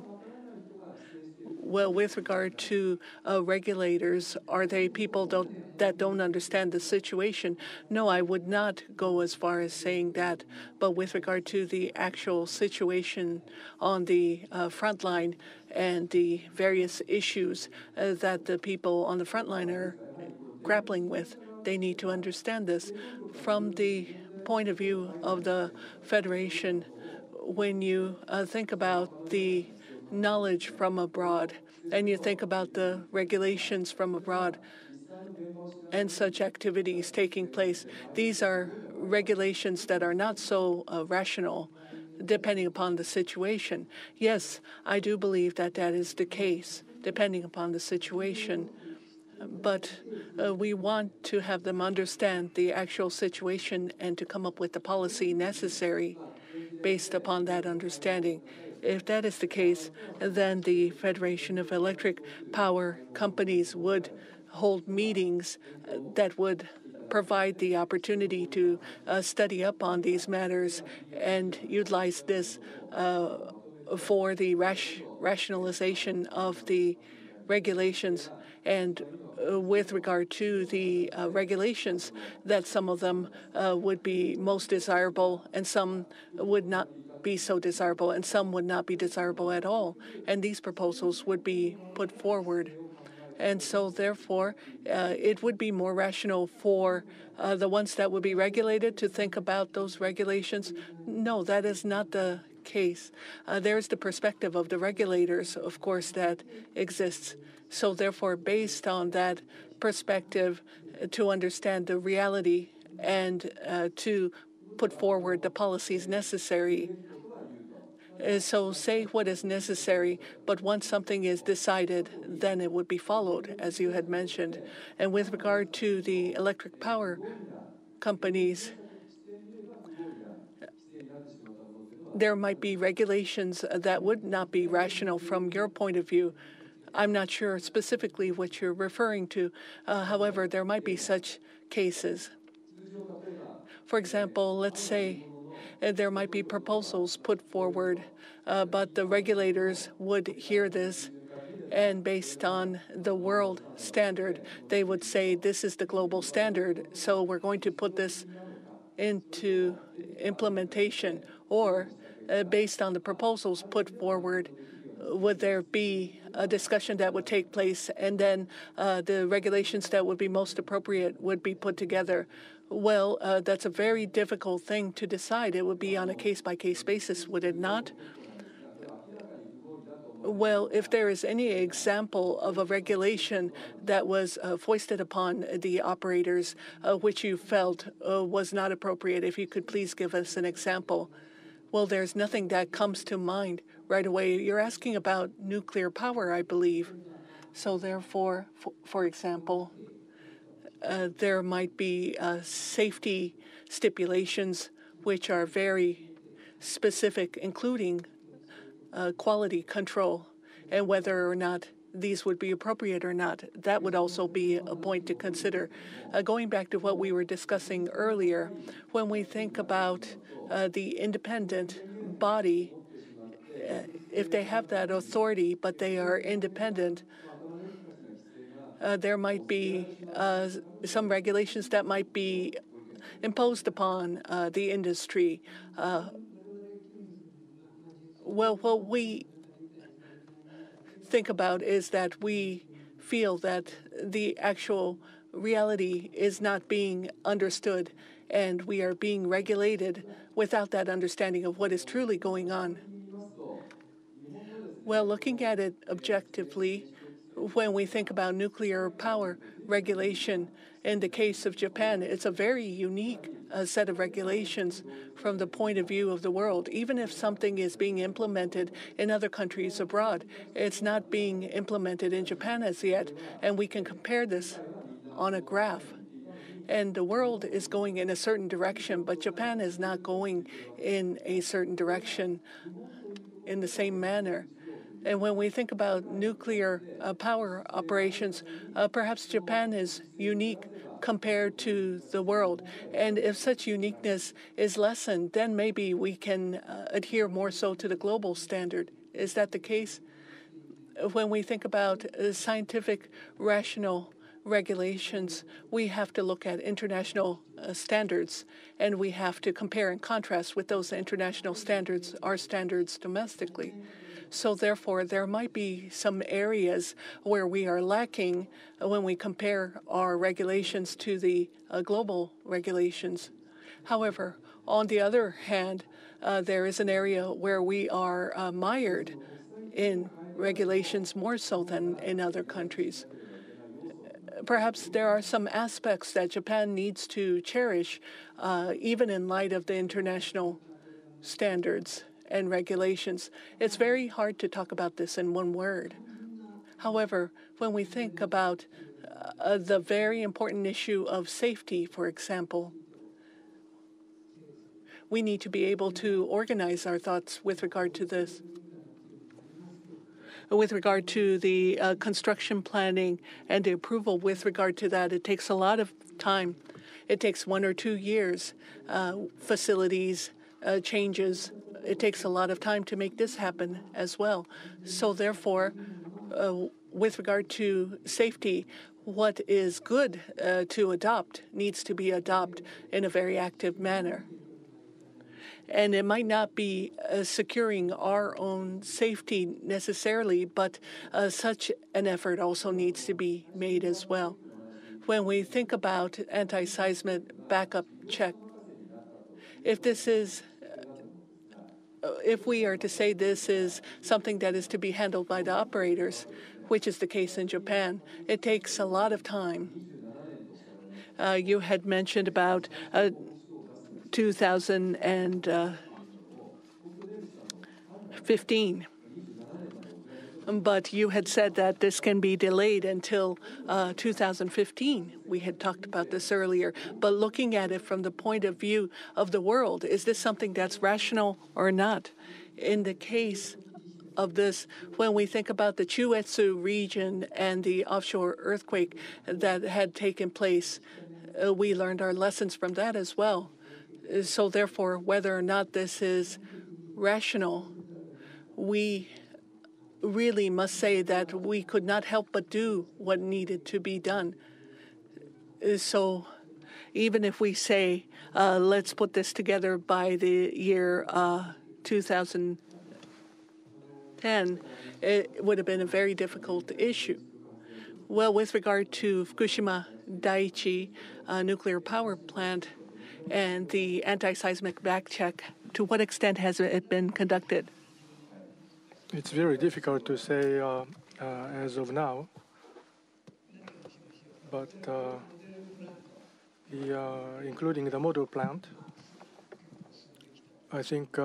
Well, with regard to regulators, are they people that don't understand the situation? No, I would not go as far as saying that. But with regard to the actual situation on the front line and the various issues that the people on the front line are grappling with, they need to understand this. From the point of view of the Federation, when you think about the knowledge from abroad, and you think about the regulations from abroad and such activities taking place, these are regulations that are not so rational, depending upon the situation. Yes, I do believe that that is the case, depending upon the situation. But we want to have them understand the actual situation and to come up with the policy necessary based upon that understanding. If that is the case, then the Federation of Electric Power Companies would hold meetings that would provide the opportunity to study up on these matters and utilize this for the rationalization of the regulations. And with regard to the regulations, that some of them would be most desirable and some would not be so desirable, and some would not be desirable at all. And these proposals would be put forward. And so, therefore, it would be more rational for the ones that would be regulated to think about those regulations. No, that is not the case. There's the perspective of the regulators, of course, that exists. So, therefore, based on that perspective, to understand the reality and to put forward the policies necessary. So say what is necessary, but once something is decided, then it would be followed, as you had mentioned. And with regard to the electric power companies, there might be regulations that would not be rational from your point of view. I'm not sure specifically what you're referring to. However, there might be such cases. For example, let's say there might be proposals put forward, but the regulators would hear this, and based on the world standard, they would say this is the global standard, so we're going to put this into implementation. Or based on the proposals put forward, would there be a discussion that would take place, and then the regulations that would be most appropriate would be put together? Well, that's a very difficult thing to decide. It would be on a case-by-case basis, would it not? Well, if there is any example of a regulation that was foisted upon the operators, which you felt was not appropriate, if you could please give us an example. Well, there's nothing that comes to mind right away. You're asking about nuclear power, I believe. So therefore, for example, there might be safety stipulations which are very specific, including quality control, and whether or not these would be appropriate or not. That would also be a point to consider. Going back to what we were discussing earlier, when we think about the independent body, if they have that authority but they are independent, there might be some regulations that might be imposed upon the industry. Well, what we think about is that we feel that the actual reality is not being understood, and we are being regulated without that understanding of what is truly going on. Well, looking at it objectively, when we think about nuclear power regulation, in the case of Japan, it's a very unique set of regulations from the point of view of the world. Even if something is being implemented in other countries abroad, it's not being implemented in Japan as yet. And we can compare this on a graph. And the world is going in a certain direction, but Japan is not going in a certain direction in the same manner. And when we think about nuclear power operations, perhaps Japan is unique compared to the world. And if such uniqueness is lessened, then maybe we can adhere more so to the global standard. Is that the case? When we think about scientific, rational regulations, we have to look at international standards, and we have to compare and contrast with those international standards, our standards domestically. So therefore, there might be some areas where we are lacking when we compare our regulations to the global regulations. However, on the other hand, there is an area where we are mired in regulations more so than in other countries. Perhaps there are some aspects that Japan needs to cherish, even in light of the international standards and regulations. It's very hard to talk about this in one word. However, when we think about the very important issue of safety, for example, we need to be able to organize our thoughts with regard to this. With regard to the construction planning and the approval with regard to that, it takes a lot of time. It takes 1 or 2 years, facilities, changes. It takes a lot of time to make this happen as well. So therefore, with regard to safety, what is good to adopt needs to be adopted in a very active manner. And it might not be securing our own safety necessarily, but such an effort also needs to be made as well. When we think about anti-seismic backup check, if we are to say this is something that is to be handled by the operators, which is the case in Japan, it takes a lot of time. You had mentioned about 2015. But you had said that this can be delayed until 2015. We had talked about this earlier. But looking at it from the point of view of the world, is this something that's rational or not? In the case of this, when we think about the Chuetsu region and the offshore earthquake that had taken place, we learned our lessons from that as well. So therefore, whether or not this is rational, we really must say that we could not help but do what needed to be done. So even if we say, let's put this together by the year 2015, then it would have been a very difficult issue. Well, with regard to Fukushima Daiichi nuclear power plant and the anti-seismic back check, to what extent has it been conducted? It's very difficult to say as of now, but including the model plant, I think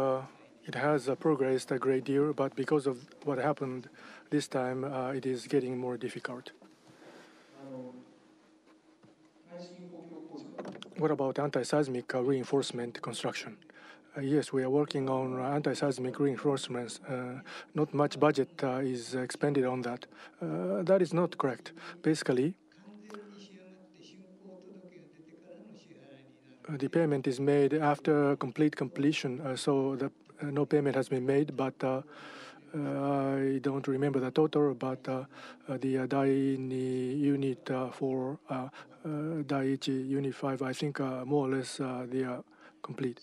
it has progressed a great deal, but because of what happened this time, it is getting more difficult. What about anti-seismic reinforcement construction? Yes, we are working on anti-seismic reinforcements. Not much budget is expended on that. That is not correct. Basically, the payment is made after completion, so no payment has been made, but I don't remember the total, but the Dai unit for Daiichi Unit 5, I think more or less they are complete.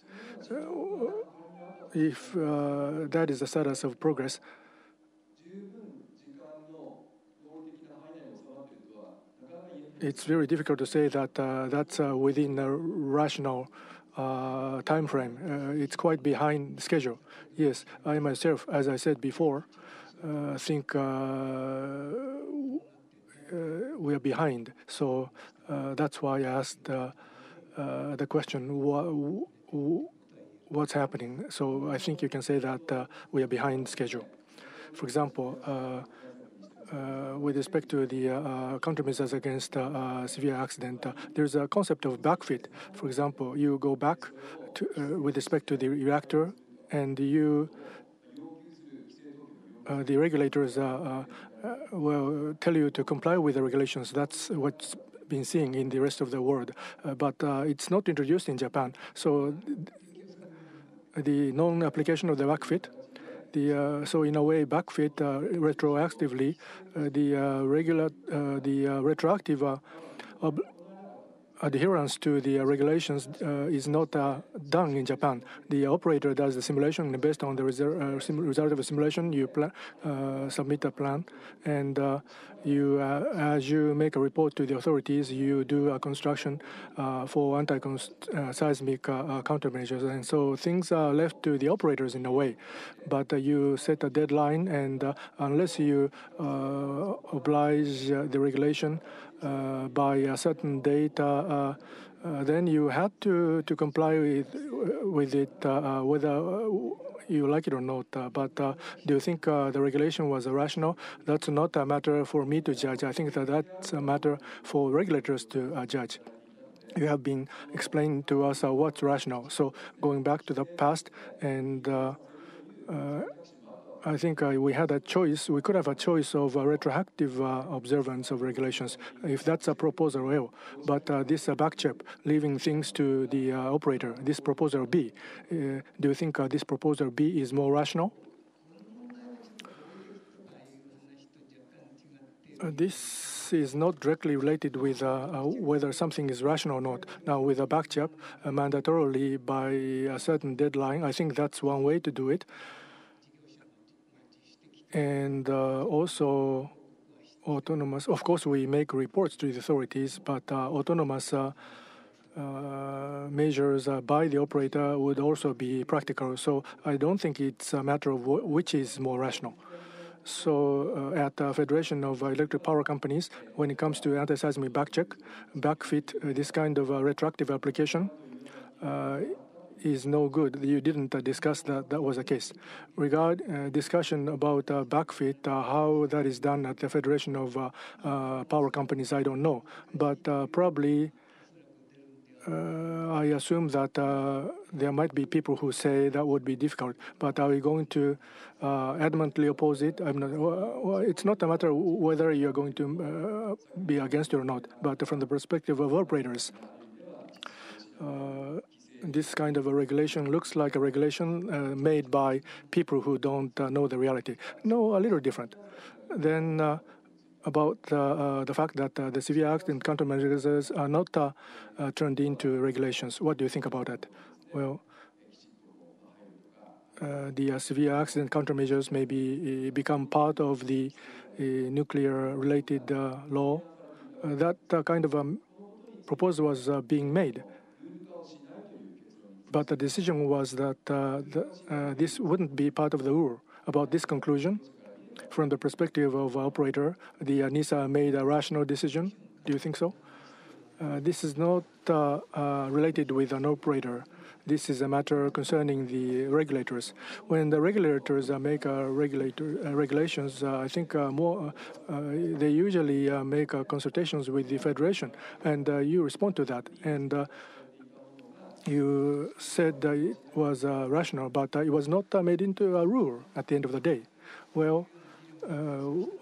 If that is the status of progress, it's very difficult to say that that's within a rational time frame. It's quite behind schedule. Yes, I myself, as I said before, think we are behind. So that's why I asked the question, what's happening? So I think you can say that we are behind schedule. For example, with respect to the countermeasures against severe accident, there's a concept of backfit. For example, you go back to, with respect to the reactor, and the regulators will tell you to comply with the regulations. That's what's been seen in the rest of the world, but it's not introduced in Japan. So the non-application of the backfit. So in a way, backfit retroactively, the retroactive adherence to the regulations is not done in Japan. The operator does the simulation, and based on the result of the simulation, you submit a plan, and as you make a report to the authorities, you do a construction for anti-seismic countermeasures, and so things are left to the operators in a way. But you set a deadline, and unless you oblige the regulation by a certain date, then you had to comply with it, whether you like it or not. But do you think the regulation was rational? That's not a matter for me to judge. I think that's a matter for regulators to judge. You have been explaining to us what's rational. So going back to the past, and I think we had a choice. We could have a choice of retroactive observance of regulations, if that's a proposal well. But this backcheck, leaving things to the operator, this proposal B, do you think this proposal B is more rational? This is not directly related with whether something is rational or not. Now, with a backcheck, mandatorily by a certain deadline, I think that's one way to do it. And also autonomous. Of course, we make reports to the authorities, but autonomous measures by the operator would also be practical. So I don't think it's a matter of which is more rational. So at the Federation of Electric Power Companies, when it comes to anti-seismic backfit, this kind of retroactive application is no good. You didn't discuss that. That was the case. Discussion about backfit, how that is done at the Federation of Power Companies, I don't know. But probably I assume that there might be people who say that would be difficult. But are we going to adamantly oppose it? I'm not. Well, it's not a matter of whether you're going to be against it or not. But from the perspective of operators, this kind of a regulation looks like a regulation made by people who don't know the reality. No, a little different. Then about the fact that the severe accident countermeasures are not turned into regulations. What do you think about that? Well, the severe accident countermeasures maybe become part of the nuclear-related law. That kind of proposal was being made. But the decision was that this wouldn't be part of the rule. About this conclusion, from the perspective of operator, the NISA made a rational decision. Do you think so? This is not related with an operator. This is a matter concerning the regulators. When the regulators make regulations, I think they usually make consultations with the federation, and you respond to that. And you said it was rational, but it was not made into a rule at the end of the day. Well,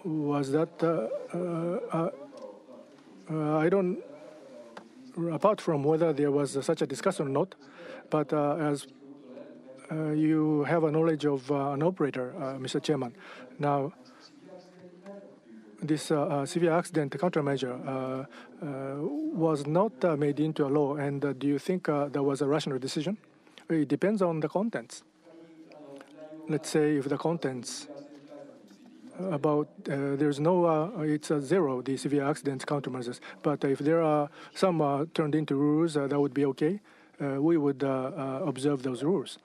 was that I don't. Apart from whether there was such a discussion or not, but as you have a knowledge of an operator, Mr. Chairman, now this severe accident countermeasure was not made into a law, and do you think there was a rational decision? It depends on the contents. Let's say if the contents about there's no it's a zero, the severe accidents countermeasures, but if there are some turned into rules, that would be okay. We would observe those rules.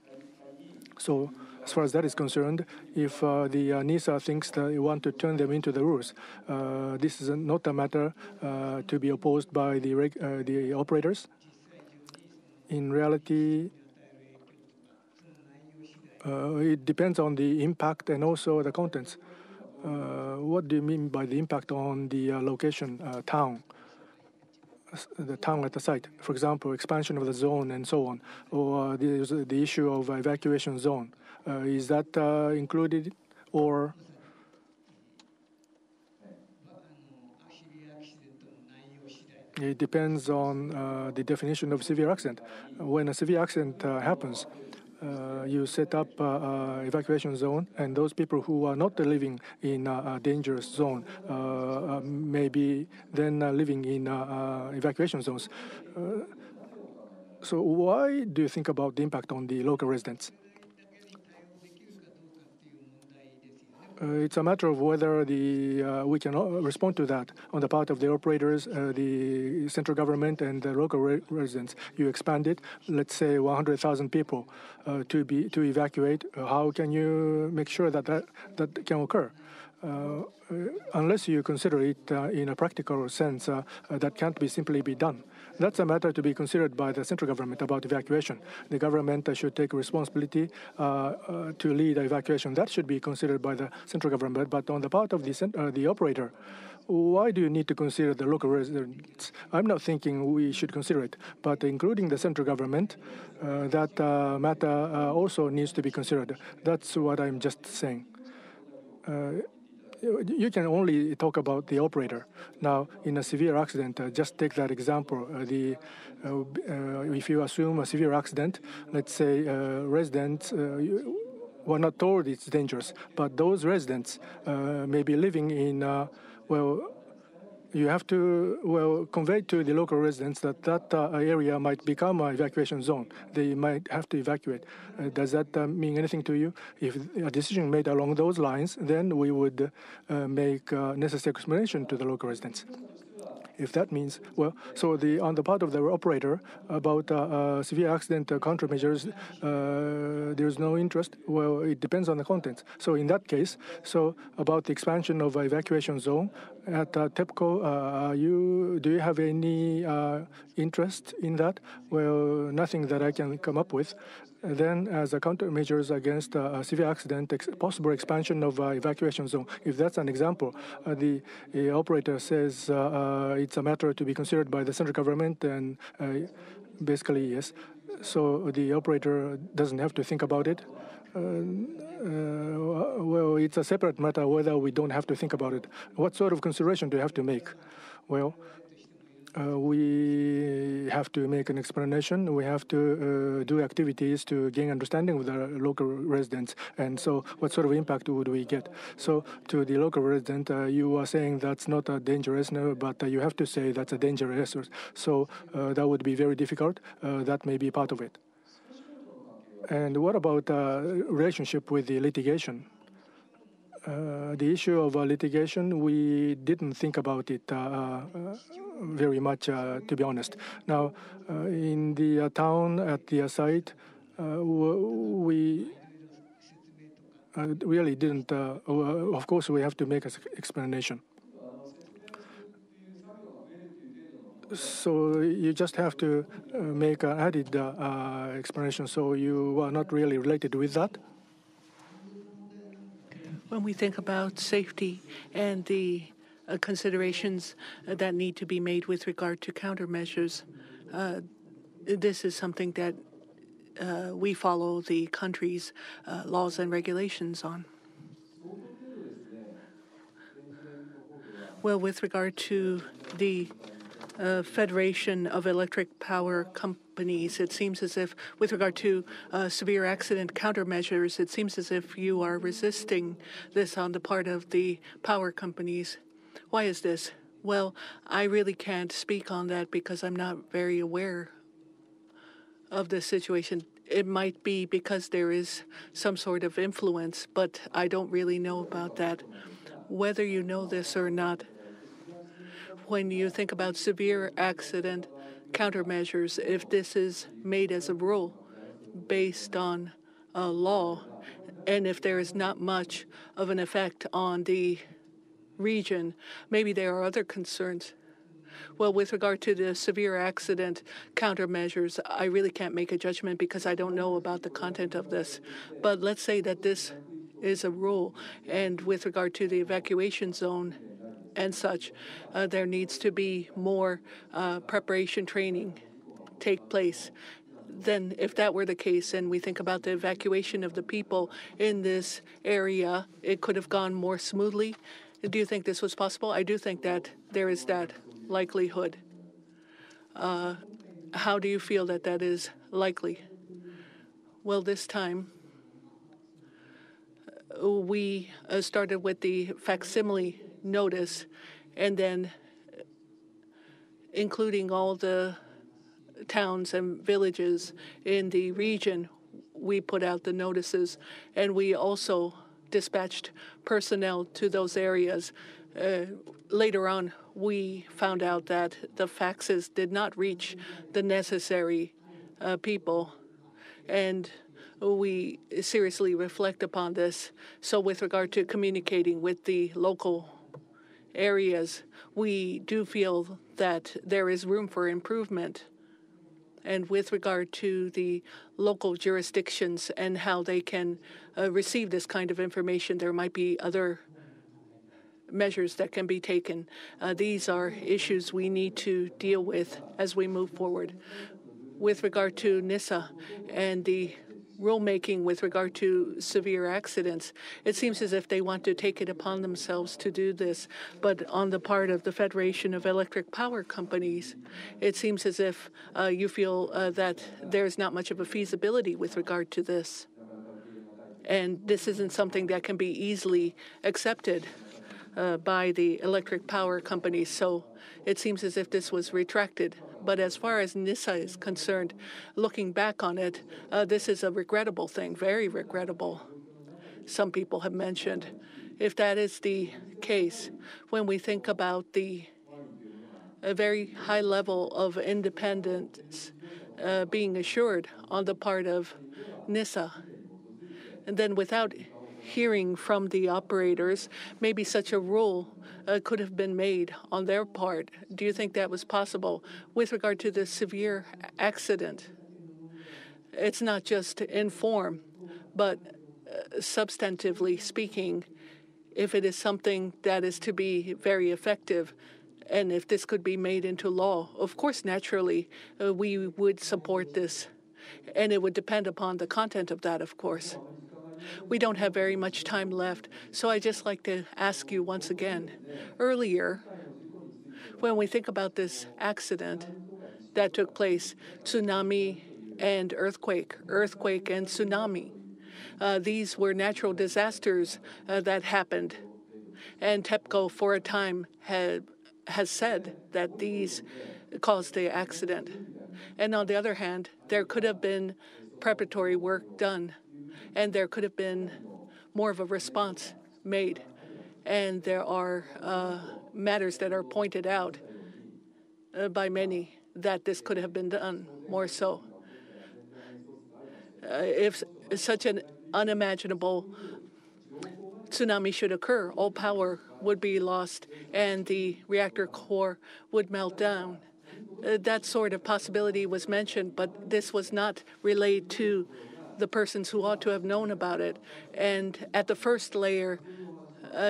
So as far as that is concerned, if the NISA thinks that they want to turn them into the rules, this is not a matter to be opposed by the operators. In reality, it depends on the impact and also the contents. What do you mean by the impact on the location, town, the town at the site? For example, expansion of the zone and so on, or the issue of evacuation zone. Is that included, or? It depends on the definition of severe accident. When a severe accident happens, you set up evacuation zone, and those people who are not living in a dangerous zone may be then living in evacuation zones. So why do you think about the impact on the local residents? It's a matter of whether we can respond to that on the part of the operators, the central government, and the local residents. You expand it, let's say 100,000 people to evacuate. How can you make sure that that can occur? Unless you consider it in a practical sense, that can't simply be done. That's a matter to be considered by the central government about evacuation. The government should take responsibility to lead evacuation. That should be considered by the central government. But on the part of the operator, why do you need to consider the local residents? I'm not thinking we should consider it, but including the central government, that matter also needs to be considered. That's what I'm just saying. You can only talk about the operator. Now, in a severe accident, just take that example. If you assume a severe accident, let's say residents were not told it's dangerous, but those residents may be living in, you have to, convey to the local residents that area might become an evacuation zone. They might have to evacuate. Does that mean anything to you? If a decision made along those lines, then we would make necessary explanation to the local residents. If that means, so on the part of the operator about severe accident countermeasures, there's no interest. Well, it depends on the content. So in that case, so about the expansion of evacuation zone at TEPCO, do you have any interest in that? Well, nothing that I can come up with. Then, as a countermeasures against severe accident, possible expansion of evacuation zone. If that's an example, the operator says it's a matter to be considered by the central government, and basically yes. So the operator doesn't have to think about it. Well, it's a separate matter whether we don't have to think about it. What sort of consideration do you have to make? Well, we have to make an explanation. We have to do activities to gain understanding with the local residents. And so what sort of impact would we get? So to the local resident, you are saying that's not a dangerous, no, but you have to say that's a dangerous. So that would be very difficult. That may be part of it. And what about relationship with the litigation? The issue of litigation, we didn't think about it very much, to be honest. Now, in the town at the site, we really didn't. Of course, we have to make an explanation. So you just have to make an added explanation. So you are not really related with that. When we think about safety and the considerations that need to be made with regard to countermeasures, this is something that we follow the country's laws and regulations on. Well, with regard to the Federation of Electric Power Companies, it seems as if, with regard to severe accident countermeasures, it seems as if you are resisting this on the part of the power companies. Why is this? Well, I really can't speak on that because I'm not very aware of the situation. It might be because there is some sort of influence, but I don't really know about that. Whether you know this or not, when you think about severe accident countermeasures, if this is made as a rule based on law, and if there is not much of an effect on the region, maybe there are other concerns. Well, with regard to the severe accident countermeasures, I really can't make a judgment because I don't know about the content of this. But let's say that this is a rule, and with regard to the evacuation zone and such, there needs to be more preparation training take place. Then if that were the case and we think about the evacuation of the people in this area, it could have gone more smoothly. Do you think this was possible? I do think that there is that likelihood. How do you feel that that is likely? Well, this time we started with the facsimile notice, and then including all the towns and villages in the region, we put out the notices, and we also dispatched personnel to those areas. Later on, we found out that the faxes did not reach the necessary people, and we seriously reflect upon this. So with regard to communicating with the local areas, we do feel that there is room for improvement. And with regard to the local jurisdictions and how they can receive this kind of information, there might be other measures that can be taken. These are issues we need to deal with as we move forward. With regard to NISA and the rulemaking with regard to severe accidents, it seems as if they want to take it upon themselves to do this. But on the part of the Federation of Electric Power Companies, it seems as if you feel that there's not much of a feasibility with regard to this. And this isn't something that can be easily accepted by the electric power companies. So it seems as if this was retracted. But as far as NISA is concerned, looking back on it, this is a regrettable thing, very regrettable. Some people have mentioned, if that is the case, when we think about a very high level of independence being assured on the part of NISA, and then without hearing from the operators, maybe such a rule could have been made on their part. Do you think that was possible? With regard to the severe accident, it's not just in form, but substantively speaking, if it is something that is to be very effective, and if this could be made into law, of course, naturally, we would support this. And it would depend upon the content of that, of course. We don't have very much time left, so I'd just like to ask you once again. Earlier, when we think about this accident that took place, tsunami and earthquake and tsunami, these were natural disasters that happened. And TEPCO, for a time, has said that these caused the accident. And on the other hand, there could have been preparatory work done, and there could have been more of a response made. And there are matters that are pointed out by many that this could have been done more so. If such an unimaginable tsunami should occur, all power would be lost and the reactor core would melt down. That sort of possibility was mentioned, but this was not relayed to the persons who ought to have known about it. And at the first layer,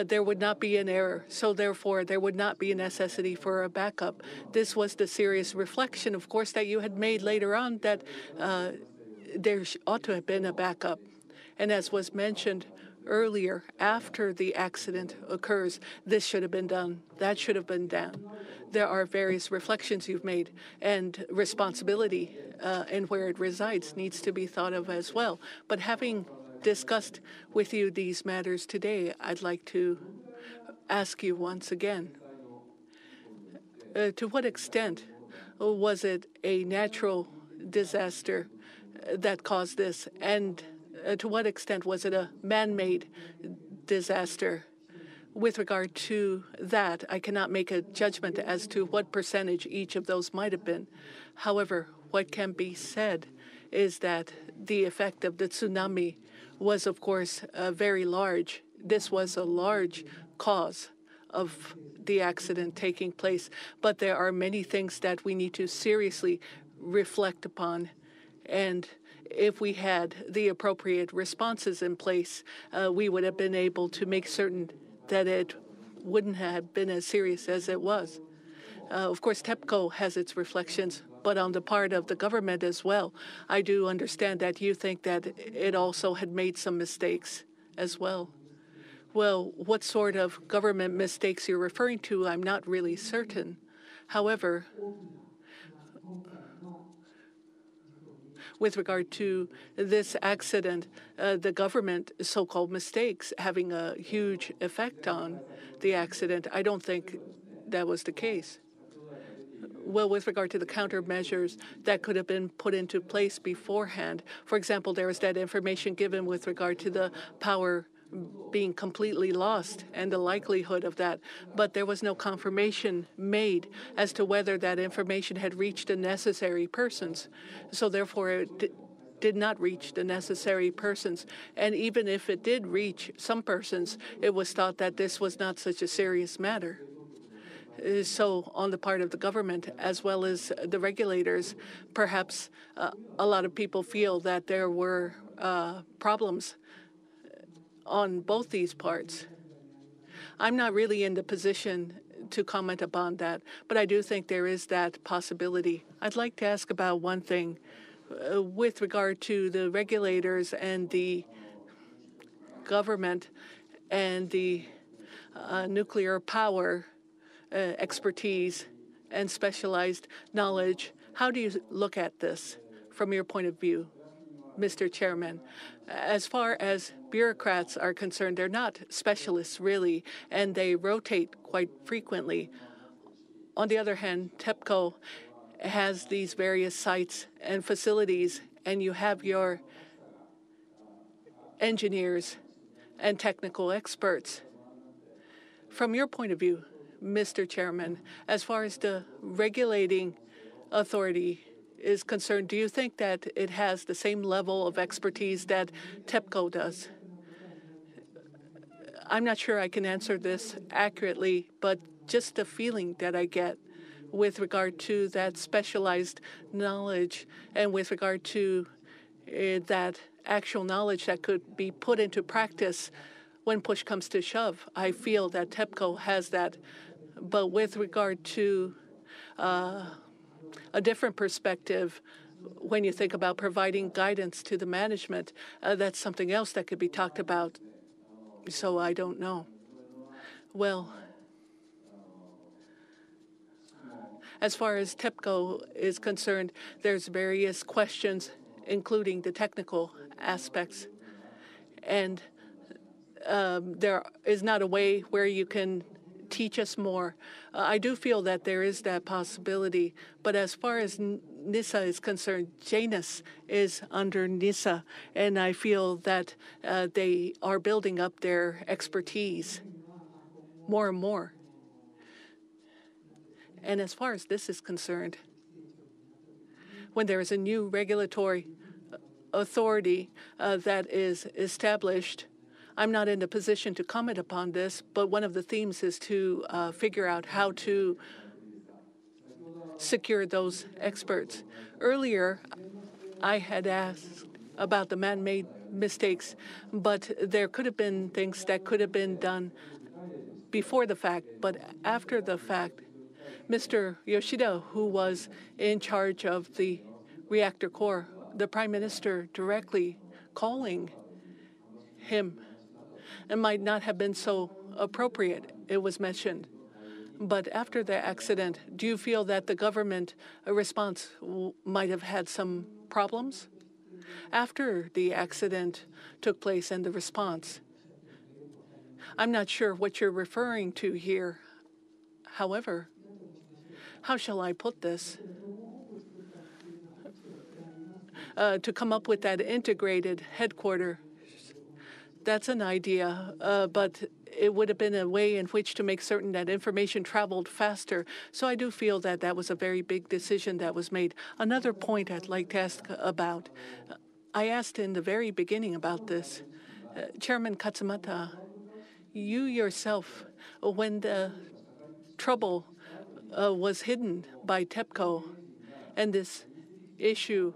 there would not be an error, so therefore there would not be a necessity for a backup. This was the serious reflection, of course, that you had made later on, that there ought to have been a backup. And as was mentioned earlier, after the accident occurs, this should have been done, that should have been done. There are various reflections you've made, and responsibility and where it resides needs to be thought of as well. But having discussed with you these matters today, I'd like to ask you once again, to what extent was it a natural disaster that caused this, and to what extent was it a man-made disaster? With regard to that, I cannot make a judgment as to what percentage each of those might have been. However, what can be said is that the effect of the tsunami was, of course, very large. This was a large cause of the accident taking place. But there are many things that we need to seriously reflect upon. And if we had the appropriate responses in place, we would have been able to make certain that it wouldn't have been as serious as it was. Of course, TEPCO has its reflections, but on the part of the government as well, I do understand that you think that it also had made some mistakes as well. Well, what sort of government mistakes you're referring to, I'm not really certain. However, with regard to this accident, the government so-called mistakes having a huge effect on the accident, I don't think that was the case. Well, with regard to the countermeasures that could have been put into place beforehand, for example, there was that information given with regard to the power being completely lost and the likelihood of that, but there was no confirmation made as to whether that information had reached the necessary persons. So therefore, it did not reach the necessary persons. And even if it did reach some persons, it was thought that this was not such a serious matter. So on the part of the government, as well as the regulators, perhaps a lot of people feel that there were problems on both these parts. I'm not really in the position to comment upon that, but I do think there is that possibility. I'd like to ask about one thing with regard to the regulators and the government and the nuclear power expertise and specialized knowledge. How do you look at this from your point of view, Mr. Chairman? As far as bureaucrats are concerned, they're not specialists really, and they rotate quite frequently. On the other hand, TEPCO has these various sites and facilities, and you have your engineers and technical experts. From your point of view, Mr. Chairman, as far as the regulating authority is concerned, do you think that it has the same level of expertise that TEPCO does? I'm not sure I can answer this accurately, but just the feeling that I get with regard to that specialized knowledge and with regard to that actual knowledge that could be put into practice when push comes to shove, I feel that TEPCO has that. But with regard to a different perspective, when you think about providing guidance to the management, that's something else that could be talked about. So I don't know. Well, as far as TEPCO is concerned, there's various questions, including the technical aspects. And there is not a way where you can teach us more. I do feel that there is that possibility, but as far as NISA is concerned, Janus is under NISA, and I feel that they are building up their expertise more and more. And as far as this is concerned, when there is a new regulatory authority that is established, I'm not in a position to comment upon this, but one of the themes is to figure out how to secure those experts. Earlier, I had asked about the man-made mistakes, but there could have been things that could have been done before the fact, but after the fact, Mr. Yoshida, who was in charge of the reactor core, the Prime Minister directly calling him, it might not have been so appropriate, it was mentioned. But after the accident, do you feel that the government response might have had some problems? After the accident took place and the response, I'm not sure what you're referring to here. However, how shall I put this? To come up with that integrated headquarters, that's an idea, but it would have been a way in which to make certain that information traveled faster. So I do feel that that was a very big decision that was made. Another point I'd like to ask about, I asked in the very beginning about this. Chairman KATSUMATA, you yourself, when the trouble was hidden by TEPCO and this issue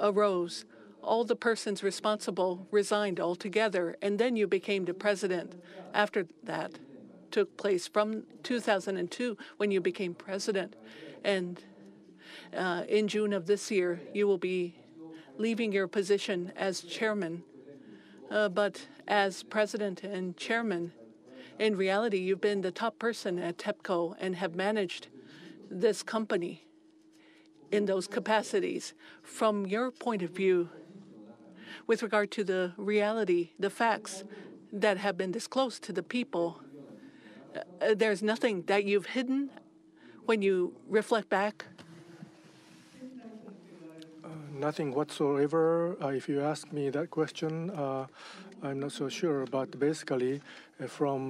arose, all the persons responsible resigned altogether, and then you became the president. After that took place from 2002 when you became president. And in June of this year, you will be leaving your position as chairman. But as president and chairman, in reality, you've been the top person at TEPCO and have managed this company in those capacities. From your point of view, with regard to the reality, the facts that have been disclosed to the people, there's nothing that you've hidden when you reflect back? Nothing whatsoever. If you ask me that question, I'm not so sure. But basically, from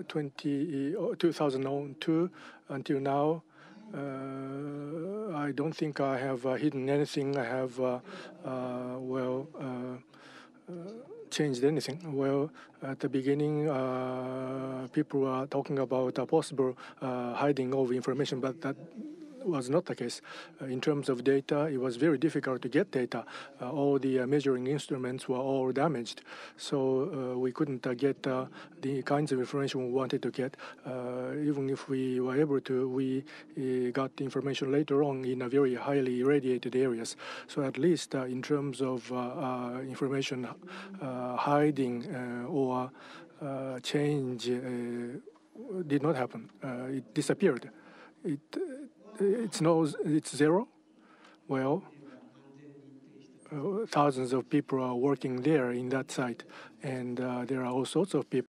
2002 until now, I don't think I have hidden anything. I have, changed anything. Well, at the beginning, people were talking about a possible hiding of information, but that was not the case. In terms of data, it was very difficult to get data. All the measuring instruments were all damaged, so we couldn't get the kinds of information we wanted to get. Even if we were able to, we got the information later on in a very highly irradiated areas. So at least in terms of information hiding or change did not happen. It disappeared. It's zero. Well, thousands of people are working there in that site, and there are all sorts of people